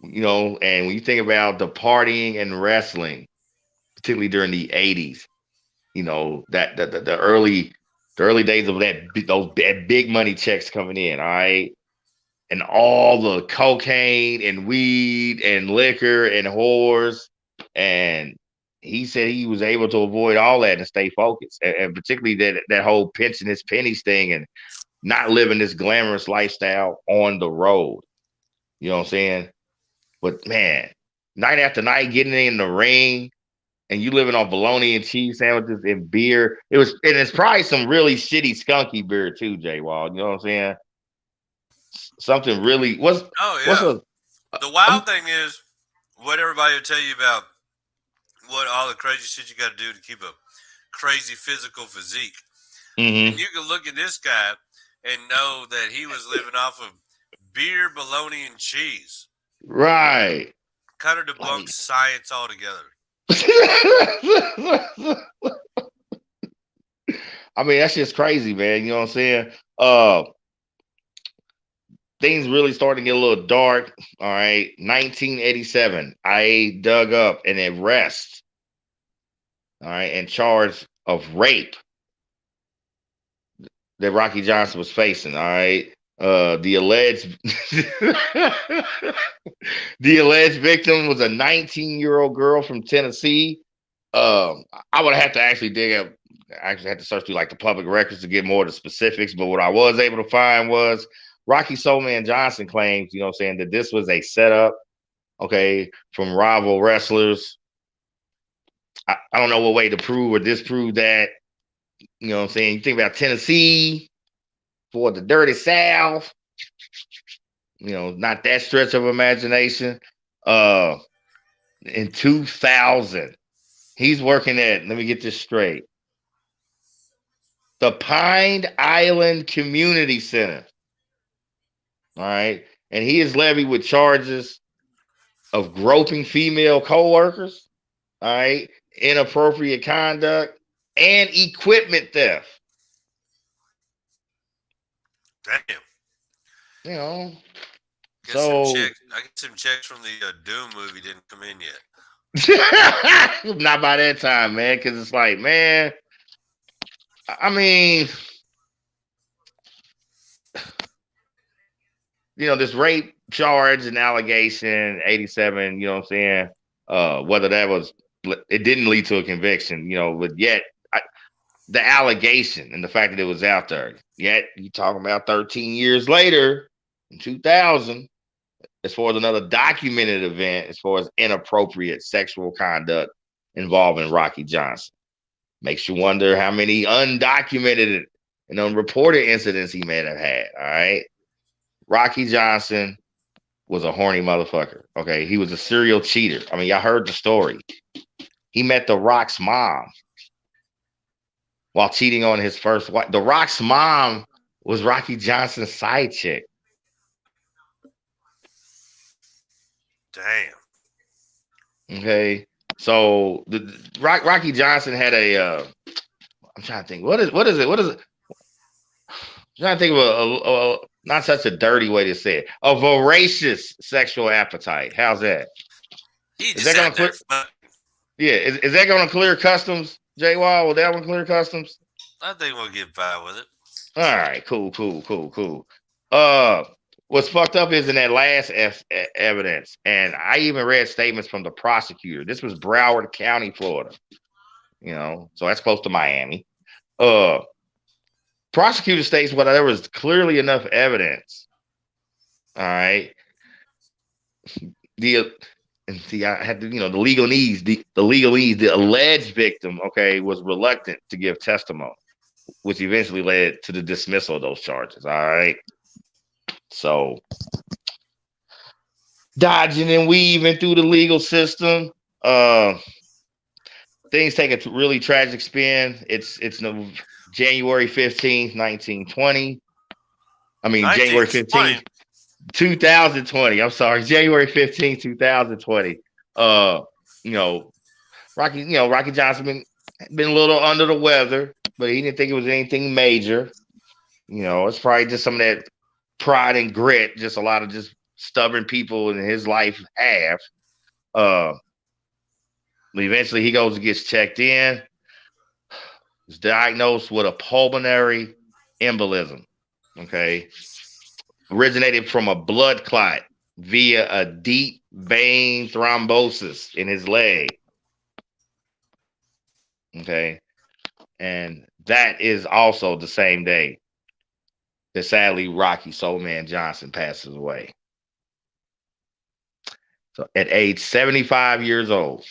you know, and when you think about the partying and wrestling, particularly during the 80s, you know, that the early days of that big money checks coming in, all right? And all the cocaine and weed and liquor and whores. And he said he was able to avoid all that and stay focused. And particularly that whole pinching his pennies thing and not living this glamorous lifestyle on the road. You know what I'm saying? But man, night after night getting in the ring and you living on bologna and cheese sandwiches and beer. And it's probably some really shitty skunky beer too, Jay Wall. You know what I'm saying? Something really Oh what's yeah. a The wild thing is what everybody will tell you about what all the crazy shit you got to do to keep a crazy physical physique. And mm-hmm. you can look at this guy and know that he was living off of beer, bologna, and cheese. Right. Kind of Like debunks science altogether. I mean, that's just crazy, man. You know what I'm saying? Uh Things really starting to get a little dark. All right. 1987. I dug up an arrest, all right, and charge of rape that Rocky Johnson was facing. All right. The alleged the alleged victim was a 19-year-old girl from Tennessee. I would have to actually dig up. I actually had to search through like the public records to get more of the specifics. But what I was able to find was Rocky Soulman Johnson claims, you know what I'm saying, that this was a setup, okay, from rival wrestlers. I don't know what way to prove or disprove that. You know what I'm saying? You think about Tennessee for the dirty South. not that stretch of imagination. Uh, in 2000, he's working at. Let me get this straight. The Pine Island Community Center. All right, and he is levied with charges of groping female coworkers. All right, inappropriate conduct and equipment theft. Damn. You know, Guess some so checks. I get some checks from the Doom movie didn't come in yet. not by that time, man, because it's like, man, I mean, this rape charge and allegation, 87, you know what I'm saying? Whether that was, it didn't lead to a conviction, but yet the allegation and the fact that it was out there, yet you talking about 13 years later in 2000, as far as another documented event, as far as inappropriate sexual conduct involving Rocky Johnson. Makes you wonder how many undocumented and unreported incidents he may have had. All right. Rocky Johnson was a horny motherfucker. Okay. He was a serial cheater. I mean, y'all heard the story. He met The Rock's mom while cheating on his first wife. The Rock's mom was Rocky Johnson's side chick. Damn. Okay. So the Rocky Johnson had a I'm trying to think. What is it? I'm trying to think of a not such a dirty way to say it. A voracious sexual appetite. How's that? Is that gonna clear? Yeah, is that gonna clear customs, J Wall? Will that one clear customs? I think we'll get by with it. All right, cool. What's fucked up is in that last evidence, and I even read statements from the prosecutor. This was Broward County, Florida. So that's close to Miami. Prosecutor states whether there was clearly enough evidence. All right. I had to, the legalese, the alleged victim, okay, was reluctant to give testimony, which eventually led to the dismissal of those charges. All right. So dodging and weaving through the legal system. Things take a really tragic spin. It's January 15th, 1920. I mean, January 15th, 2020. I'm sorry, January 15th, 2020. Rocky Johnson been a little under the weather, but he didn't think it was anything major. It's probably just some of that pride and grit, just a lot of just stubborn people in his life have. Eventually he goes and gets checked in. He's diagnosed with a pulmonary embolism. Okay. Originated from a blood clot via a deep vein thrombosis in his leg. Okay. And that is also the same day that sadly Rocky Soulman Johnson passes away. So at age 75 years old.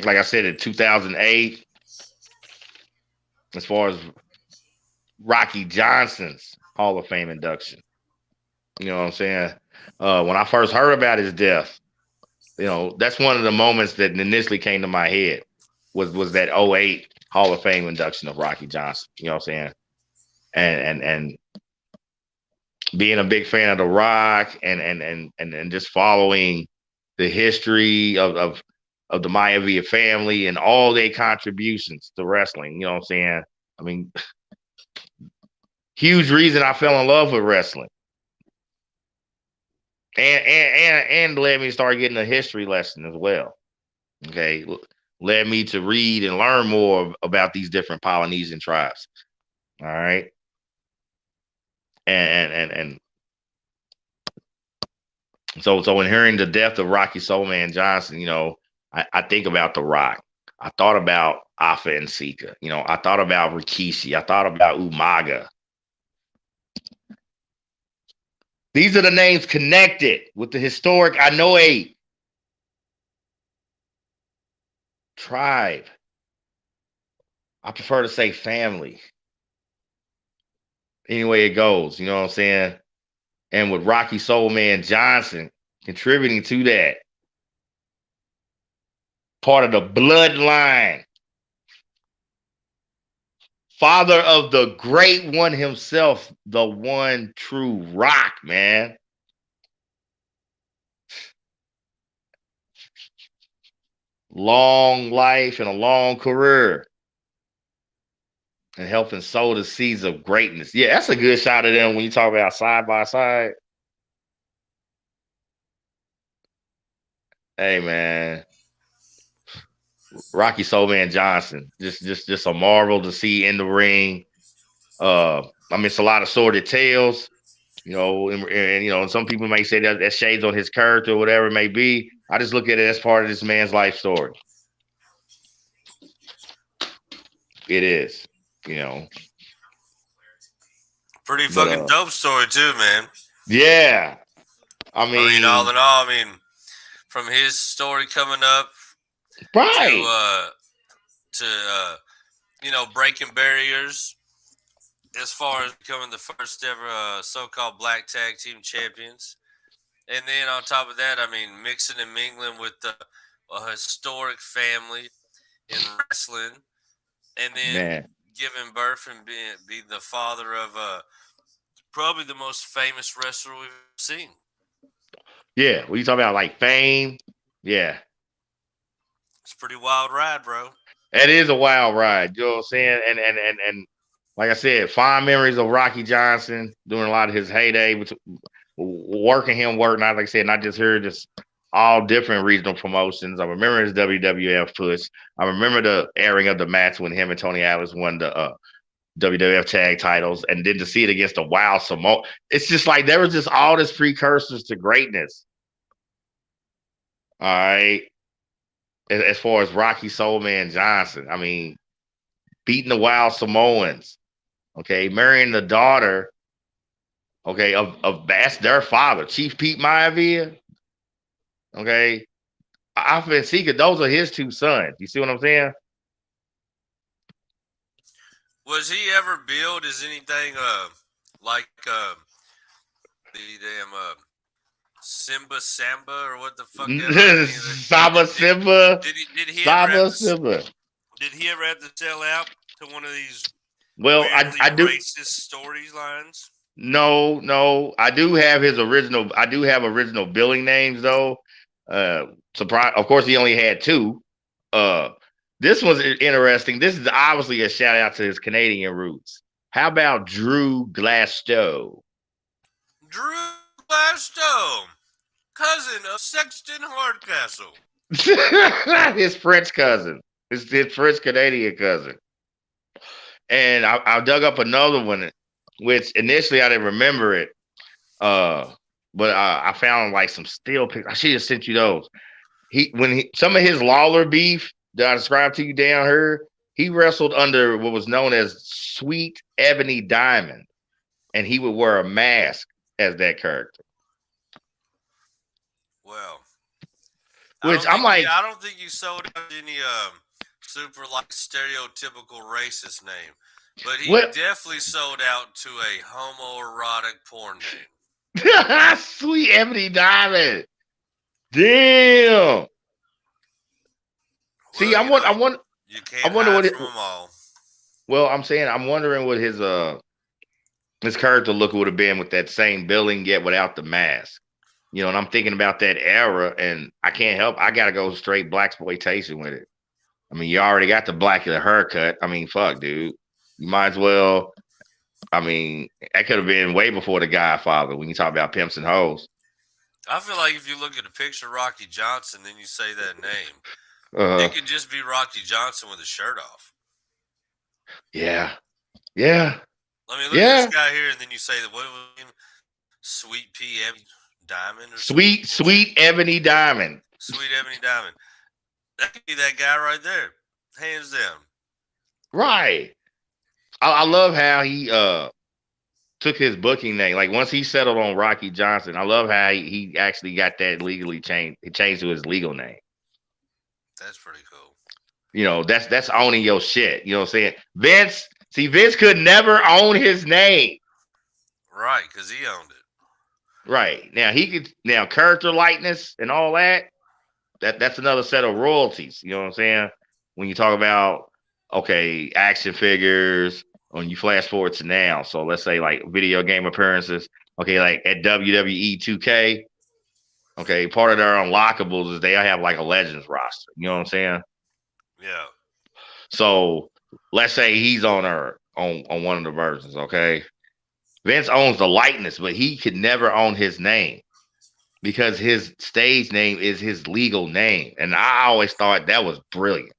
Like I said, in 2008, as far as Rocky Johnson's Hall of Fame induction, you know what I'm saying? When I first heard about his death, that's one of the moments that initially came to my head was that 08 Hall of Fame induction of Rocky Johnson. You know what I'm saying? And being a big fan of The Rock and just following the history of the Maivia family and all their contributions to wrestling. You know what I'm saying? I mean, huge reason I fell in love with wrestling. And led me to start getting a history lesson as well. Okay. Led me to read and learn more about these different Polynesian tribes. All right. And so in hearing the death of Rocky Soulman Johnson, I think about The Rock. I thought about Afa and Sika. I thought about Rikishi. I thought about Umaga. These are the names connected with the historic Anoa'i tribe. I prefer to say family. any way it goes. You know what I'm saying? And with Rocky Soul Man Johnson contributing to that, part of the bloodline, father of the great one himself, the one true Rock, man. Long life and a long career and helping sow the seeds of greatness. Yeah, that's a good shot of them when you talk about side by side. Hey man, Rocky Soul Man Johnson, just a marvel to see in the ring. I mean, it's a lot of sordid tales, you know, and you know, some people may say that shades on his character or whatever it may be. I just look at it as part of this man's life story. It is, you know. Pretty But fucking dope story too, man. yeah, I I mean, all mean, in all, I mean, from his story coming up right, to you know, breaking barriers as far as becoming the first ever so-called black tag team champions, and then on top of that, I mean, mixing and mingling with a historic family in wrestling, and then man. giving birth and being the father of probably the most famous wrestler we've ever seen. Yeah, when you talk about like fame, yeah, It's a pretty wild ride, bro. it is a wild ride. You know what I'm saying? And like I said, fond memories of Rocky Johnson doing a lot of his heyday, working him work. Not like I said, not just here, just all different regional promotions. I remember his WWF push. I remember the airing of the match when him and Tony Atlas won the WWF tag titles, and then to see it against the Wild Samoa. It's just like there was just all this precursors to greatness. All right. As far as Rocky Soul Man Johnson, I mean, beating the Wild Samoans, okay, marrying the daughter, okay, of that's their father, Chief Pete Maivia, okay, Alpha and Sika, those are his two sons. You see what I'm saying? Was he ever billed as anything like the damn Simba Samba or what the fuck ever? Saba Simba, Did he ever Saba have to, Simba. did he ever have to sell out to one of these Well, weirdly I do. racist storylines? No, I do have his original. I do have original billing names though. Surprise! Of course, he only had two. Uh, this was interesting. This is obviously a shout out to his Canadian roots. How about Drew Glasto? Drew Glasto, cousin of Sexton Hardcastle. His French cousin. His French Canadian cousin. And I dug up another one, which initially I didn't remember it. But I found like some still pics. I should have sent you those. Some of his Lawler beef that I described to you down here, he wrestled under what was known as Sweet Ebony Diamond, and he would wear a mask as that character. Well, Which I'm like, I don't think you sold out any super like stereotypical racist name, but he definitely sold out to a homoerotic porn name. Sweet Ebony Diamond. Damn. See, Well, I wonder what from them all. Well, I'm saying I'm wondering what his character look would have been with that same billing, yet without the mask. You know, and I'm thinking about that era, and I can't help. I gotta go straight blaxploitation with it. I mean, you already got the blackula haircut. I mean, fuck, dude. You might as well. I mean, that could have been way before The Godfather when you talk about pimps and hoes. I feel like if you look at a picture of Rocky Johnson, then you say that name, it could just be Rocky Johnson with his shirt off. Yeah. I mean, look at this guy here, and then you say that what was his name? Sweet P. Diamond or Sweet Ebony Diamond. Sweet Ebony Diamond. That could be that guy right there. Hands down. Right. I love how he took his booking name. Like once he settled on Rocky Johnson, I love how he actually got that legally changed. It changed to his legal name. That's pretty cool. You know, that's owning your shit. You know what I'm saying? Vince could never own his name. Right, because he owned it. Right. Now he could now character likeness and all that. That's another set of royalties. You know what I'm saying? When you talk about okay, action figures, when you flash forward to now, so let's say like video game appearances. Okay, like at WWE 2K. Okay, part of their unlockables is they have like a Legends roster. You know what I'm saying? Yeah. So let's say he's on on one of the versions. Okay, Vince owns the likeness, but he could never own his name because his stage name is his legal name. And I always thought that was brilliant.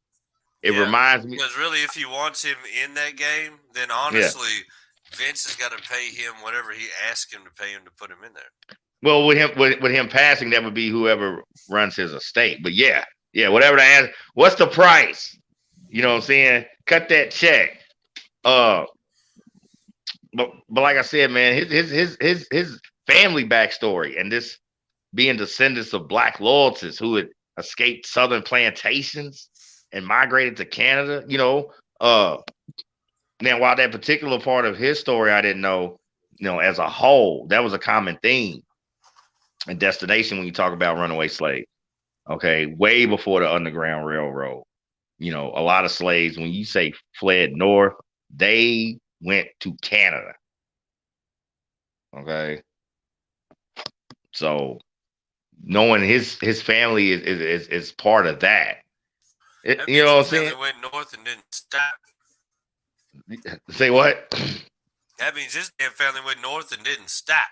It Yeah. reminds me, Because really, if he wants him in that game, then yeah. honestly, Vince has got to pay him whatever he asks him to pay him to put him in there. Well, with him passing, that would be whoever runs his estate. But yeah, whatever the answer. What's the price? You know what I'm saying? Cut that check. But like I said, man, his family backstory and this being descendants of black loyalists who had escaped southern plantations and migrated to Canada. Now while that particular part of his story I didn't know, as a whole, that was a common theme and destination when you talk about runaway slaves. Okay, way before the Underground Railroad. A lot of slaves, when you say fled north, they went to Canada. Okay. So knowing his family is part of that. That You means know what I'm his saying? family went north and didn't stop. Say what? That means his damn family went north and didn't stop.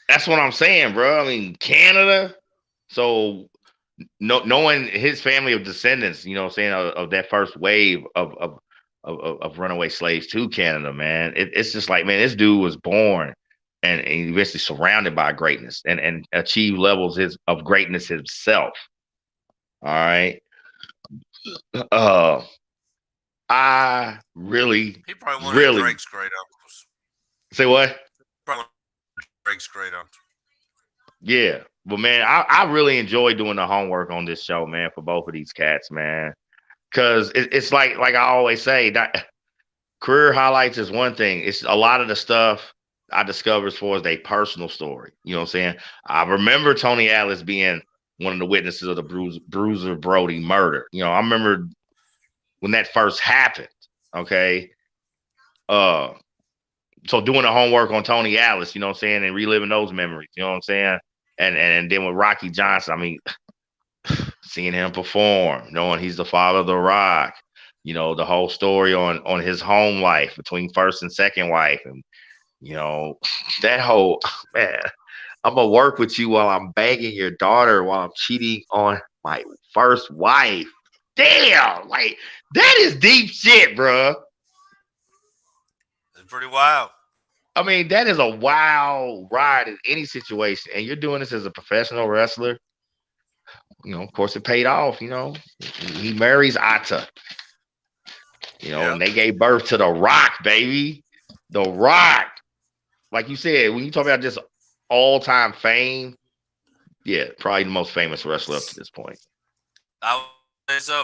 That's what I'm saying, bro. I mean, Canada. So knowing his family of descendants, you know what I'm saying, of that first wave of runaway slaves to Canada, man. It's just like, man, this dude was born and eventually surrounded by greatness and achieved levels of greatness himself. All right. I really, He probably one of really Drake's great uncles. say what? Probably one of Drake's great uncles. Yeah. But man, I really enjoy doing the homework on this show, man, for both of these cats, man. Cause it's like I always say, that career highlights is one thing. It's a lot of the stuff I discover as far as their personal story. You know what I'm saying? I remember Tony Atlas being one of the witnesses of the Bruiser Brody murder. I remember when that first happened. Okay. So doing the homework on Tony Atlas, you know what I'm saying, and reliving those memories, you know what I'm saying? And then with Rocky Johnson, I mean, seeing him perform, knowing he's the father of The Rock, the whole story on his home life between first and second wife. And, that whole, man, I'm going to work with you while I'm banging your daughter while I'm cheating on my first wife. Damn, like, that is deep shit, bro. It's pretty wild. I mean, that is a wild ride in any situation. And you're doing this as a professional wrestler. Of course, it paid off. He marries Atta. Yep. And they gave birth to The Rock, baby. The Rock. Like you said, when you talk about just all-time fame, yeah, probably the most famous wrestler up to this point. I would say so.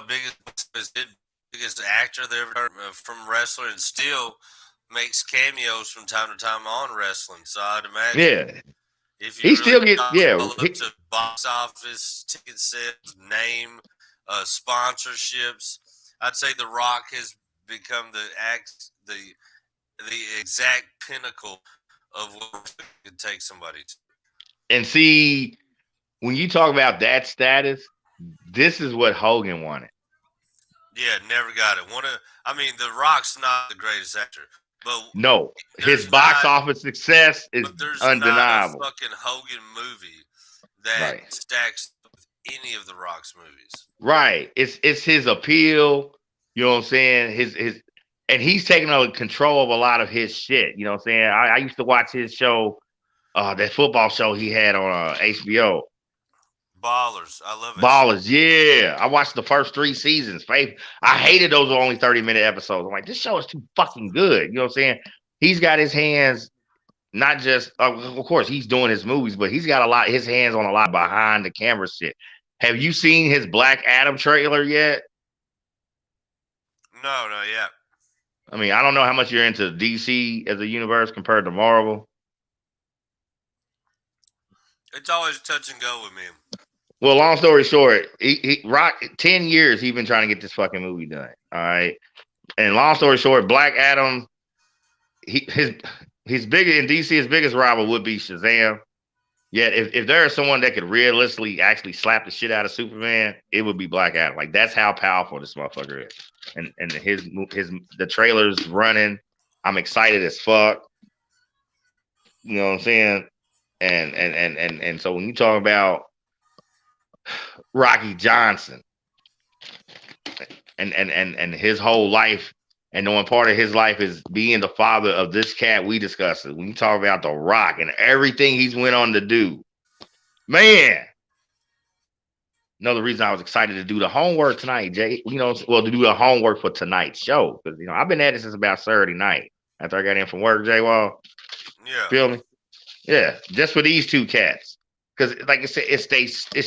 Biggest actor there from wrestling, and still makes cameos from time to time on wrestling. So I'd imagine, yeah, if you he really still get up to box office, ticket sales, name, sponsorships, I'd say The Rock has become the exact pinnacle of what could take somebody to. And see, when you talk about that status, this is what Hogan wanted. Yeah, never got it. The Rock's not the greatest actor, but no, his box office success is undeniable. Not a fucking Hogan movie that stacks with any of the Rock's movies. Right. It's his appeal. You know what I'm saying? And he's taking over control of a lot of his shit. You know what I'm saying? I used to watch his show, that football show he had on HBO. Ballers. I love it. Ballers, yeah. I watched the first 3 seasons. I hated those only 30-minute episodes. I'm like, this show is too fucking good. You know what I'm saying? He's got his hands, not just, of course, he's doing his movies, but he's got his hands on a lot behind the camera shit. Have you seen his Black Adam trailer yet? No, not yet. I mean, I don't know how much you're into DC as a universe compared to Marvel. It's always touch and go with me. Well, long story short, he Rock 10 years he been trying to get this fucking movie done. All right. And long story short, Black Adam, his big in DC, his biggest rival would be Shazam. Yet if there is someone that could realistically actually slap the shit out of Superman, it would be Black Adam. Like that's how powerful this motherfucker is. And his the trailer's running. I'm excited as fuck. You know what I'm saying? And so when you talk about Rocky Johnson and his whole life, and knowing part of his life is being the father of this cat we discussed it. When you talk about The Rock and everything he's went on to do, man. Another reason I was excited to do the homework tonight, Jay. You know, well, to do the homework for tonight's show because I've been at it since about Saturday night after I got in from work, Jay Wall. Yeah. Feel me? Yeah, just for these two cats. Because, like I said, it's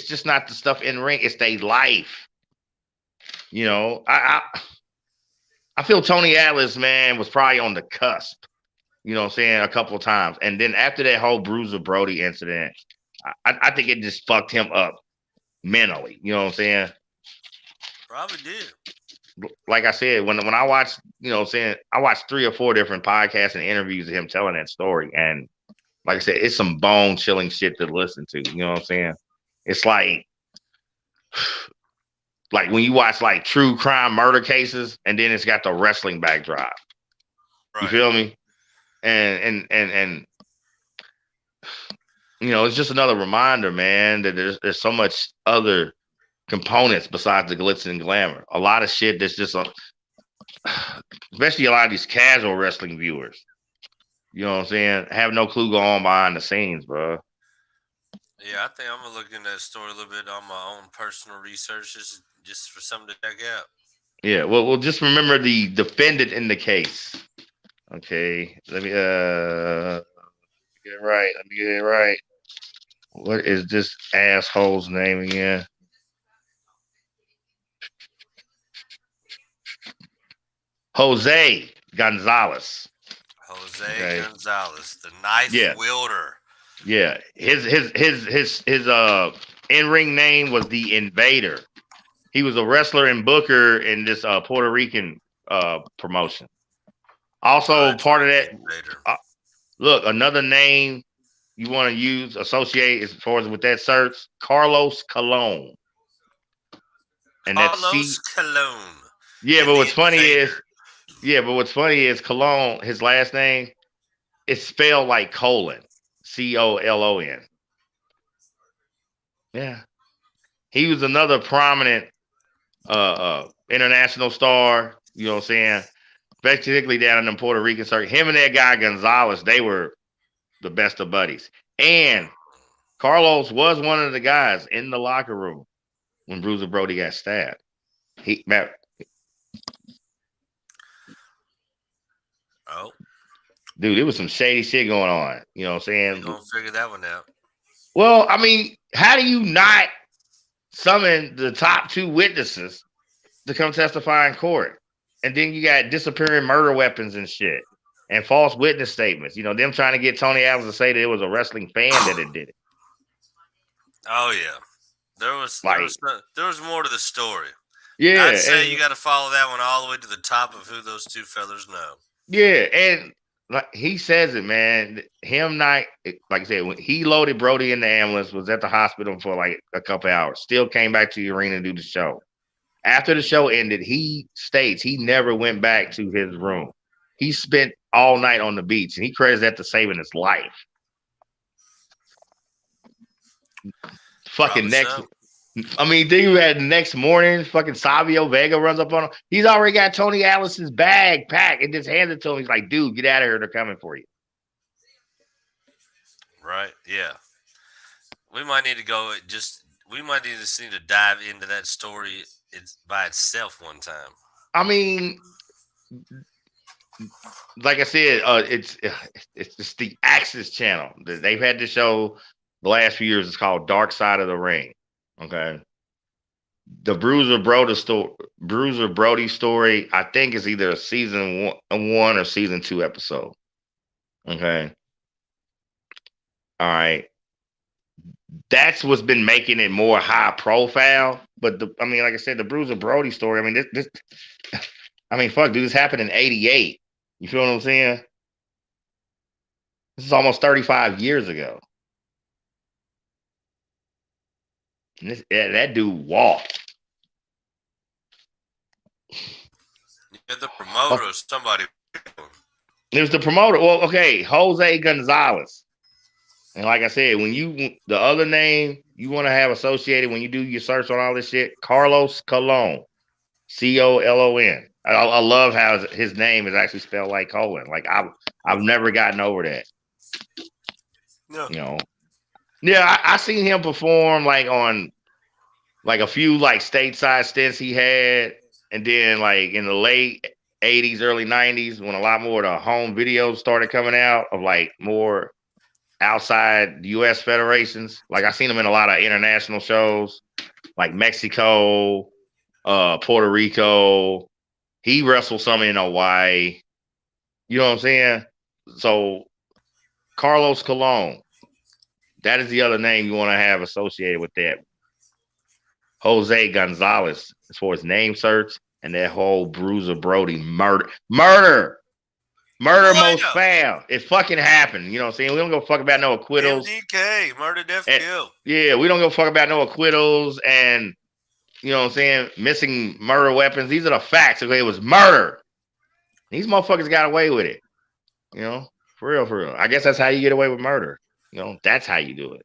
just not the stuff in the ring; it's their life. You know, I feel Tony Atlas, man, was probably on the cusp. You know what I'm saying? A couple of times, and then after that whole Bruiser Brody incident, I think it just fucked him up mentally. You know what I'm saying? Probably did. Like I said, when I watched, you know what I'm saying, I watched 3 or 4 different podcasts and interviews of him telling that story. And like I said, it's some bone chilling shit to listen to. You know what I'm saying? It's like when you watch like true crime murder cases and then it's got the wrestling backdrop. Right. You feel me? And you know, it's just another reminder, man, that there's so much other components besides the glitz and glamour. A lot of shit that's just especially a lot of these casual wrestling viewers. You know what I'm saying? Have no clue going on behind the scenes, bro. Yeah, I think I'm gonna look into that story a little bit on my own personal research, just for something to check out. Yeah, well, just remember the defendant in the case. Okay, let me get it right. Let me get it right. What is this asshole's name again? Jose Gonzalez. Jose Gonzalez, the knife wielder. Yeah, his in-ring name was the Invader. He was a wrestler and booker in this Puerto Rican promotion. Also, part of that. Look, another name you want to use, associate as far as with that search, Carlos Colon. And Carlos Colon. Yeah, but what's funny is Colon, his last name, it's spelled like colon. Colon. Yeah. He was another prominent international star, you know what I'm saying? Particularly down in the Puerto Rican circuit. Him and that guy Gonzalez, they were the best of buddies. And Carlos was one of the guys in the locker room when Bruiser Brody got stabbed. Dude, there was some shady shit going on. You know what I'm saying? We're gonna figure that one out. Well, I mean, how do you not summon the top 2 witnesses to come testify in court? And then you got disappearing murder weapons and shit and false witness statements. You know, them trying to get Tony Adams to say that it was a wrestling fan that it did it. Oh, yeah. There was more to the story. Yeah. I'd say you got to follow that one all the way to the top of who those 2 fellas know. Yeah, and like he says it, man. Him not, like I said, when he loaded Brody in the ambulance, was at the hospital for like a couple hours, still came back to the arena to do the show. After the show ended, he states he never went back to his room. He spent all night on the beach, and he credits that to saving his life. Fucking next. So. I mean, think you had the next morning, fucking Savio Vega runs up on him. He's already got Tony Atlas's bag packed and just hands it to him. He's like, dude, get out of here. They're coming for you. Right. Yeah. We might need to go we might just need to dive into that story by itself one time. I mean, like I said, it's just the Axis channel. They've had this show the last few years. It's called Dark Side of the Ring. Okay. The Bruiser Brody story, I think, is either a season 1 or season 2 episode. Okay. All right. that's what's been making it more high profile. But I mean, like I said, the Bruiser Brody story. I mean, this I mean, fuck, dude, this happened in '88. You feel what I'm saying? This is almost 35 years ago. And that dude walked. Yeah, the promoter or somebody. It was the promoter. Well, okay, Jose Gonzalez. And like I said, the other name you want to have associated when you do your search on all this shit, Carlos Colon, Colon. I love how his name is actually spelled like colon. Like I've never gotten over that. No. You know, yeah, I seen him perform like on like a few like stateside stints he had, and then like in the late '80s, early '90s, when a lot more of the home videos started coming out of like more outside U.S. federations. Like I seen him in a lot of international shows, like Mexico, Puerto Rico. He wrestled some in Hawaii. You know what I'm saying? So Carlos Colon, that is the other name you want to have associated with that. Jose Gonzalez, as far as name search, and that whole Bruiser Brody murder most foul. It fucking happened. You know what I'm saying? We don't give a fuck about no acquittals. MDK, murder, death, kill. Yeah, we don't give a fuck about no acquittals and, you know what I'm saying, missing murder weapons. These are the facts. Okay, it was murder. These motherfuckers got away with it. You know, for real, for real. I guess that's how you get away with murder. You know, that's how you do it.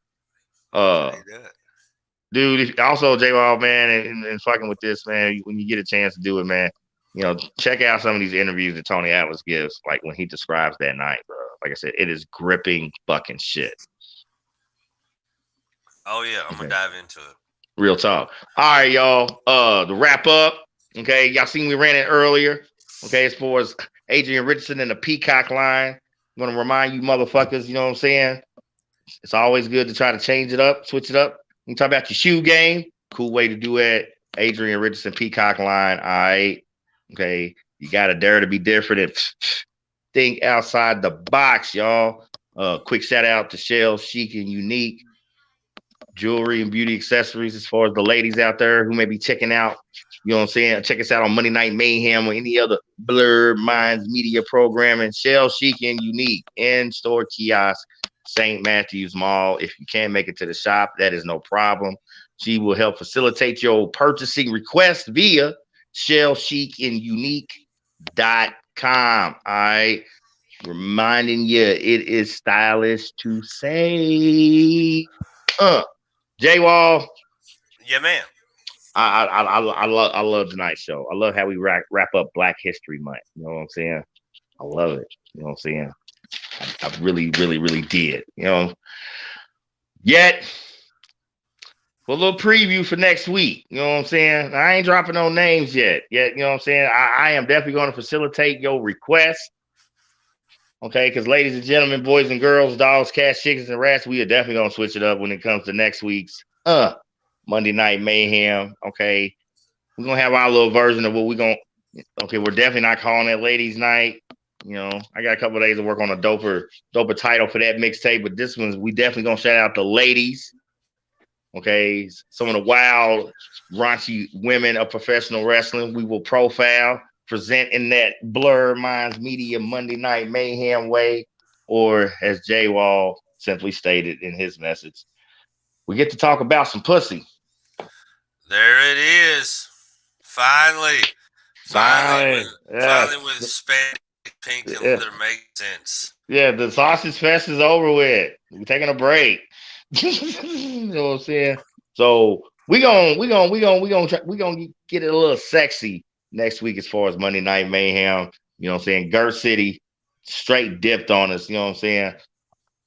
Dude, also J-Wall, man, and fucking with this, man, when you get a chance to do it, man, you know, check out some of these interviews that Tony Atlas gives, like when he describes that night, bro. Like I said, it is gripping fucking shit. Oh, yeah, I'm going to dive into it. Real talk. All right, y'all. To wrap up, okay, y'all seen we ran it earlier, okay, as far as Adrian Richardson and the Peacock line. I'm going to remind you motherfuckers, you know what I'm saying? It's always good to try to change it up, switch it up. You talk about your shoe game. Cool way to do it. Adrian Richardson Peacock line. All right. Okay. You got to dare to be different and think outside the box, y'all. Quick shout out to Shell, Chic, and Unique jewelry and beauty accessories as far as the ladies out there who may be checking out. You know what I'm saying? Check us out on Monday Night Mayhem or any other Blurred Minds media programming. Shell, Chic, and Unique in-store kiosk. St. Matthew's Mall. If you can't make it to the shop, that is no problem. She will help facilitate your purchasing request via shellchicandunique.com. All right. Reminding you, it is stylish to say. J-Wall. Yeah, man. I love tonight's show. I love how we wrap up Black History Month. You know what I'm saying? I love it. You know what I'm saying? I really, really, really did. You know. Yet, for a little preview for next week. You know what I'm saying? I ain't dropping no names yet. You know what I'm saying? I am definitely going to facilitate your request. Okay, because ladies and gentlemen, boys and girls, dogs, cats, chickens, and rats, we are definitely going to switch it up when it comes to next week's Monday Night Mayhem. Okay, we're going to have our little version of what we're going to. Okay, we're definitely not calling it Ladies Night. You know, I got a couple of days to work on a doper title for that mixtape, but this one's we definitely gonna shout out the ladies. Okay, some of the wild, raunchy women of professional wrestling. We will profile, present in that Blurred Minds Media Monday Night Mayhem way, or as Jay Wall simply stated in his message, we get to talk about some pussy. There it is. Finally, with Spanish pink and leather makes sense. Yeah, the sausage fest is over with. We're taking a break. You know what I'm saying? So we gonna get it a little sexy next week as far as Monday Night Mayhem. You know what I'm saying? Gert City straight dipped on us. You know what I'm saying?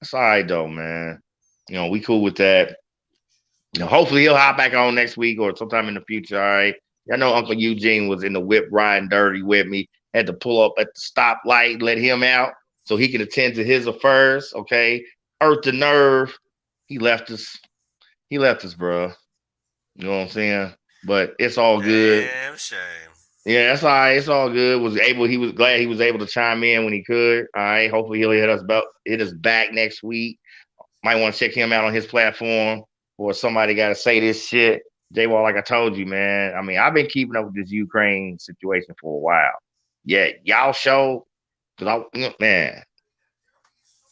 That's all right though, man. You know, we cool with that. You know, hopefully he'll hop back on next week or sometime in the future. All right. I know Uncle Eugene was in the whip riding dirty with me. Had to pull up at the stoplight, let him out so he can attend to his affairs. Okay. Earth the nerve. He left us. Bro. You know what I'm saying? But it's all good. Damn shame. Yeah, that's all right. It's all good. He was glad he was able to chime in when he could. All right. Hopefully he'll hit us back next week. might want to check him out on his platform, or somebody got to say this shit. J-Wall, like I told you, man. I mean, I've been keeping up with this Ukraine situation for a while. Yeah, y'all show, cause man,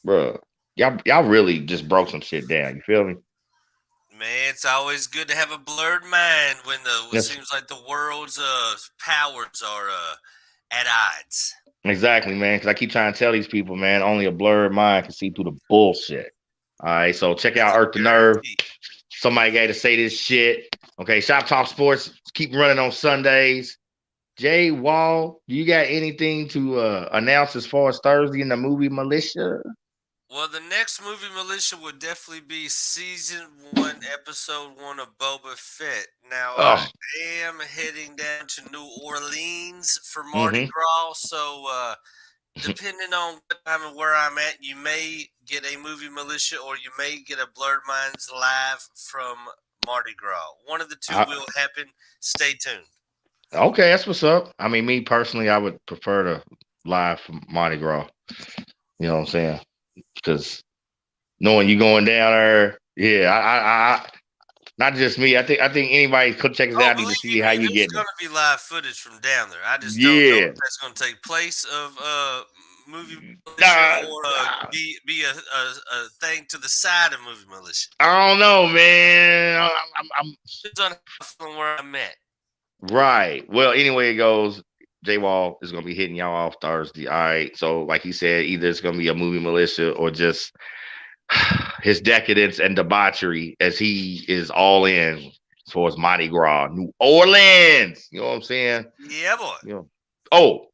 bro, y'all really just broke some shit down. You feel me? Man, it's always good to have a blurred mind when it Yes. seems like the world's powers are at odds. Exactly, man. Because I keep trying to tell these people, man, only a blurred mind can see through the bullshit. All right, so check out Earth the Nerve. Somebody got to say this shit. Okay, Shop Talk Sports keep running on Sundays. Jay Wall, do you got anything to announce as far as Thursday in the movie Militia? Well, the next movie, Militia, would definitely be season 1, episode 1 of Boba Fett. Now, I am heading down to New Orleans for Mardi Gras, so depending on what time and where I'm at, you may get a movie Militia or you may get a Blurred Minds live from Mardi Gras. One of the two will happen. Stay tuned. Okay, that's what's up. I mean, me personally, I would prefer to live from Mardi Gras. You know what I'm saying? Because knowing you going down there, yeah, I not just me. I think anybody could check us out need to see how you get. There's going to be live footage from down there. I just don't know if that's going to take place of movie Militia or be a thing to the side of movie Militia. I don't know, man. I'm just on where I'm at. Right. Well, anyway it goes, J-Wall is going to be hitting y'all off Thursday. All right. So, like he said, either it's going to be a movie Militia or just his decadence and debauchery as he is all in as far as Mardi Gras, New Orleans. You know what I'm saying? Yeah, boy. You know. Oh,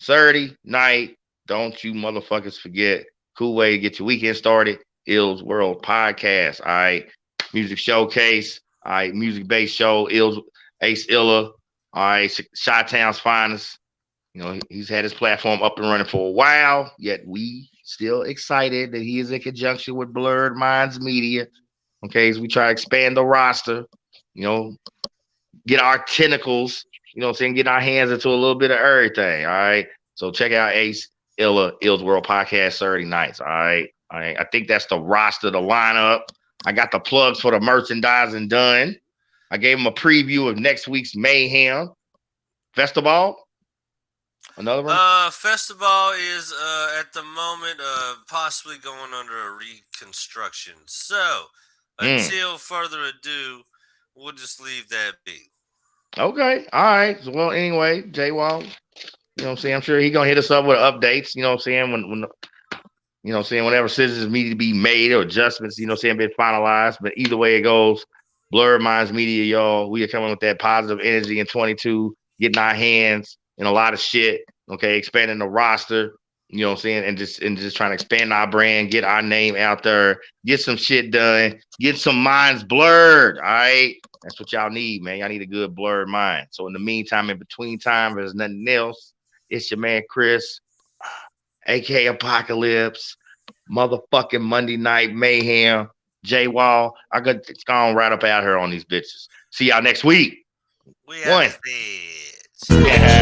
Saturday night. Don't you motherfuckers forget. Cool way to get your weekend started. Ill's World Podcast. All right. Music showcase. All right. Music-based show. Ill's Ace Illa. All right. Chi-Town's finest. You know, he's had his platform up and running for a while, yet we still excited that he is in conjunction with Blurred Minds Media. Okay, as we try to expand the roster, you know, get our tentacles, you know what I'm saying, get our hands into a little bit of everything. All right. So check out Ace Illa, Ill's World Podcast Saturday nights. All right. All right. I think that's the roster, the lineup. I got the plugs for the merchandising done. I gave him a preview of next week's Mayhem Festival. Another one? Festival is at the moment possibly going under a reconstruction. So until further ado, we'll just leave that be. Okay. All right. So, well, anyway, J-Wall, you know what I'm saying? I'm sure he's gonna hit us up with updates, you know what I'm saying, when you know what I'm saying, whenever decisions need to be made or adjustments, you know what I'm saying, been finalized. But either way it goes, Blurred Minds Media, y'all, we are coming with that positive energy in 22, getting our hands in a lot of shit. Okay, expanding the roster, you know what I'm saying, and just trying to expand our brand, get our name out there, get some shit done, get some minds blurred. All right, that's what y'all need, man. Y'all need a good blurred mind. So in the meantime, in between time, there's nothing else. It's your man Chris, aka Apocalypse, motherfucking Monday Night Mayhem, J-Wall. It's gone right up out here on these bitches. See y'all next week. We out this bitch.